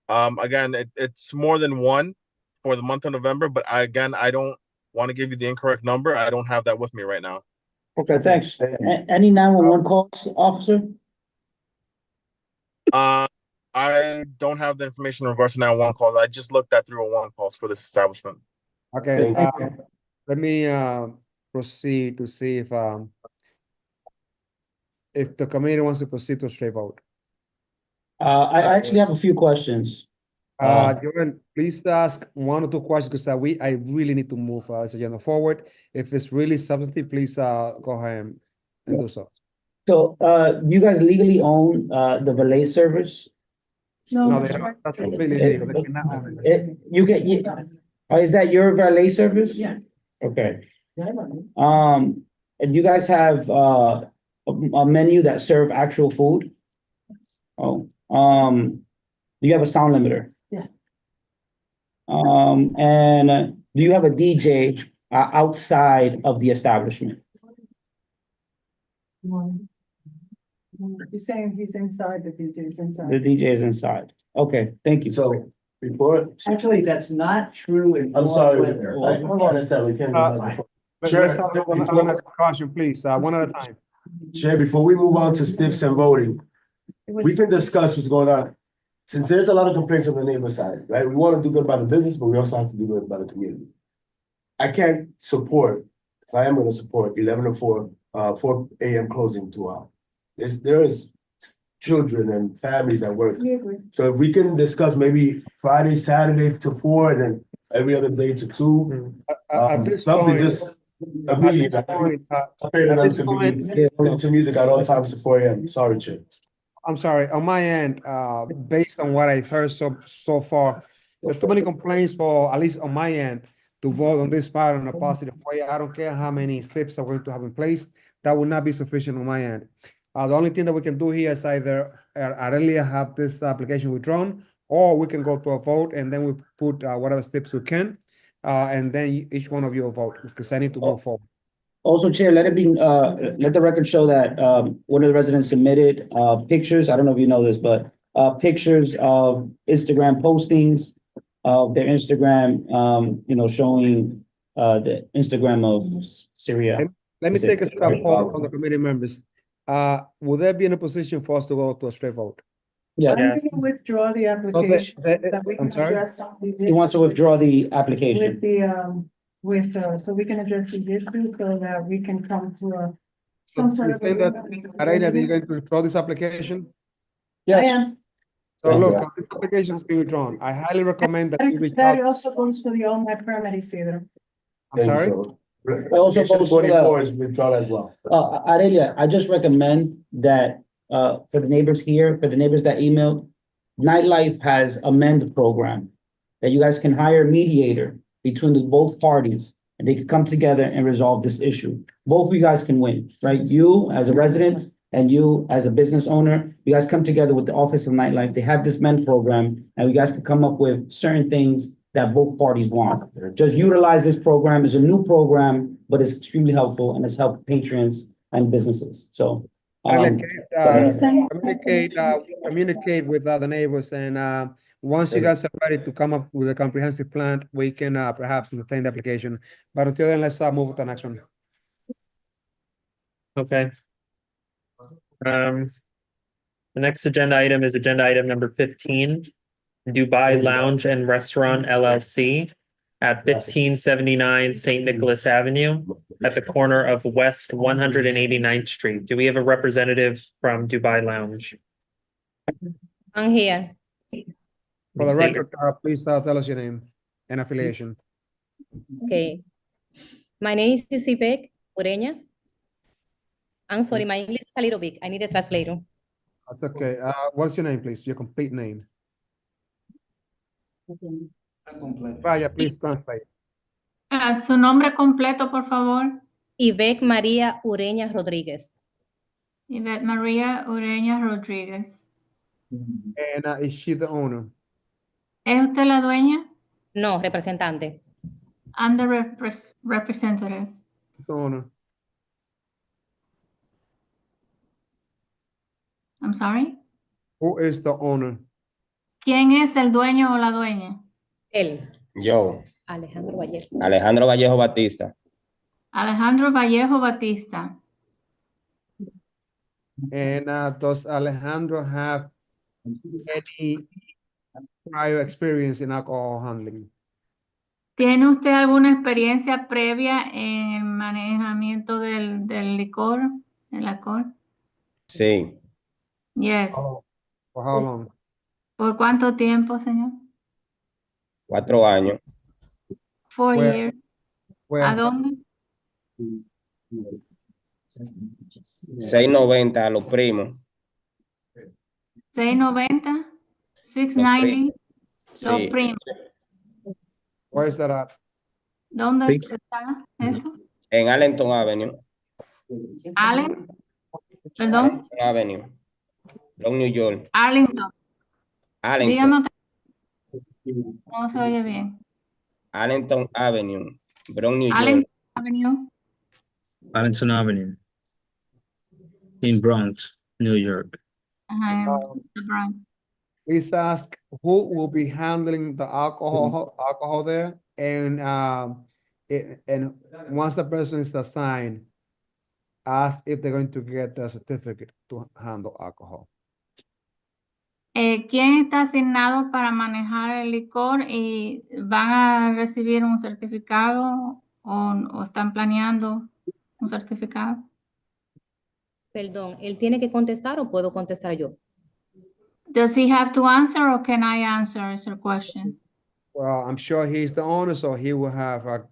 Again, it's more than 1 for the month of November, but I don't want to give you the incorrect number. I don't have that with me right now. Okay, thanks. Any 911 calls, officer? I don't have the information in regards to 911 calls. I just looked at 301 calls for this establishment. Okay, let me proceed to see if the committee wants to proceed to a straight vote. I actually have a few questions. Joanne, please ask 1 or 2 questions because I really need to move this agenda forward. If it's really substantive, please go ahead and do so. So, you guys legally own the valet service? No, that's completely illegal. They cannot own it. Is that your valet service? Yeah. Okay. And you guys have a menu that serve actual food? Oh, do you have a sound limiter? Yes. And do you have a DJ outside of the establishment? You're saying he's inside, the DJ is inside. The DJ is inside. Okay, thank you. So before, Actually, that's not true in. I'm warm sorry, weather. I don't understand, we can't do that. Let's have one question, please, one at a time. Chair, before we move on to SNPs and voting, we can discuss what's going on. Since there's a lot of complaints on the neighbor side, right? We want to do good by the business, but we also have to do good by the community. I can't support, if I am going to support 11 to 4 a.m. closing 2 hours. There is children and families that work. We agree. So if we can discuss maybe Friday, Saturday to 4, and then every other day to 2. At this Something point- just At this point, to music at all times to 4 a.m. Sorry, Chair. I'm sorry, on my end, based on what I've heard so far, there's too many complaints for, at least on my end, to vote on this part in a positive way. I don't care how many steps are going to have in place. That would not be sufficient on my end. The only thing that we can do here is either Aurelia have this application withdrawn, or we can go to a vote and then we put whatever steps we can, and then each one of you will vote, because I need to move forward. Also, Chair, let the record show that one of the residents submitted pictures. I don't know if you know this, but pictures of Instagram postings of their Instagram, showing the Instagram of Syria. Let me take a step forward from the committee members. Would there be in a position for us to go to a straight vote? Yeah. I'm going to withdraw the application. that we I'm can sorry? address some of these He wants to withdraw the With application. the, so we can address these issues so that we can come to some sort of. Aurelia, are you going to withdraw this application? I am. So look, this application is being withdrawn. I highly recommend that you reach That out. also goes to the all my permit, Isidro. I'm sorry? Also Application goes to the- 44 is withdrawn as well. Aurelia, I just recommend that for the neighbors here, for the neighbors that emailed, Nightlife has a MEND program that you guys can hire a mediator between the both parties, and they can come together and resolve this issue. Both of you guys can win, right? You as a resident and you as a business owner, you guys come together with the Office of Nightlife. They have this MEND program, and you guys can come up with certain things that both parties want. Just utilize this program. It's a new program, but it's extremely helpful and it's helped patrons and businesses. So. Communicate with other neighbors, and once you guys are ready to come up with a comprehensive plan, we can perhaps entertain the application. But until then, let's move to the next one. Okay. The next agenda item is agenda item number 15, Dubai Lounge and Restaurant LLC at 1579 St. Nicholas Avenue at the corner of West 189th Street. Do we have a representative from Dubai Lounge? I'm here. For the State record, please tell us your name and affiliation. Okay. My name is Isipek Ureña. I'm sorry, my English is a little big. I need a translator. That's okay. What's your name, please? Your complete name. Vaya, please translate. Su nombre completo, por favor. Ivette María Ureña Rodríguez. Ivette María Ureña Rodríguez. And is she the owner? ¿Es usted la dueña? No, representante. I'm the representative. The owner. I'm sorry. Who is the owner? ¿Quién es el dueño o la dueña? Él. Yo, Alejandro Vallejo. Alejandro Vallejo Batista. Alejandro Vallejo Batista. And does Alejandro have any prior experience in alcohol handling? ¿Tiene usted alguna experiencia previa en el manejamiento del licor, del alcohol? Sí, Yes. For how long? ¿Por cuánto tiempo, señor? 4 años. 4 Where- years. where- ¿A dónde? 690 a los primos. 690, 690, los Sí. primos. Where is that at? ¿Dónde Six. está eso? En Arlington Avenue. Allen, perdón, Arlington Avenue. Bronx, New York. Arlington. Dígame Arlington. no se oye bien. Arlington Avenue. Bronx, New York. Arlington Avenue. Arlington Avenue in Bronx, New York. The Bronx. Please ask who will be handling the alcohol there, and and once the person is assigned, ask if they're going to get the certificate to handle alcohol. ¿Quién está asignado para manejar el licor y van a recibir un certificado o están planeando un certificado? Perdón, ¿él tiene que contestar o puedo contestar yo? Does he have to answer or can I answer is your question? Well, I'm sure he's the owner, so he will have a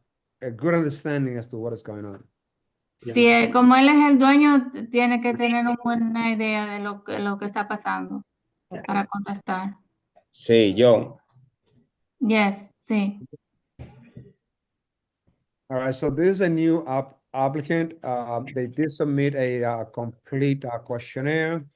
good understanding as to what is going on. Si como él es el dueño, tiene que tener una buena idea de lo que está pasando para contestar. Sí, yo. Yes, sí. All right, so this is a new applicant. They did submit a complete questionnaire.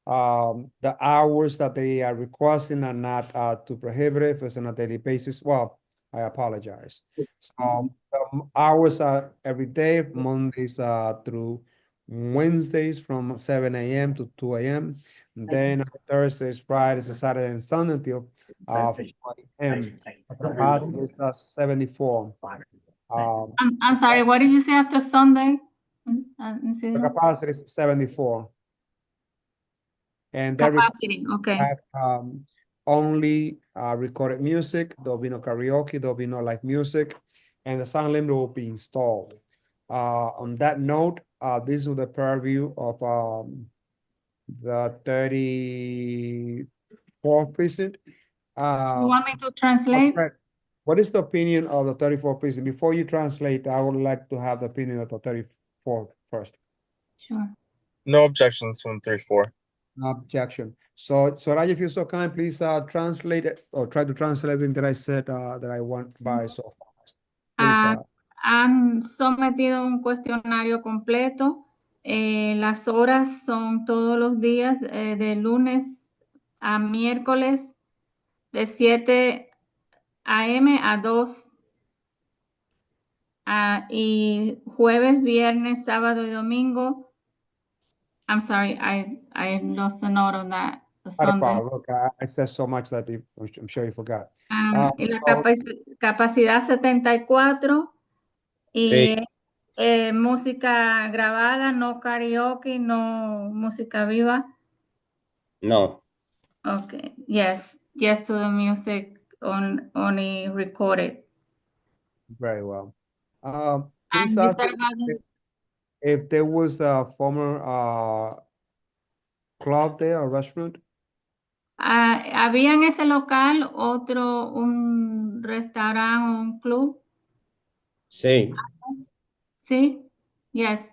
The hours that they are requesting are not too prohibitive. It's on a daily basis. Well, I apologize. So the hours are every day, Mondays through Wednesdays from 7 a.m. to 2 a.m. Then Thursdays, Fridays, Saturday, and Sunday until 4 a.m. Capacity is 74. I'm sorry, what did you say after Sunday? The capacity is 74. And that Capacity, okay. have only recorded music. There'll be no karaoke, there'll be no live music, and the sound limiter will be installed. On that note, this is the purview of the 34th precinct. You want me to translate? What is the opinion of the 34th precinct? Before you translate, I would like to have the opinion of the 34th first. Sure. No objections from 34. No objection. So Raj, if you're so kind, please translate it or try to translate everything that I said that I went by so far. Please, Han sometido un cuestionario completo. Las horas son todos los días, de lunes a miércoles, de 7 a.m. a 2. Y jueves, viernes, sábado y domingo. I'm sorry, I lost the note on that. The not a Sunday. problem. Look, I said so much that I'm sure you forgot. Y la capacidad 74 y Sí. música grabada, no karaoke, no música viva. No. Okay, yes to the music only recorded. Very well. And Please you ask said about this? if there was a former club there or restaurant. ¿Había en ese local un restaurante o un club? Sí. Sí. Yes.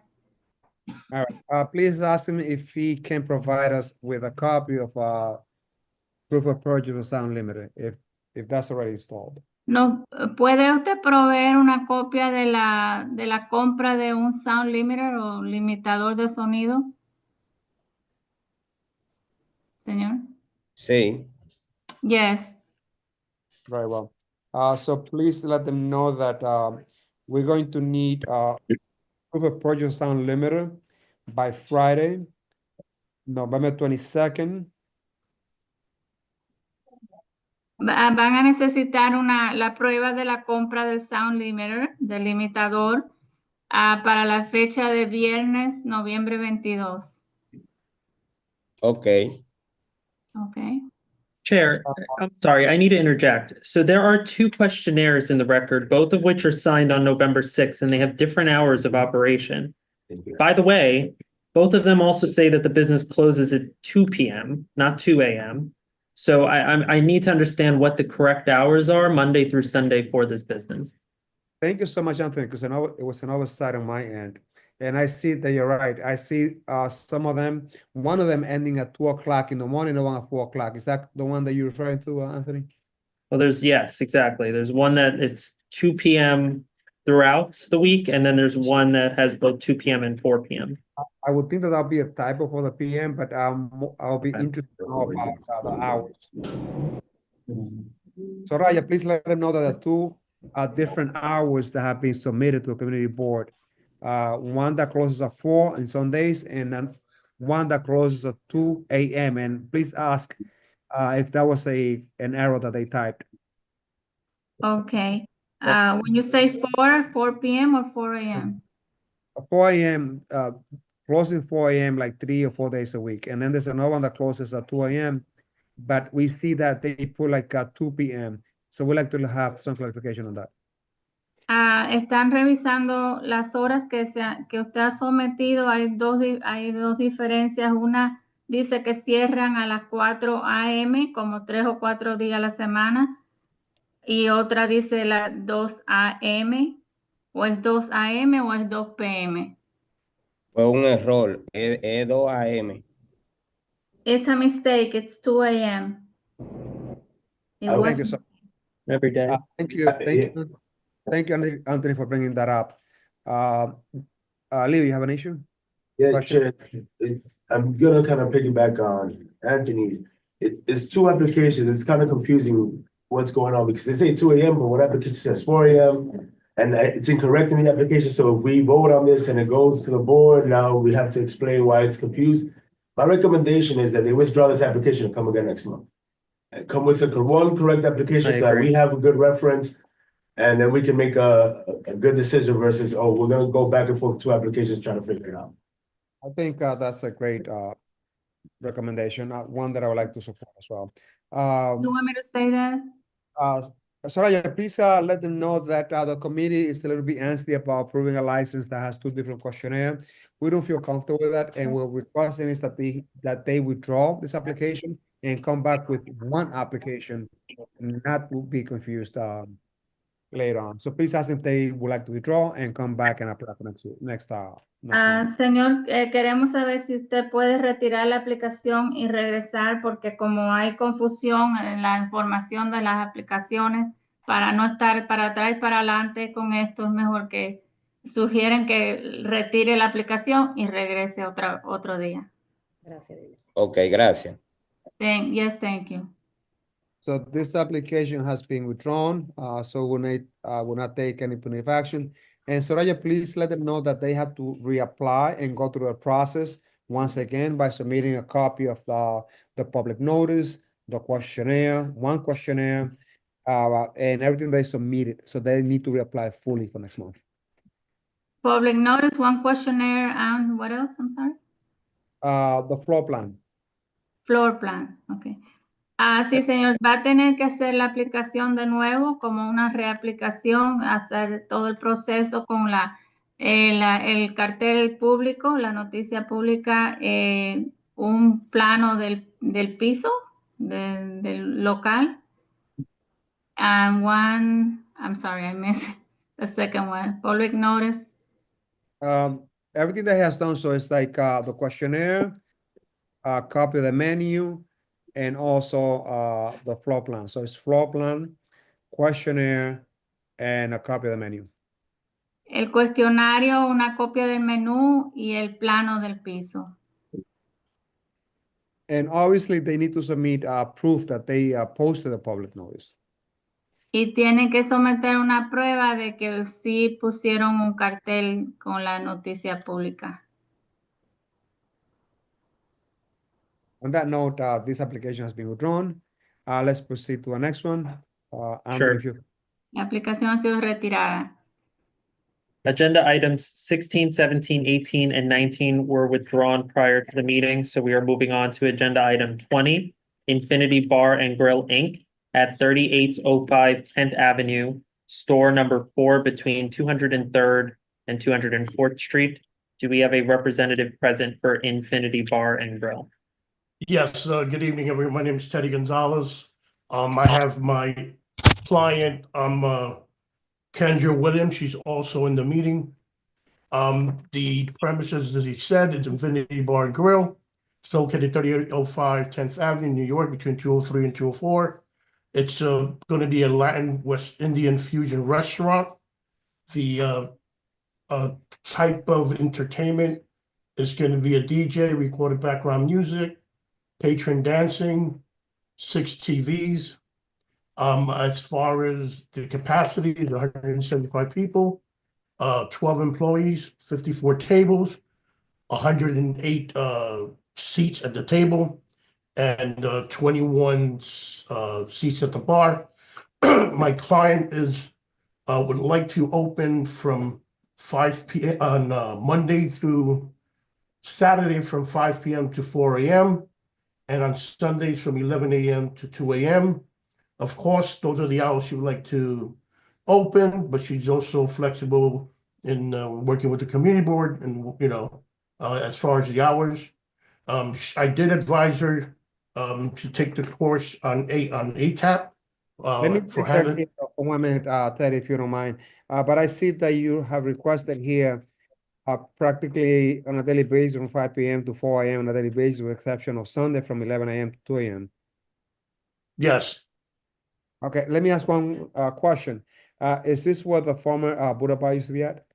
All right. Please ask him if he can provide us with a copy of proof of purchase of sound limiter, if that's already installed. No, ¿puede usted proveer una copia de la compra de un sound limiter o limitador de sonido? Señor. Sí. Yes. Very well. So please let them know that we're going to need proof of purchase sound limiter by Friday, November 22nd. Van a necesitar la prueba de la compra del sound limiter, del limitador, para la fecha de viernes, noviembre 22. Okay. Okay. Chair, I'm sorry, I need to interject. So there are two questionnaires in the record, both of which are signed on November 6th, and they have different hours of operation. By the way, both of them also say that the business closes at 2 p.m., not 2 a.m. So I need to understand what the correct hours are Monday through Sunday for this business. Thank you so much, Anthony, because I know it was an oversight on my end. And I see that you're right. I see some of them, one of them ending at 2 o'clock in the morning, the one at 4 o'clock. Is that the one that you're referring to, Anthony? Well, yes, exactly. There's one that it's 2 p.m. throughout the week, and then there's one that has both 2 p.m. and 4 p.m. I would think that that'll be a typo for the PM, but I'll be interested to know about the hours. So Raya, please let them know that there are two different hours that have been submitted to the community board. One that closes at 4 on Sundays, and then one that closes at 2 a.m. And please ask if that was an error that they typed. Okay. When you say 4 p.m. or 4 a.m.? 4 a.m. Closing 4 a.m. like 3 or 4 days a week. And then there's another one that closes at 2 a.m. But we see that they put like 2 p.m. So we'd like to have some clarification on that. Están revisando las horas que usted ha sometido. Hay dos diferencias. Una dice que cierran a las 4 a.m. como 3 o 4 días a la semana. Y otra dice las 2 a.m. o es 2 a.m. o es 2 p.m. Fue un error, es 2 a.m. It's a mistake. It's 2 a.m. Thank you, sir. Every day. Thank you, Anthony, for bringing that up. Leo, you have an issue? Yeah, Question? Chair, I'm gonna kind of piggyback on Anthony. It's two applications. It's kind of confusing what's going on because they say 2 a.m., but one application says 4 a.m. and it's incorrect in the application. So if we vote on this and it goes to the board, now we have to explain why it's confused. My recommendation is that they withdraw this application and come again next month. And come with one correct application so that we have a good reference, and then we can make a good decision versus, oh, we're gonna go back and forth 2 applications trying to figure it out. I think that's a great recommendation, one that I would like to support as well. You want me to say that? Soraya, please let them know that the committee is a little bit antsy about approving a license that has 2 different questionnaires. We don't feel comfortable with that, and we're requesting is that they withdraw this application and come back with one application, not to be confused later on. So please ask if they would like to withdraw and come back and apply for next month. Señor, queremos saber si usted puede retirar la aplicación y regresar porque como hay confusión en la información de las aplicaciones, para no estar para atrás y para adelante con esto, es mejor que sugieren que retire la aplicación y regrese otro día. Gracias. Ok, gracias. Yes, thank you. So this application has been withdrawn, so will not take any punitive action. And Soraya, please let them know that they have to reapply and go through the process once again by submitting a copy of the public notice, the questionnaire, one questionnaire, and everything they submitted. So they need to reapply fully for next month. Public notice, one questionnaire, and what else? I'm sorry. The floor plan. Floor plan, okay. Sí, señor, va a tener que hacer la aplicación de nuevo, como una reaplicación, hacer todo el proceso con el cartel público, la noticia pública, un plano del piso, del local. And one, I'm sorry, I missed the second one, public notice. Everything that he has done, so it's like the questionnaire, a copy of the menu, and also the floor plan. So it's floor plan, questionnaire, and a copy of the menu. El cuestionario, una copia del menú y el plano del piso. And obviously they need to submit proof that they posted a public notice. Y tienen que someter una prueba de que sí pusieron un cartel con la noticia pública. On that note, this application has been withdrawn. Let's proceed to the next one. Andrew, Sure. La aplicación ha sido retirada. Agenda items 16, 17, 18, and 19 were withdrawn prior to the meeting, so we are moving on to agenda item 20, Infinity Bar and Grill, Inc. at 3805 10th Avenue, store number 4 between 203rd and 204th Street. Do we have a representative present for Infinity Bar and Grill? Yes, good evening, everyone. My name is Teddy Gonzalez. I have my client, Kendra Williams. She's also in the meeting. The premises, as he said, it's Infinity Bar and Grill. It's located 3805 10th Avenue, New York, between 203 and 204. It's going to be a Latin West Indian fusion restaurant. the type of entertainment is going to be a DJ, recorded background music, patron dancing, 6 TVs. As far as the capacity is 175 people, 12 employees, 54 tables, 108 seats at the table, and 21 seats at the bar. My client would like to open from 5 p.m. on Monday through Saturday from 5 p.m. to 4 a.m. and on Sundays from 11 a.m. to 2 a.m. Of course, those are the hours she would like to open, but she's also flexible in working with the community board and, as far as the hours. I did advise her to take the course on ATAP. Let me for take having. that here for 1 minute, Ted, if you don't mind. But I see that you have requested here practically on a daily basis from 5 p.m. to 4 a.m. on a daily basis, with exception of Sunday from 11 a.m. to 2 a.m. Yes. Okay, let me ask one question. Is this where the former Buddha Bar used to be at?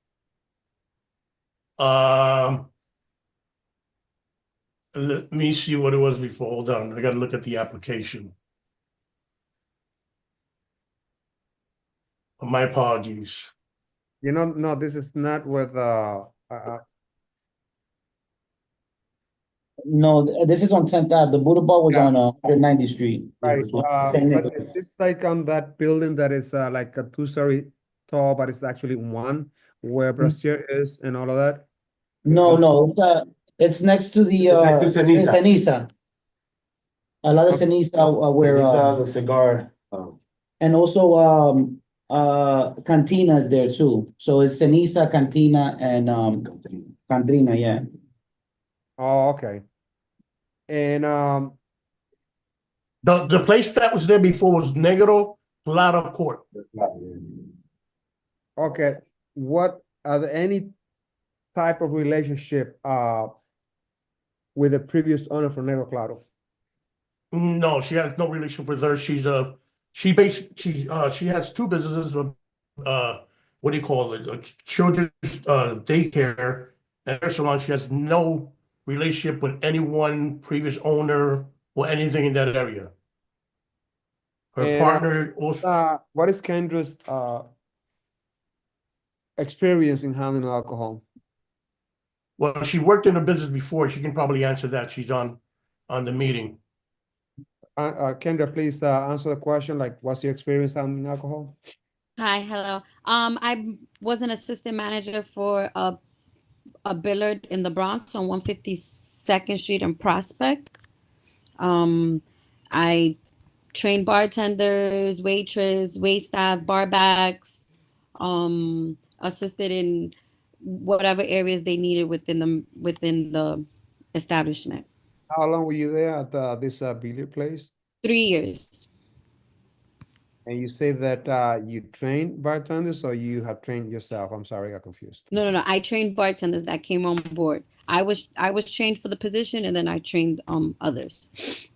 Let me see what it was before. Hold on. I got to look at the application. My apologies. No, this is not with No, this is on 10th Ave. The Buddha Bar was on 190th Street. right. Same But neighborhood. is this like on that building that is like a 2-story tall, but it's actually one, where Brasier is and all of that? No, it's next to the It's next to Ceniza. Ceniza. A lot of Ceniza where Ceniza, the cigar. and also Cantina is there too. So it's Ceniza, Cantina, and Cantina, yeah. Oh, okay. And The place that was there before was Negro Claro Court. okay, what are there any type of relationship with the previous owner for Negro Claro? No, she has no relationship with her. She has 2 businesses. What do you call it? Children's daycare and hair salon. She has no relationship with anyone, previous owner, or anything in that area. Her And, partner also. What is Kendra's experience in handling alcohol? Well, she worked in a business before. She can probably answer that. She's on the meeting. Kendra, please answer the question. Like, what's your experience handling alcohol? Hi, hello. I was an assistant manager for a Billard in the Bronx on 152nd Street and Prospect. I trained bartenders, waitress, waitstaff, barbacks, assisted in whatever areas they needed within the establishment. How long were you there at this billiard place? 3 years. And you say that you trained bartenders or you have trained yourself? I'm sorry, I got confused. No. I trained bartenders that came on board. I was trained for the position, and then I trained others.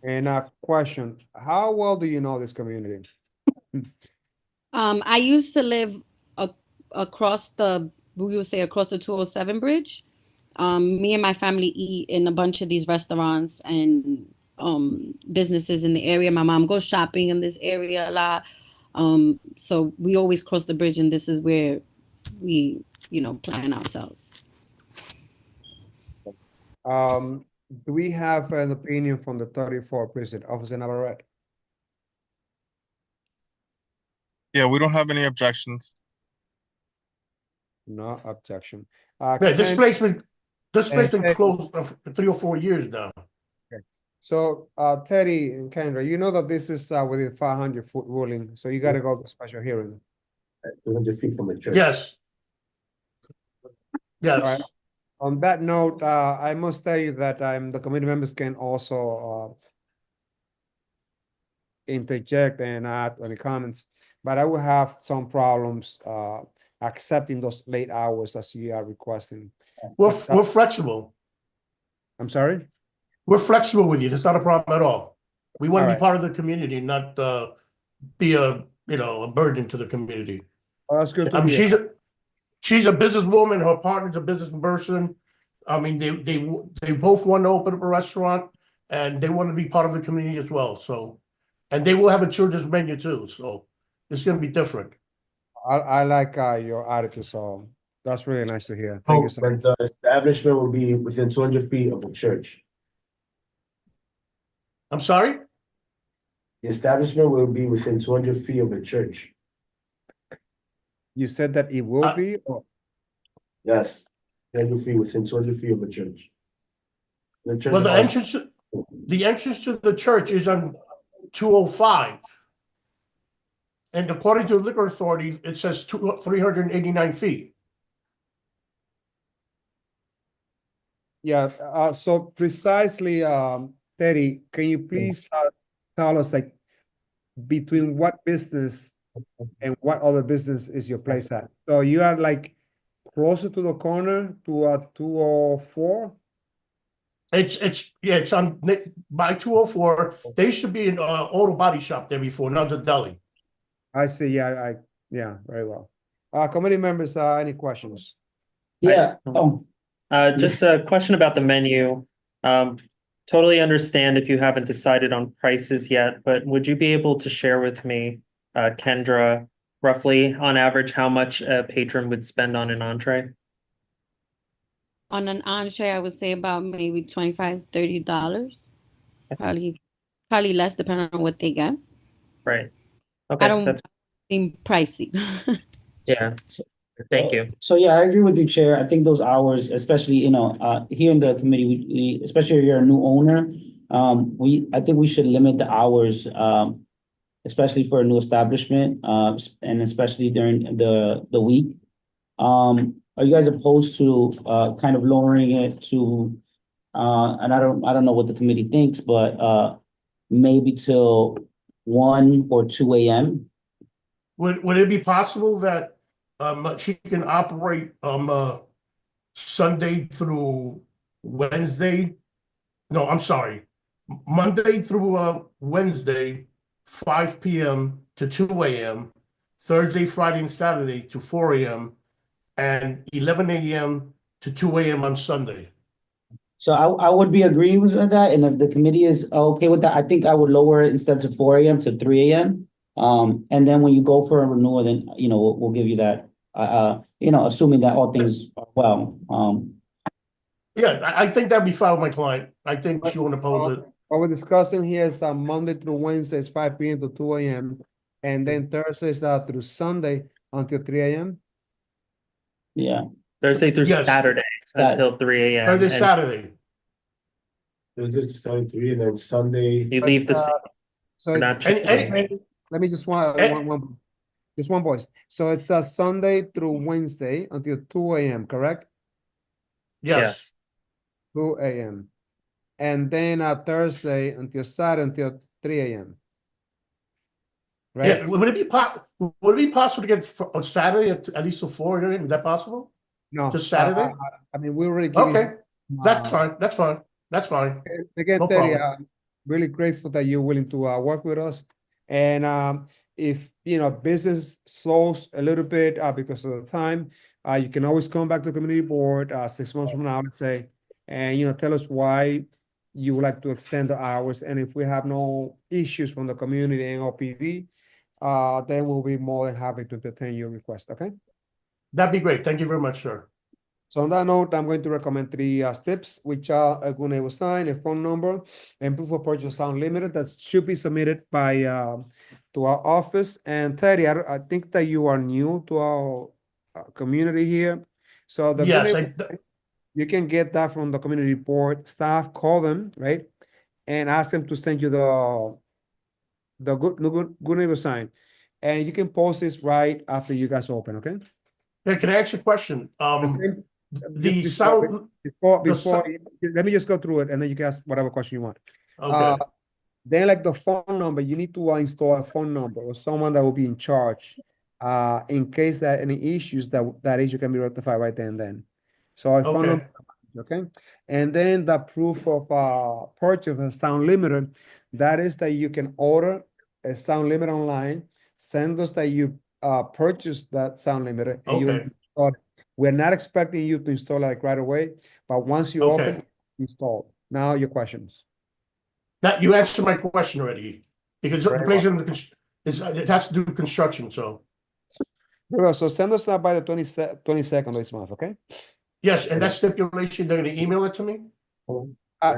And a question, how well do you know this community? I used to live across the 207 bridge. Me and my family eat in a bunch of these restaurants and businesses in the area. My mom goes shopping in this area a lot. So we always cross the bridge, and this is where we, plan ourselves. Do we have an opinion from the 34th precinct, Officer Navarrete? Yeah, we don't have any objections. No objection. Yeah, this place been Teddy. closed for 3 or 4 years now. Okay. So, Teddy and Kendra, you know that this is within 500-foot ruling, so you got to go to special hearing. 200 feet from the church. Yes. Yes. All right. On that note, I must tell you that the committee members can also interject and add any comments, but I will have some problems accepting those late hours as you are requesting. We're flexible. I'm sorry? We're flexible with you. That's not a problem at all. We want All to right. be part of the community, not be a burden to the community. Oh, that's good to She's hear. she's a businesswoman, her partner's a business person. I mean, they both want to open up a restaurant and they want to be part of the community as well, so. And they will have a children's menu too, so it's gonna be different. I like your attitude, so that's really nice to hear. Thank you so much. But the establishment will be within 200 feet of a church. I'm sorry? The establishment will be within 200 feet of a church. You said that it will be, or Yes, 200 feet within 200 feet of a church. The church. Well, the entrance to the church is on 205. And according to the liquor authority, it says 389 feet. yeah, so precisely, Teddy, can you please tell us like between what business and what other business is your place at? So you are like closer to the corner to 204? It's on by 204. There used to be an auto body shop there before, now it's a deli. I see, yeah, very well. Committee members, any questions? Yeah, Just a question about the menu. Totally understand if you haven't decided on prices yet, but would you be able to share with me, Kendra, roughly on average, how much a patron would spend on an entree? On an entree, I would say about maybe $25-$30. Probably less depending on what they get. Right. I Okay, don't that's, seem pricey. yeah, thank you. So yeah, I agree with you, Chair. I think those hours, especially, here in the committee, we especially if you're a new owner, I think we should limit the hours, especially for a new establishment, and especially during the week. Are you guys opposed to kind of lowering it to, and I don't know what the committee thinks, but maybe till 1 or 2 a.m.? Would it be possible that she can operate Sunday through Wednesday? No, I'm sorry. Monday through Wednesday, 5 p.m. to 2 a.m., Thursday, Friday, and Saturday to 4 a.m., and 11 a.m. to 2 a.m. on Sunday. So I would be agreeing with that, and if the committee is okay with that, I think I would lower it instead of 4 a.m. to 3 a.m. And then when you go for a renewal, then, we'll give you that, assuming that all things are well. Yeah, I think that'd be fine with my client. I think she won't oppose it. What we're discussing here is Monday through Wednesday is 5 p.m. to 2 a.m. And then Thursdays through Sunday until 3 a.m. Yeah. Thursday through Yes. Saturday until 3 a.m. Thursday, and Saturday. Thursday, 3, and then Sunday. You leave the So We're it's, not changing. let me just just one voice. So it's Sunday through Wednesday until 2 a.m., correct? Yes. 2 a.m. And then Thursday until Saturday until 3 a.m. Right? Yeah, would it be possible to get on Saturday at least till 4 a.m.? Is that possible? No. Just Saturday? I mean, we already give you Okay, that's fine. That's fine. That's fine. Again, No Teddy, problem. I'm really grateful that you're willing to work with us. And if business slows a little bit because of the time, you can always come back to the community board 6 months from now, let's say, and tell us why you would like to extend the hours. And if we have no issues from the community and OPV, then we'll be more than happy to entertain your request. Okay. That'd be great. Thank you very much, sir. So on that note, I'm going to recommend 3 steps, which are a good neighbor sign, a phone number, and proof of purchase sound limited that should be submitted by to our office. And Teddy, I think that you are new to our community here. So the Yes, you can get that from the community board staff, call them, right? And ask them to send you the good neighbor sign. And you can post this right after you guys open, okay? Hey, can I ask you a question? The Just sound. before the let me just go through it and then you can ask whatever question you want. Okay. Then like the phone number, you need to install a phone number or someone that will be in charge in case there are any issues that issue can be rectified right then and then. So a phone Okay. number, okay? And then the proof of purchase of a sound limiter, that is that you can order a sound limiter online, send us that you purchase that sound limiter. And you Okay. install it. We're not expecting you to install like right away, but once you Okay. open, install. Now your questions. That, you answered my question already, because the Very place well. in the, is, it has to do with construction, so. Very well. So send us that by the 22nd of this month, okay? Yes, and that stipulation, they're gonna email it to me?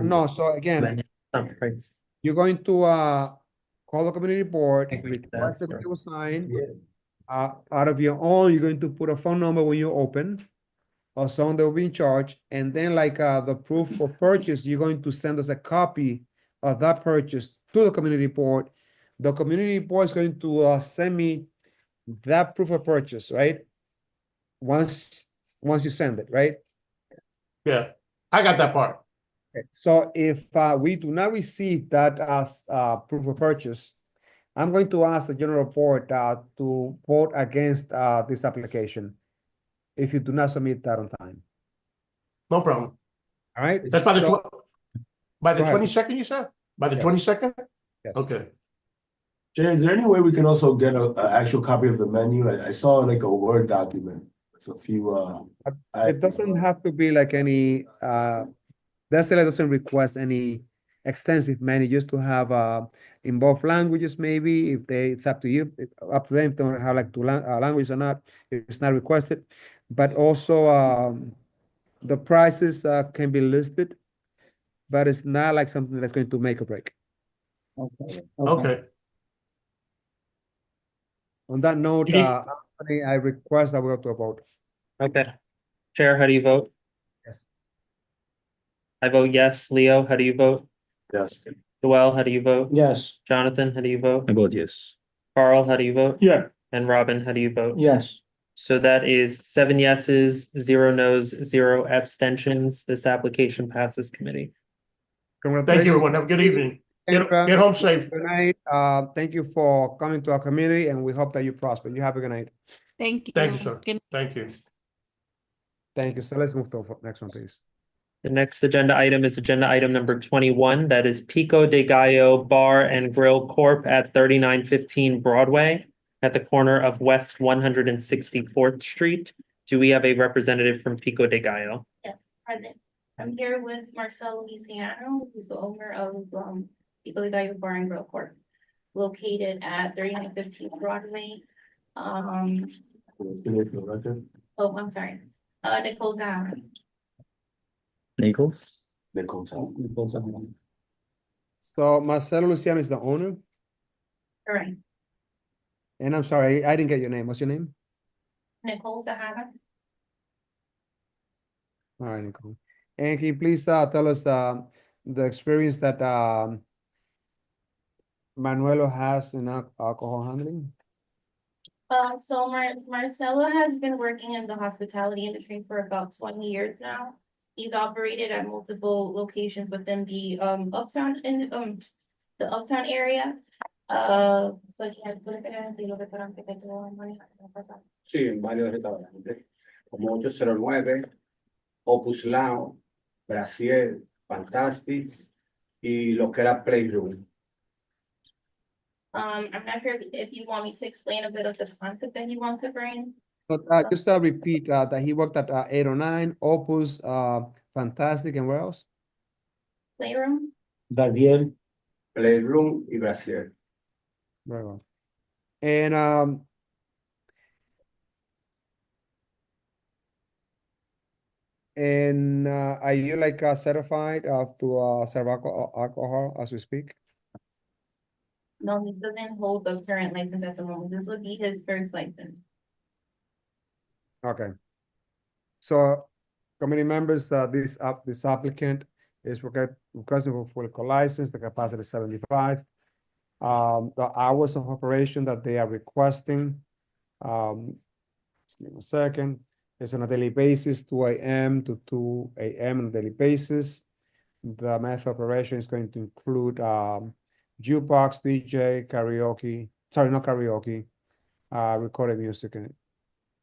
No, so again, you're going to call the community board, request that they will sign. Out of your own, you're going to put a phone number when you open, or someone that will be in charge, and then like the proof of purchase, you're going to send us a copy of that purchase to the community board. The community board is going to send me that proof of purchase, right? Once you send it, right? Yeah, I got that part. Okay. So if we do not receive that as proof of purchase, I'm going to ask the general board to vote against this application if you do not submit that on time. No problem. All right? That's by the So- by the Go ahead. 22nd, you said? By the Yes. 22nd? Yes. Okay. Jay, is there any way we can also get a actual copy of the menu? I saw like a Word document. It's a few, It doesn't have to be like any, DESELA doesn't request any extensive menu, just to have in both languages, maybe, if they, it's up to you, up to them, if they don't have like two languages or not, it's not requested. But also, the prices can be listed, but it's not like something that's going to make or break. Okay. On that note, You did- Anthony, I request that we go to a vote. Okay. Chair, how do you vote? Yes. I vote yes. Leo, how do you vote? Yes. Joel, how do you vote? Yes. Jonathan, how do you vote? I vote yes. Carl, how do you vote? Yeah. And Robin, how do you vote? Yes. So that is 7 yeses, 0 nos, 0 abstentions. This application passes committee. Thank you, everyone. Have a good evening. Get home safe. Good night. Thank you for coming to our community, and we hope that you prosper. You have a good night. Thank you. Thank you, sir. Thank you. Thank you. So let's move to the next one, please. The next agenda item is agenda item number 21. That is Pico de Gallo Bar and Grill Corp. at 3915 Broadway at the corner of West 164th Street. Do we have a representative from Pico de Gallo? Yes, present. I'm here with Marcel Luciano, who's the owner of Pico de Gallo Bar and Grill Corp. Located at 3915 Broadway. Oh, I'm sorry. Nicole Down. Nichols? So Marcelo Luciano is the owner, Correct. and I'm sorry, I didn't get your name. What's your name? Nicole Zahara. All right, Nicole. And can you please tell us the experience that Manuelo has in alcohol handling? So Marcelo has been working in the hospitality industry for about 20 years now. He's operated at multiple locations within the uptown the uptown area. Such as Sí, en varios restaurantes, como 809, Opus Lounge, Brasier, Fantastic, y lo que era Playroom. I'm not sure if you want me to explain a bit of the concept that he wants to bring. But just repeat that he worked at 809, Opus, Fantastic, and where else? Playroom. Brasier. Playroom y Brasier. Very well. And are you like certified to serve alcohol as we speak? No, he doesn't hold the current license at the moment. This would be his first license. Okay. So, committee members, this applicant is requesting for full liquor license. The capacity is 75. The hours of operation that they are requesting, just give me a second. It's on a daily basis, 2 a.m. to 2 a.m. on a daily basis. The method of operation is going to include jukebox, DJ, karaoke. Sorry, not karaoke. Recorded music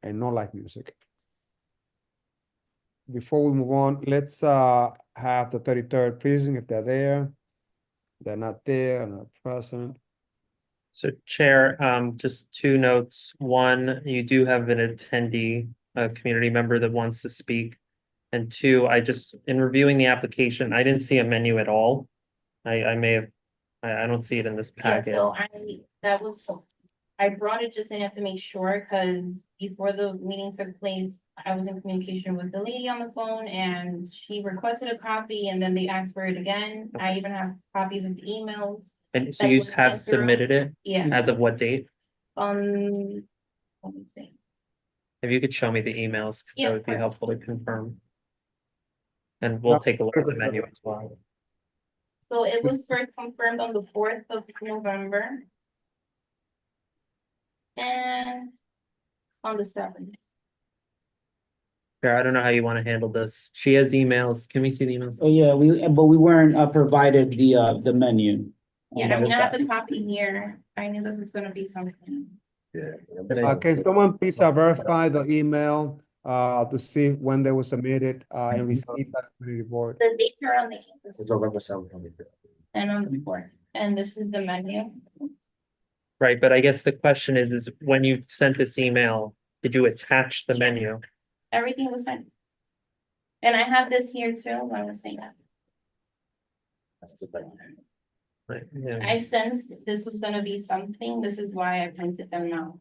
and no live music. Before we move on, let's have the 33rd precinct if they're there. They're not there, not present. So Chair, just two notes. One, you do have an attendee, a community member that wants to speak. And two, in reviewing the application, I didn't see a menu at all. I may have, I don't see it in this Yeah, packet. so I brought it just in to make sure, because before the meeting took place, I was in communication with the lady on the phone and she requested a copy and then they asked for it again. I even have copies of the emails. And so that you was have sent through. submitted it? Yeah. As of what date? Let me see. If you could show me the emails, because Yeah, that of would be course. helpful to confirm. And we'll take a look at the menu as well. So it was first confirmed on the 4th of November. And on the 7th. Chair, I don't know how you want to handle this. She has emails. Can we see the emails? Oh, yeah, but we weren't provided the menu. Yeah, I mean, I have the copy here. I knew this was gonna be something. Can someone please verify the email to see when they were submitted and received by the community board? The dates are on the It's November 7th. and on the 4th, and this is the menu. Right, but I guess the question is when you sent this email, did you attach the menu? Everything was fine. And I have this here too, I was saying that. Right, yeah. I sensed this was gonna be something, this is why I printed them now.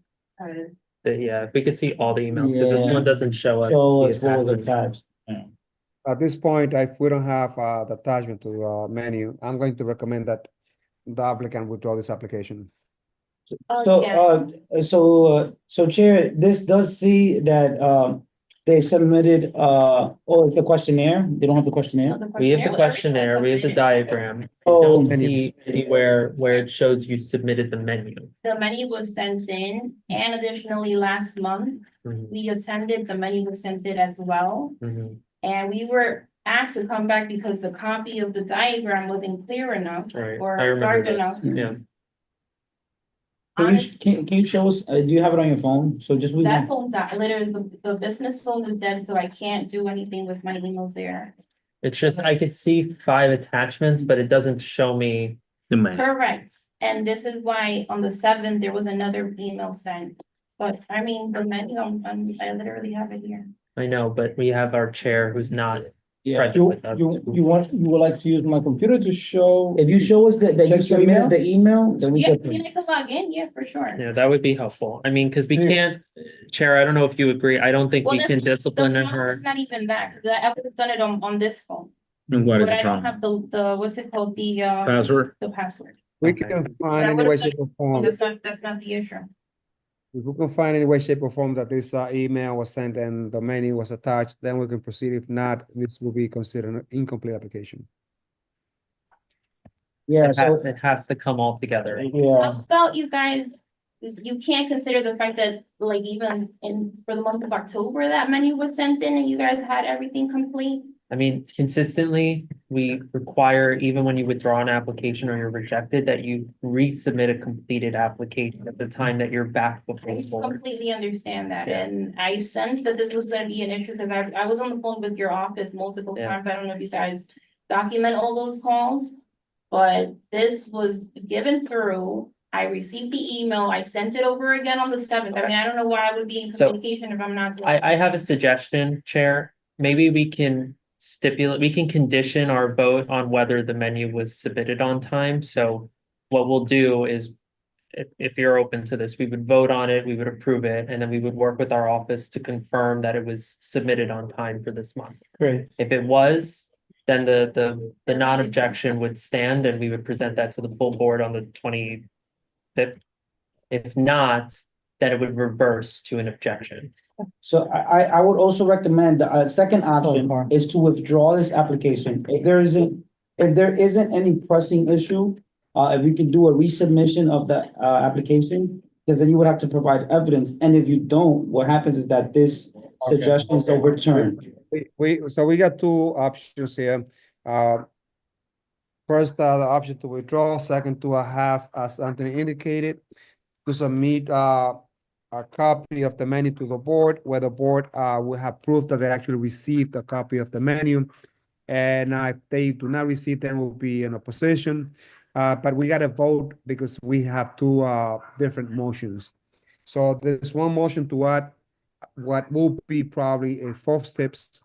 Yeah, if we could see all the emails, because this Yeah. one doesn't show us. So the it's full of attachment. attached. At this point, if we don't have the attachment to the menu, I'm going to recommend that the applicant withdraw this application. So Chair, this does see that they submitted the questionnaire. They don't have the questionnaire. We have the questionnaire, we have the diagram. I Oh. don't see anywhere where it shows you submitted the menu. The menu was sent in, and additionally, last month, Mhm, we attended, the menu was sent in as well. mhm. And we were asked to come back because the copy of the diagram wasn't clear enough Right, or I remember dark enough. this, yeah. Can you show us, do you have it on your phone? So just. That phone died, literally, the business phone is dead, so I can't do anything with my emails there. It's just, I could see 5 attachments, but it doesn't show me the menu. Correct, and this is why on the 7th, there was another email sent. But I mean, the menu, I literally have it here. I know, but we have our chair who's not Yeah, present you, with us. you would like to use my computer to show? If you show us that you Check your submitted the email, then we Yeah, can. you can log in, yeah, for sure. Yeah, that would be helpful. I mean, because we can't, Chair, I don't know if you agree. I don't think Well, we can the discipline problem her. is not even that, because I would have done it on this phone. And what is But the I don't problem? have the, what's it called, the Password? the password. We can find I any way, would've shape or form. That's not the issue. If we can find any way, shape or form that this email was sent and the menu was attached, then we can proceed. If not, this will be considered an incomplete application. Yeah, It has to come all together. How about you guys, you can't consider the fact that like even for the month of October, that menu was sent in and you guys had everything complete? I mean, consistently, we require, even when you withdraw an application or you're rejected, that you resubmit a completed application at the time that you're back before I the board. completely understand that, and I sensed that this was gonna be an issue, because I was on the phone with your office multiple Yeah. times, I don't know if you guys document all those calls. But this was given through, I received the email, I sent it over again on the 7th, I mean, I don't know why I would be in So, communication if I'm not. I have a suggestion, Chair. Maybe we can condition our vote on whether the menu was submitted on time. So what we'll do is, if you're open to this, we would vote on it, we would approve it, and then we would work with our office to confirm that it was submitted on time for this month. Great. If it was, then the non-objection would stand and we would present that to the full board on the 25th. If not, then it would reverse to an objection. So I would also recommend the second option is to withdraw this application. If there isn't any pressing issue, if you can do a resubmission of the application, because then you would have to provide evidence. And if you don't, what happens is that this suggestion is overturned. So we got 2 options here. First, the option to withdraw, second to have, as Anthony indicated, to submit a copy of the menu to the board, where the board will have proof that they actually received a copy of the menu. And if they do not receive, then will be in opposition. but we gotta vote because we have two different motions. So there's one motion to add what will be probably a fourth steps,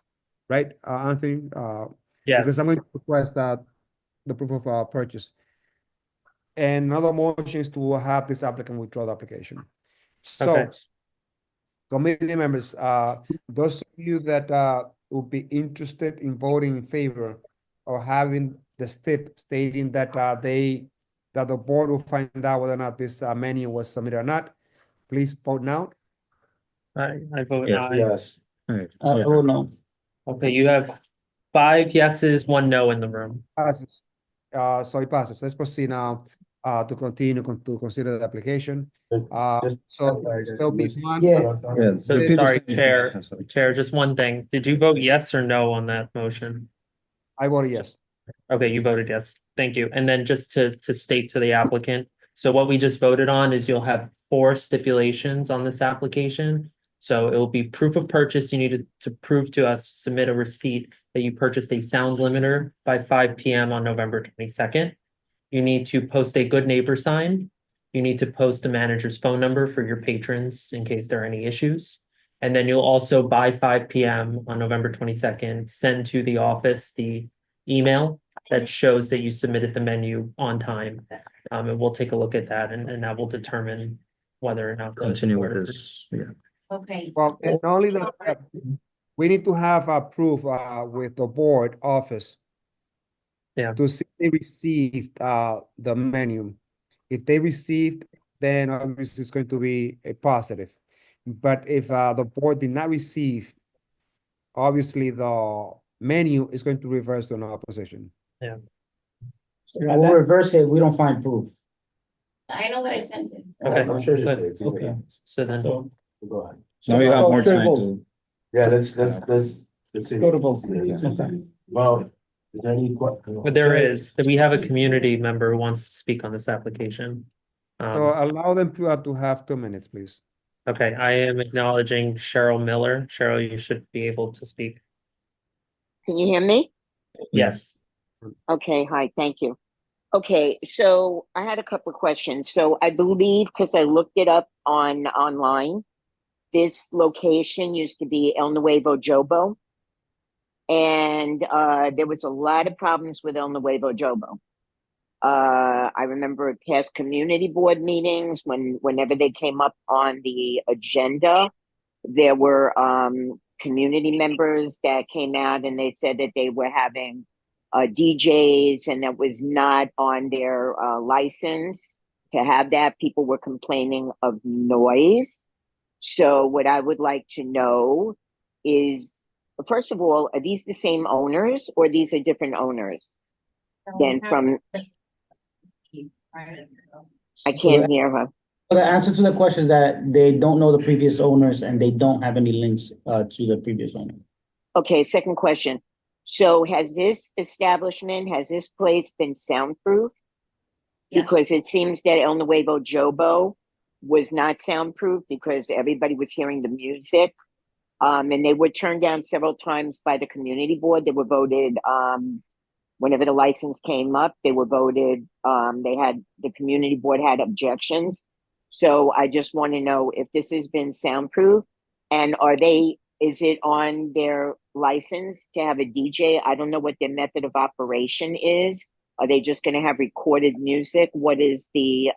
right, Anthony? Because Yes. I'm going to request that the proof of purchase. And another motion is to have this applicant withdraw the application. So, Okay. committee members, those of you that would be interested in voting in favor or having the step stating that that the board will find out whether or not this menu was submitted or not, please vote now. I vote Yes. aye. Yes. Oh, no. Okay, you have 5 yeses, 1 no in the room. Passes. So it passes. Let's proceed now to continue to consider the application. So there'll be one. Yeah. So sorry, Chair, just one thing. Did you vote yes or no on that motion? I voted yes. Okay, you voted yes. Thank you. And then just to state to the applicant, so what we just voted on is you'll have 4 stipulations on this application. So it will be proof of purchase. You need to prove to us, submit a receipt that you purchased a sound limiter by 5 p.m. on November 22nd. You need to post a good neighbor sign. You need to post a manager's phone number for your patrons in case there are any issues. And then you'll also by 5 p.m. on November 22nd, send to the office the email that shows that you submitted the menu on time. And we'll take a look at that and that will determine whether or not. Continue with this, yeah. Okay. Well, and not only that, we need to have a proof with the board office. Yeah. To see if they received the menu. If they received, then obviously it's going to be a positive. But if the board did not receive, obviously the menu is going to reverse to an opposition. Yeah. We'll reverse it. We don't find proof. I know what I sent him. Okay, I'm sure you good. did. It's in there. So then, Go ahead. Now you have more Sure, time vote. to. Yeah, let's. Go to vote. Well, is there any? but there is, that we have a community member who wants to speak on this application. So allow them to have 2 minutes, please. Okay, I am acknowledging Cheryl Miller. Cheryl, you should be able to speak. Can you hear me? Yes. Okay, hi, thank you. Okay, so I had a couple of questions. So I believe, because I looked it up online, this location used to be El Nuevo Jobo. And there was a lot of problems with El Nuevo Jobo. I remember past community board meetings, whenever they came up on the agenda, there were community members that came out and they said that they were having DJs and that was not on their license to have that. People were complaining of noise. So what I would like to know is, first of all, are these the same owners or these are different owners? Then from, I can't hear her. The answer to the question is that they don't know the previous owners and they don't have any links to the previous owner. Okay, second question. So has this place been soundproof? Yes. Because it seems that El Nuevo Jobo was not soundproof because everybody was hearing the music. And they were turned down several times by the community board. They were voted, whenever the license came up, they were voted, the community board had objections. So I just want to know if this has been soundproof and is it on their license to have a DJ? I don't know what their method of operation is. Are they just going to have recorded music? What is the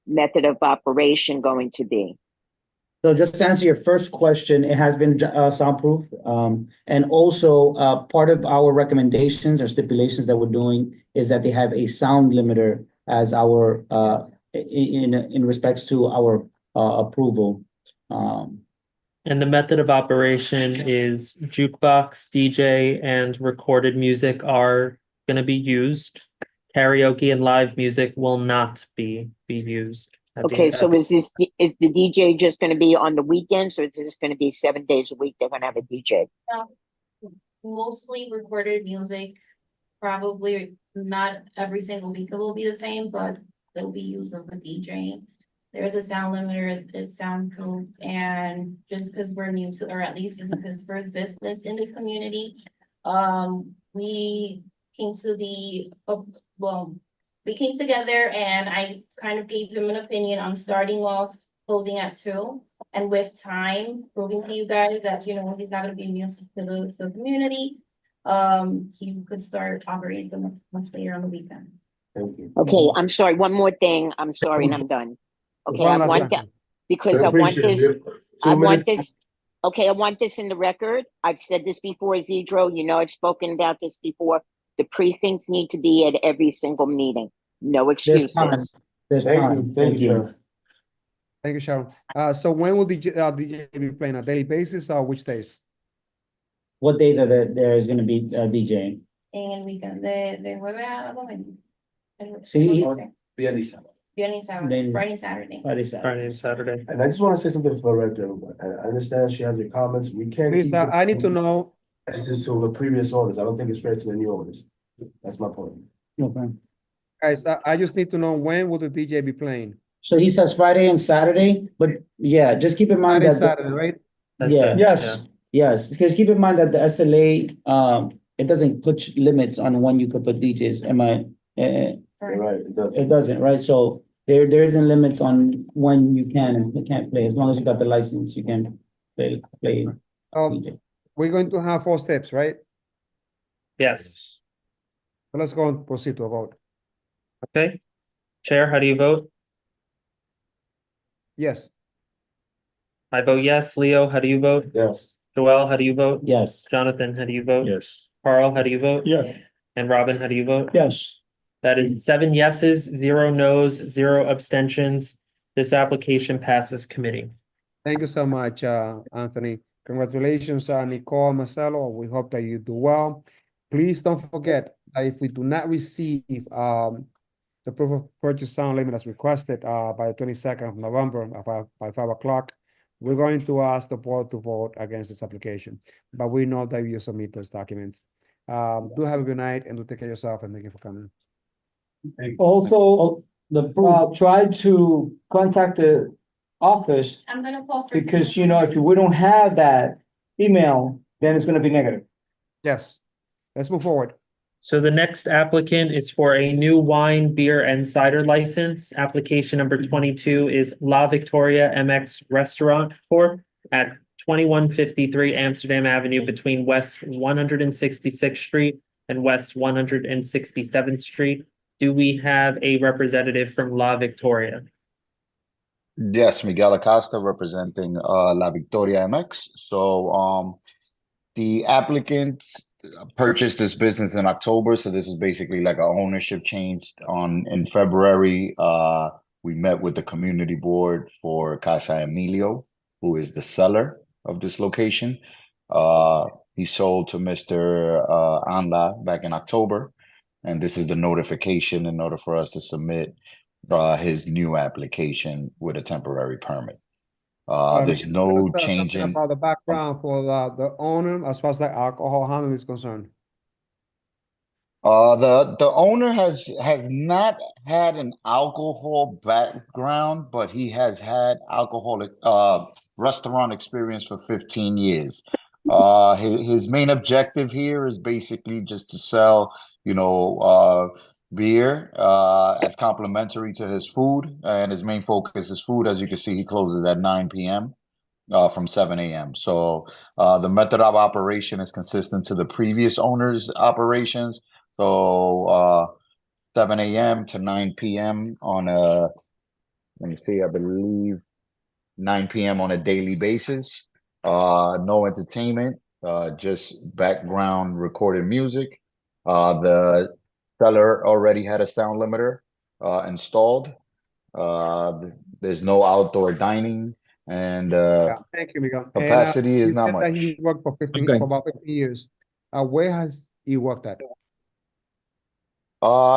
method of operation going to be? So just to answer your first question, it has been soundproof. And also part of our recommendations or stipulations that we're doing is that they have a sound limiter as our in respects to our approval. And the method of operation is jukebox, DJ, and recorded music are going to be used. Karaoke and live music will not be used. Okay, so is the DJ just going to be on the weekends or is this going to be 7 days a week? They're going to have a DJ. Mostly recorded music. Probably not every single week it will be the same, but they'll be used with the DJ. There's a sound limiter, it's soundproofed, and just because we're new to, or at least this is his first business in this community, we came to the, we came together and I kind of gave him an opinion on starting off closing at 2. And with time, proving to you guys that, you know, he's not gonna be a nuisance to the community. He could start operating from much later on the weekend. Thank you. Okay, I'm sorry, one more thing. I'm sorry, and I'm done. Okay, I One last want second. that, because I I want appreciate this, it. I 2 want minutes. this, okay, I want this in the record. I've said this before, Zedro, you know, I've spoken about this before. The precincts need to be at every single meeting. No There's time. excuses. There's Thank time. you, thank you, Sharon. Thank you, Sharon. So when will DJ be playing, a daily basis or which days? What days are there is gonna be DJing? En el weekend, de jueves a domingo. Sí. Viernes. Viernes, sábado, Then- Friday, Saturday. Friday, Saturday. Friday and Saturday. And I just want to say something for the record. I understand she has your comments. We can't. Please, keep I need to this- know, This is to the previous owners. I don't think it's fair to the new owners. That's my point. Okay. guys, I just need to know when will the DJ be playing? So he says Friday and Saturday, but yeah, just keep in mind Friday, that. Saturday, right? That's Yeah. it, Yes. yeah. Yes, because keep in mind that the SLA, it doesn't put limits on when you could put DJs. Am I? You're right, it does. It doesn't, right? So there isn't limits on when you can and can't play. As long as you got the license, you can play. DJ. We're going to have 4 steps, right? Yes. So let's go and proceed to a vote. Okay. Chair, how do you vote? Yes. I vote yes. Leo, how do you vote? Yes. Joel, how do you vote? Yes. Jonathan, how do you vote? Yes. Carl, how do you vote? Yeah. And Robin, how do you vote? Yes. That is 7 yeses, 0 nos, 0 abstentions. This application passes committee. Thank you so much, Anthony. Congratulations, Nicole, Marcelo. We hope that you do well. Please don't forget that if we do not receive the proof of purchase sound limit as requested by the 22nd of November by 5 o'clock, we're going to ask the board to vote against this application. But we know that you submit those documents. Do have a good night and do take care of yourself, and thank you for coming. Also, The try to contact the office, I'm gonna call for. because, you know, if we don't have that email, then it's gonna be negative. Yes, let's move forward. So the next applicant is for a new wine, beer, and cider license. Application number 22 is La Victoria MX Restaurant Corp. At 2153 Amsterdam Avenue between West 166th Street and West 167th Street. Do we have a representative from La Victoria? Yes, Miguel Acosta representing La Victoria MX. So the applicant purchased this business in October, so this is basically like an ownership change. In February, we met with the community board for Casa Emilio, who is the seller of this location. He sold to Mr. Anla back in October, and this is the notification in order for us to submit his new application with a temporary permit. There's no Tell us change something in. about the background for the owner as far as the alcohol handling is concerned. The owner has not had an alcohol background, but he has had alcoholic restaurant experience for 15 years. His main objective here is basically just to sell, beer as complimentary to his food, and his main focus is food. As you can see, he closes at 9 p.m. From 7 a.m. So the method of operation is consistent to the previous owner's operations. So 7 a.m. to 9 p.m. on a, let me see, I believe 9 p.m. on a daily basis. No entertainment, just background recorded music. The seller already had a sound limiter installed. There's no outdoor dining, and Thank you, Miguel. capacity is You not said that much. he worked for about 15 years. Where has he worked at?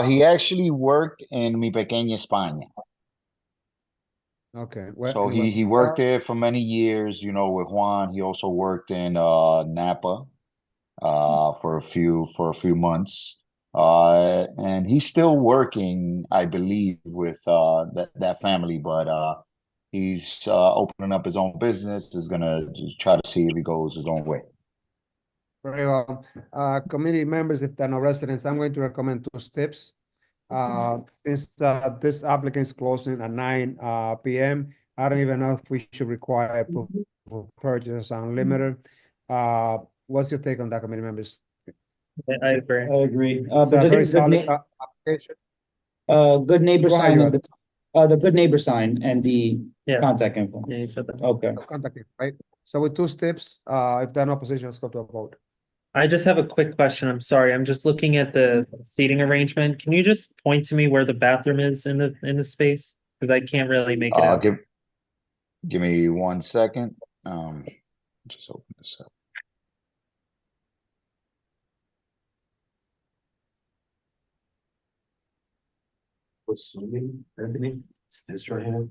He actually worked in Mi Pequeña España. Okay. So he worked there for many years, with Juan. He also worked in Napa for a few months. And he's still working, I believe, with that family, but he's opening up his own business, is gonna try to see if he goes his own way. Very well. Committee members, if there are no residents, I'm going to recommend 2 steps. Since this applicant is closing at 9 p.m., I don't even know if we should require proof of purchase unlimited. What's your take on that, committee members? I agree. I agree. It's But a there very is good solid na- application. good neighbor Go ahead, sign, Joel. the good neighbor sign and the Yeah. contact info. Yeah, you said that. Okay. Contact it, right? So with two steps, if there are no opposition, let's go to a vote. I just have a quick question. I'm sorry. I'm just looking at the seating arrangement. Can you just point to me where the bathroom is in the space? Because I can't really make it out. Give me 1 second. Just open this up. Assuming, Anthony, it's this right here.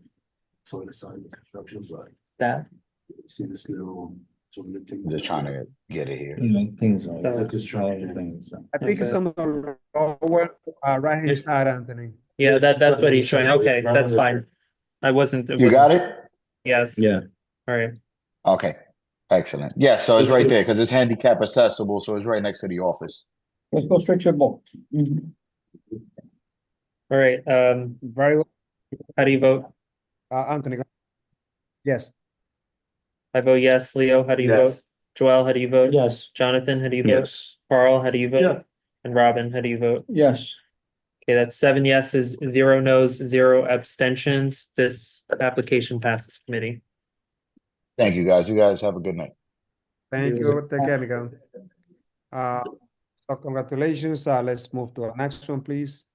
So on the side of the construction, but That? you see this little, so the thing. I'm just trying to get it here. Things Is that this trying? things. I think it's on the lower right hand Yes. side, Anthony. Yeah, that's what he's showing. Okay, that's fine. I wasn't. You got it? Yes. Yeah. All right. Okay, excellent. Yeah, so it's right there because it's handicap accessible, so it's right next to the office. Let's go straight to your vote. All right. Very well. How do you vote? Anthony. Yes. I vote yes. Leo, how do you Yes. vote? Joel, how do you vote? Yes. Jonathan, how do you vote? Yes. Carl, how do you vote? Yeah. And Robin, how do you vote? Yes. Okay, that's 7 yeses, 0 nos, 0 abstentions. This application passes committee. Thank you, guys. You guys have a good night. Thank you. Take care, Miguel. So congratulations. Let's move to our next one, please.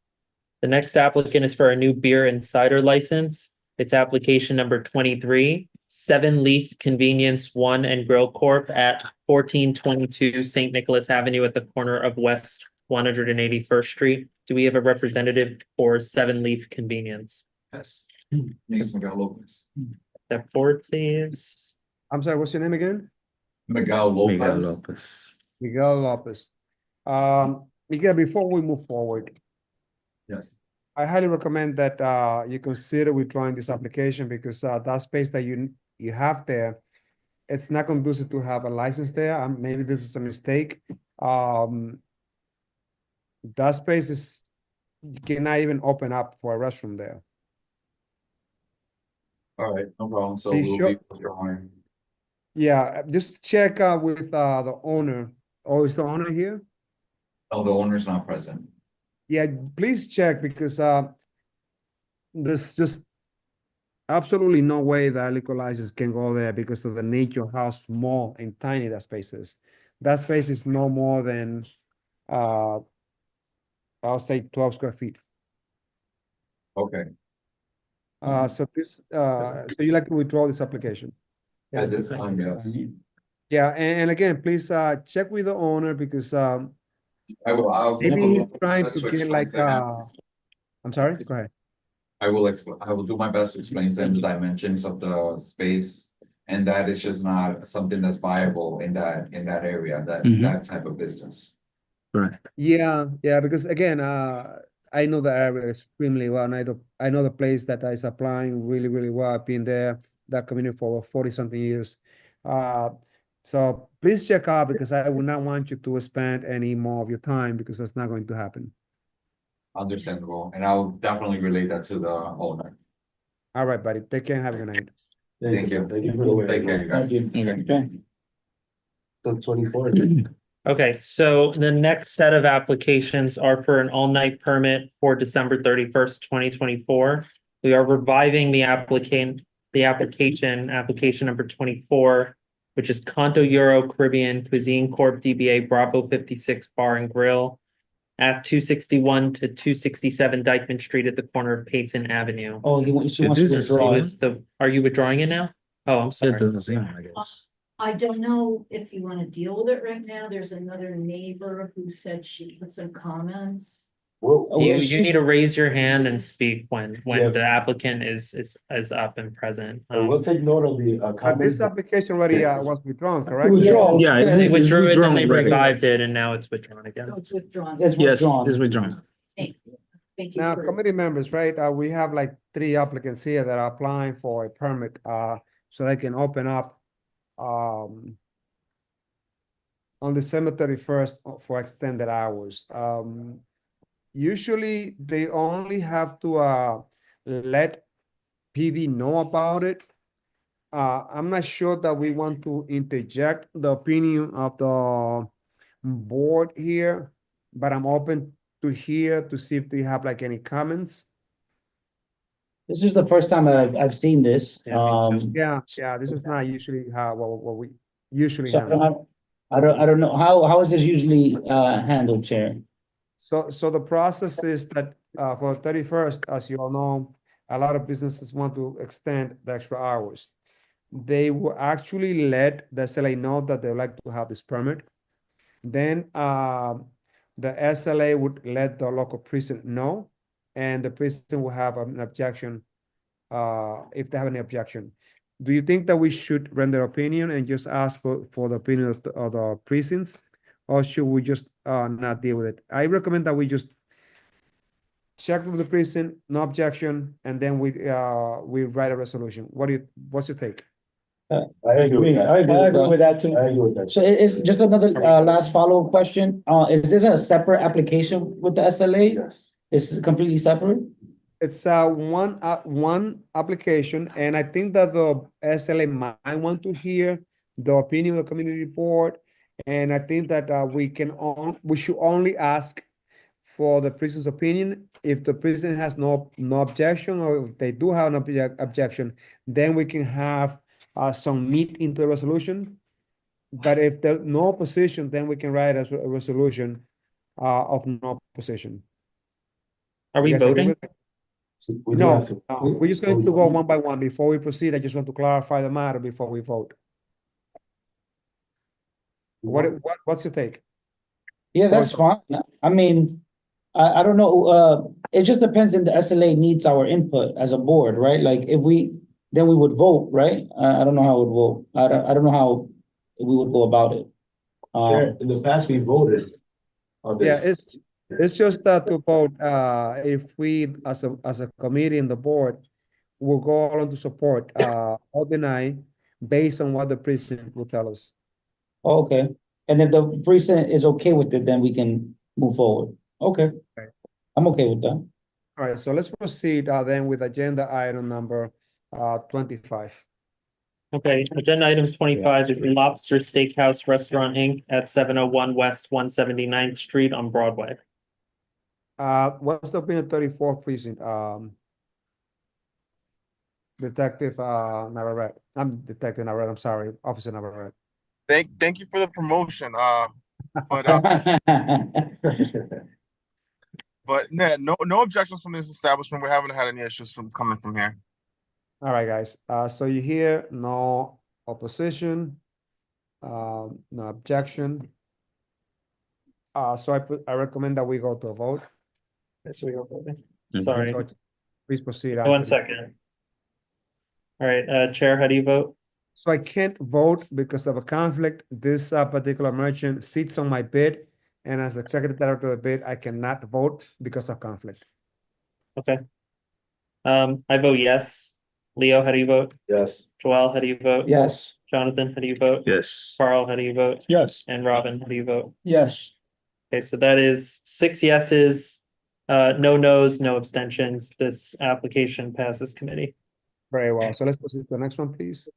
The next applicant is for a new beer and cider license. It's application number 23, 7 Leaf Convenience One and Grill Corp. At 1422 St. Nicholas Avenue at the corner of West 181st Street. Do we have a representative for 7 Leaf Convenience? Yes. Name's Miguel Lopez. Step forward, please. I'm sorry, what's your name again? Miguel Miguel Lopez. Lopez. Miguel Lopez. Miguel, before we move forward, Yes. I highly recommend that you consider withdrawing this application because that space that you have there, it's not conducive to have a license there. Maybe this is a mistake. That space is, you cannot even open up for a restroom there. All right, no problem. So Are you we'll sure? be withdrawing. Yeah, just check with the owner. Oh, is the owner here? Oh, the owner's not present. Yeah, please check because there's just absolutely no way that liquor license can go there because of the nature of how small and tiny that space is. That space is no more than I'll say 12 square feet. Okay. So this so you like to withdraw this application? At this time, yes. Yeah, and again, please check with the owner because I'll maybe he's trying best to to get explain like to him. I'm sorry, go ahead. I will do my best to explain to him the dimensions of the space. And that is just not something that's viable in that area, that type of business. Right. Yeah, because again, I know the area extremely well, and I know the place that is applying really, really well. I've been there, that community for 40 something years. So please check out because I would not want you to spend any more of your time because that's not going to happen. Understandable, and I'll definitely relate that to the owner. All right, buddy. Take care and have a good night. Thank you. Thank you for the way. Take care, you guys. Okay. The 24th. Okay, so the next set of applications are for an all-night permit for December 31st, 2024. We are reviving the application number 24, which is Canto Euro Caribbean Cuisine Corp. DBA Bravo 56 Bar and Grill at 261 to 267 Dykeman Street at the corner of Payson Avenue. Oh, she wants to withdraw. Are you withdrawing it now? Oh, I'm sorry. It doesn't seem, I guess. I don't know if you want to deal with it right now. There's another neighbor who said she put some comments. You need to raise your hand and speak when Yeah. the applicant is up and present. And we'll take note of the This comments. application already was withdrawn, correct? Withdrawn. Yeah, They withdrew it, then they already. revived it, and now it's withdrawn again. So it's withdrawn. It's Yes, withdrawn. it's withdrawn. Thank you. Thank you. Now, for- committee members, right, we have like 3 applicants here that are applying for a permit, so they can open up, on December 31st for extended hours. usually they only have to let PV know about it. I'm not sure that we want to interject the opinion of the board here, but I'm open to hear to see if they have like any comments. This is the first time I've seen this. Yeah, this is not usually how what we usually So handle. I don't know, how is this usually handled, Chair? So the process is that for 31st, as you all know, a lot of businesses want to extend the extra hours. They will actually let the SLA know that they would like to have this permit. Then the SLA would let the local precinct know, and the precinct will have an objection if they have any objection. Do you think that we should render opinion and just ask for the opinion of the precincts, or should we just not deal with it? I recommend that we just check with the precinct, no objection, and then we write a resolution. What's your take? I agree with that. I agree with that too. I agree with that. So it's just another last follow-up question. Is this a separate application with the SLA? Yes. It's completely separate? It's one application, and I think that the SLA might want to hear the opinion of the community report, and I think that we should only ask for the precinct's opinion. If the precinct has no objection, or if they do have an objection, then we can have some meat into the resolution. But if there's no opposition, then we can write a resolution of no opposition. Are we You guys agree voting? with that? No, we're just going to go one by one. Before we proceed, I just want to clarify the matter before we vote. What's your take? Yeah, that's fine. I mean, I don't know, it just depends if the SLA needs our input as a board, right? Like then we would vote, right? I don't know how we would vote. I don't know how we would go about it. In the past, we voted on Yeah, this. it's just to vote, if we, as a committee and the board, will go on to support, or deny based on what the precinct will tell us. Okay, and if the precinct is okay with it, then we can move forward. Okay, I'm okay with that. All right, so let's proceed then with agenda item number 25. Okay, agenda item 25 is Lobster Steakhouse Restaurant Inc. at 701 West 179th Street on Broadway. What's the opinion of 34th precinct? Detective Navarrete. I'm Detective Navarrete, I'm sorry, Officer Navarrete. Thank you for the promotion. But no objections from this establishment. We haven't had any issues coming from here. All right, guys. So you hear no opposition, no objection. So I recommend that we go to a vote. Yes, we go voting. Sorry. So please proceed. 1 second. All right, Chair, how do you vote? So I can't vote because of a conflict. This particular merchant sits on my bid, and as executive director of the bid, I cannot vote because of conflict. Okay. I vote yes. Leo, how do you vote? Yes. Joel, how do you vote? Yes. Jonathan, how do you vote? Yes. Carl, how do you vote? Yes. And Robin, how do you vote? Yes. Okay, so that is 6 yeses, no nos, no abstentions. This application passes committee. Very well. So let's proceed to the next one, please.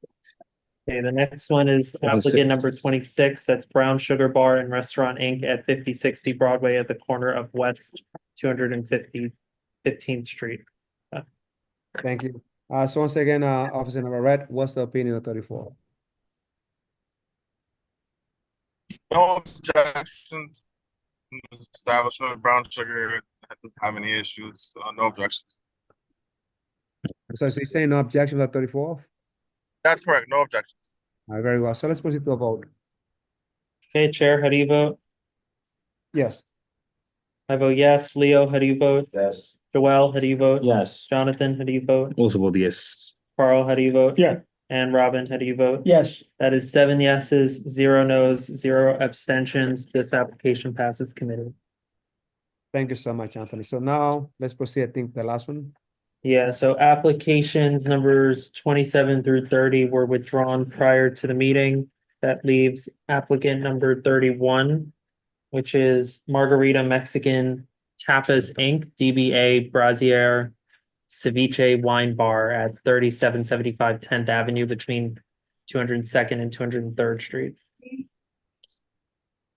Okay, the next one is 26. applicant number 26. That's Brown Sugar Bar and Restaurant Inc. at 5060 Broadway at the corner of West 215th Street. Thank you. So once again, Officer Navarrete, what's the opinion of 34? No objections. Establishment, Brown Sugar, I didn't have any issues. No objections. So you're saying no objection to 34? That's correct. No objections. All right, very well. So let's proceed to a vote. Okay, Chair, how do you vote? Yes. I vote yes. Leo, how do you vote? Yes. Joel, how do you vote? Yes. Jonathan, how do you vote? Also vote yes. Carl, how do you vote? Yeah. And Robin, how do you vote? Yes. That is 7 yeses, 0 nos, 0 abstentions. This application passes committee. Thank you so much, Anthony. So now let's proceed. I think the last one. Yeah, so applications numbers 27 through 30 were withdrawn prior to the meeting. That leaves applicant number 31, which is Margarita Mexican Tapas Inc., DBA Brazier Ceviche Wine Bar at 3775 10th Avenue between 202nd and 203rd Street.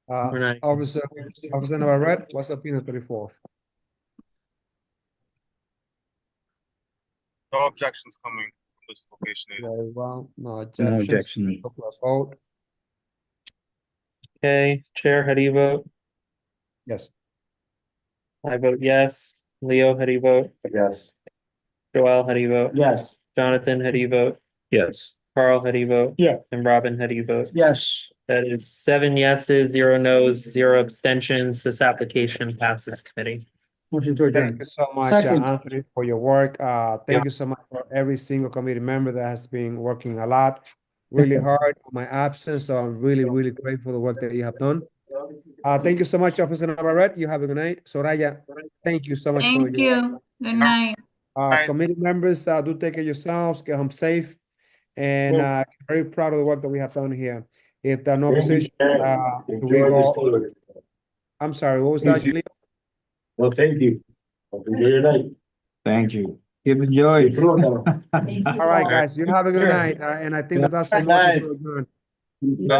We're not- Officer Navarrete, what's up in the 34th? No objections coming from this location either. Very well, no No objections. objection. Vote. Okay, Chair, how do you vote? Yes. I vote yes. Leo, how do you vote? Yes. Joel, how do you vote? Yes. Jonathan, how do you vote? Yes. Carl, how do you vote? Yeah. And Robin, how do you vote? Yes. That is 7 yeses, 0 nos, 0 abstentions. This application passes committee. Motion to Thank adjourn. you so much, Second. Anthony, for your work. Thank you so much for every single committee member that has been working a lot, really hard on my absence. So I'm really, really grateful for the work that you have done. Thank you so much, Officer Navarrete. You have a good night. Soraya, thank you so much for Thank your you. Good night. committee members. Do take care of yourselves, get home safe, and very proud of the work that we have done here. If there are no opposition, we go. I'm sorry, what was that, Leo? Well, thank you. Enjoy your night. Thank you. Keep enjoying. All right, guys, you have a good night. And I think that's the motion to adjourn. No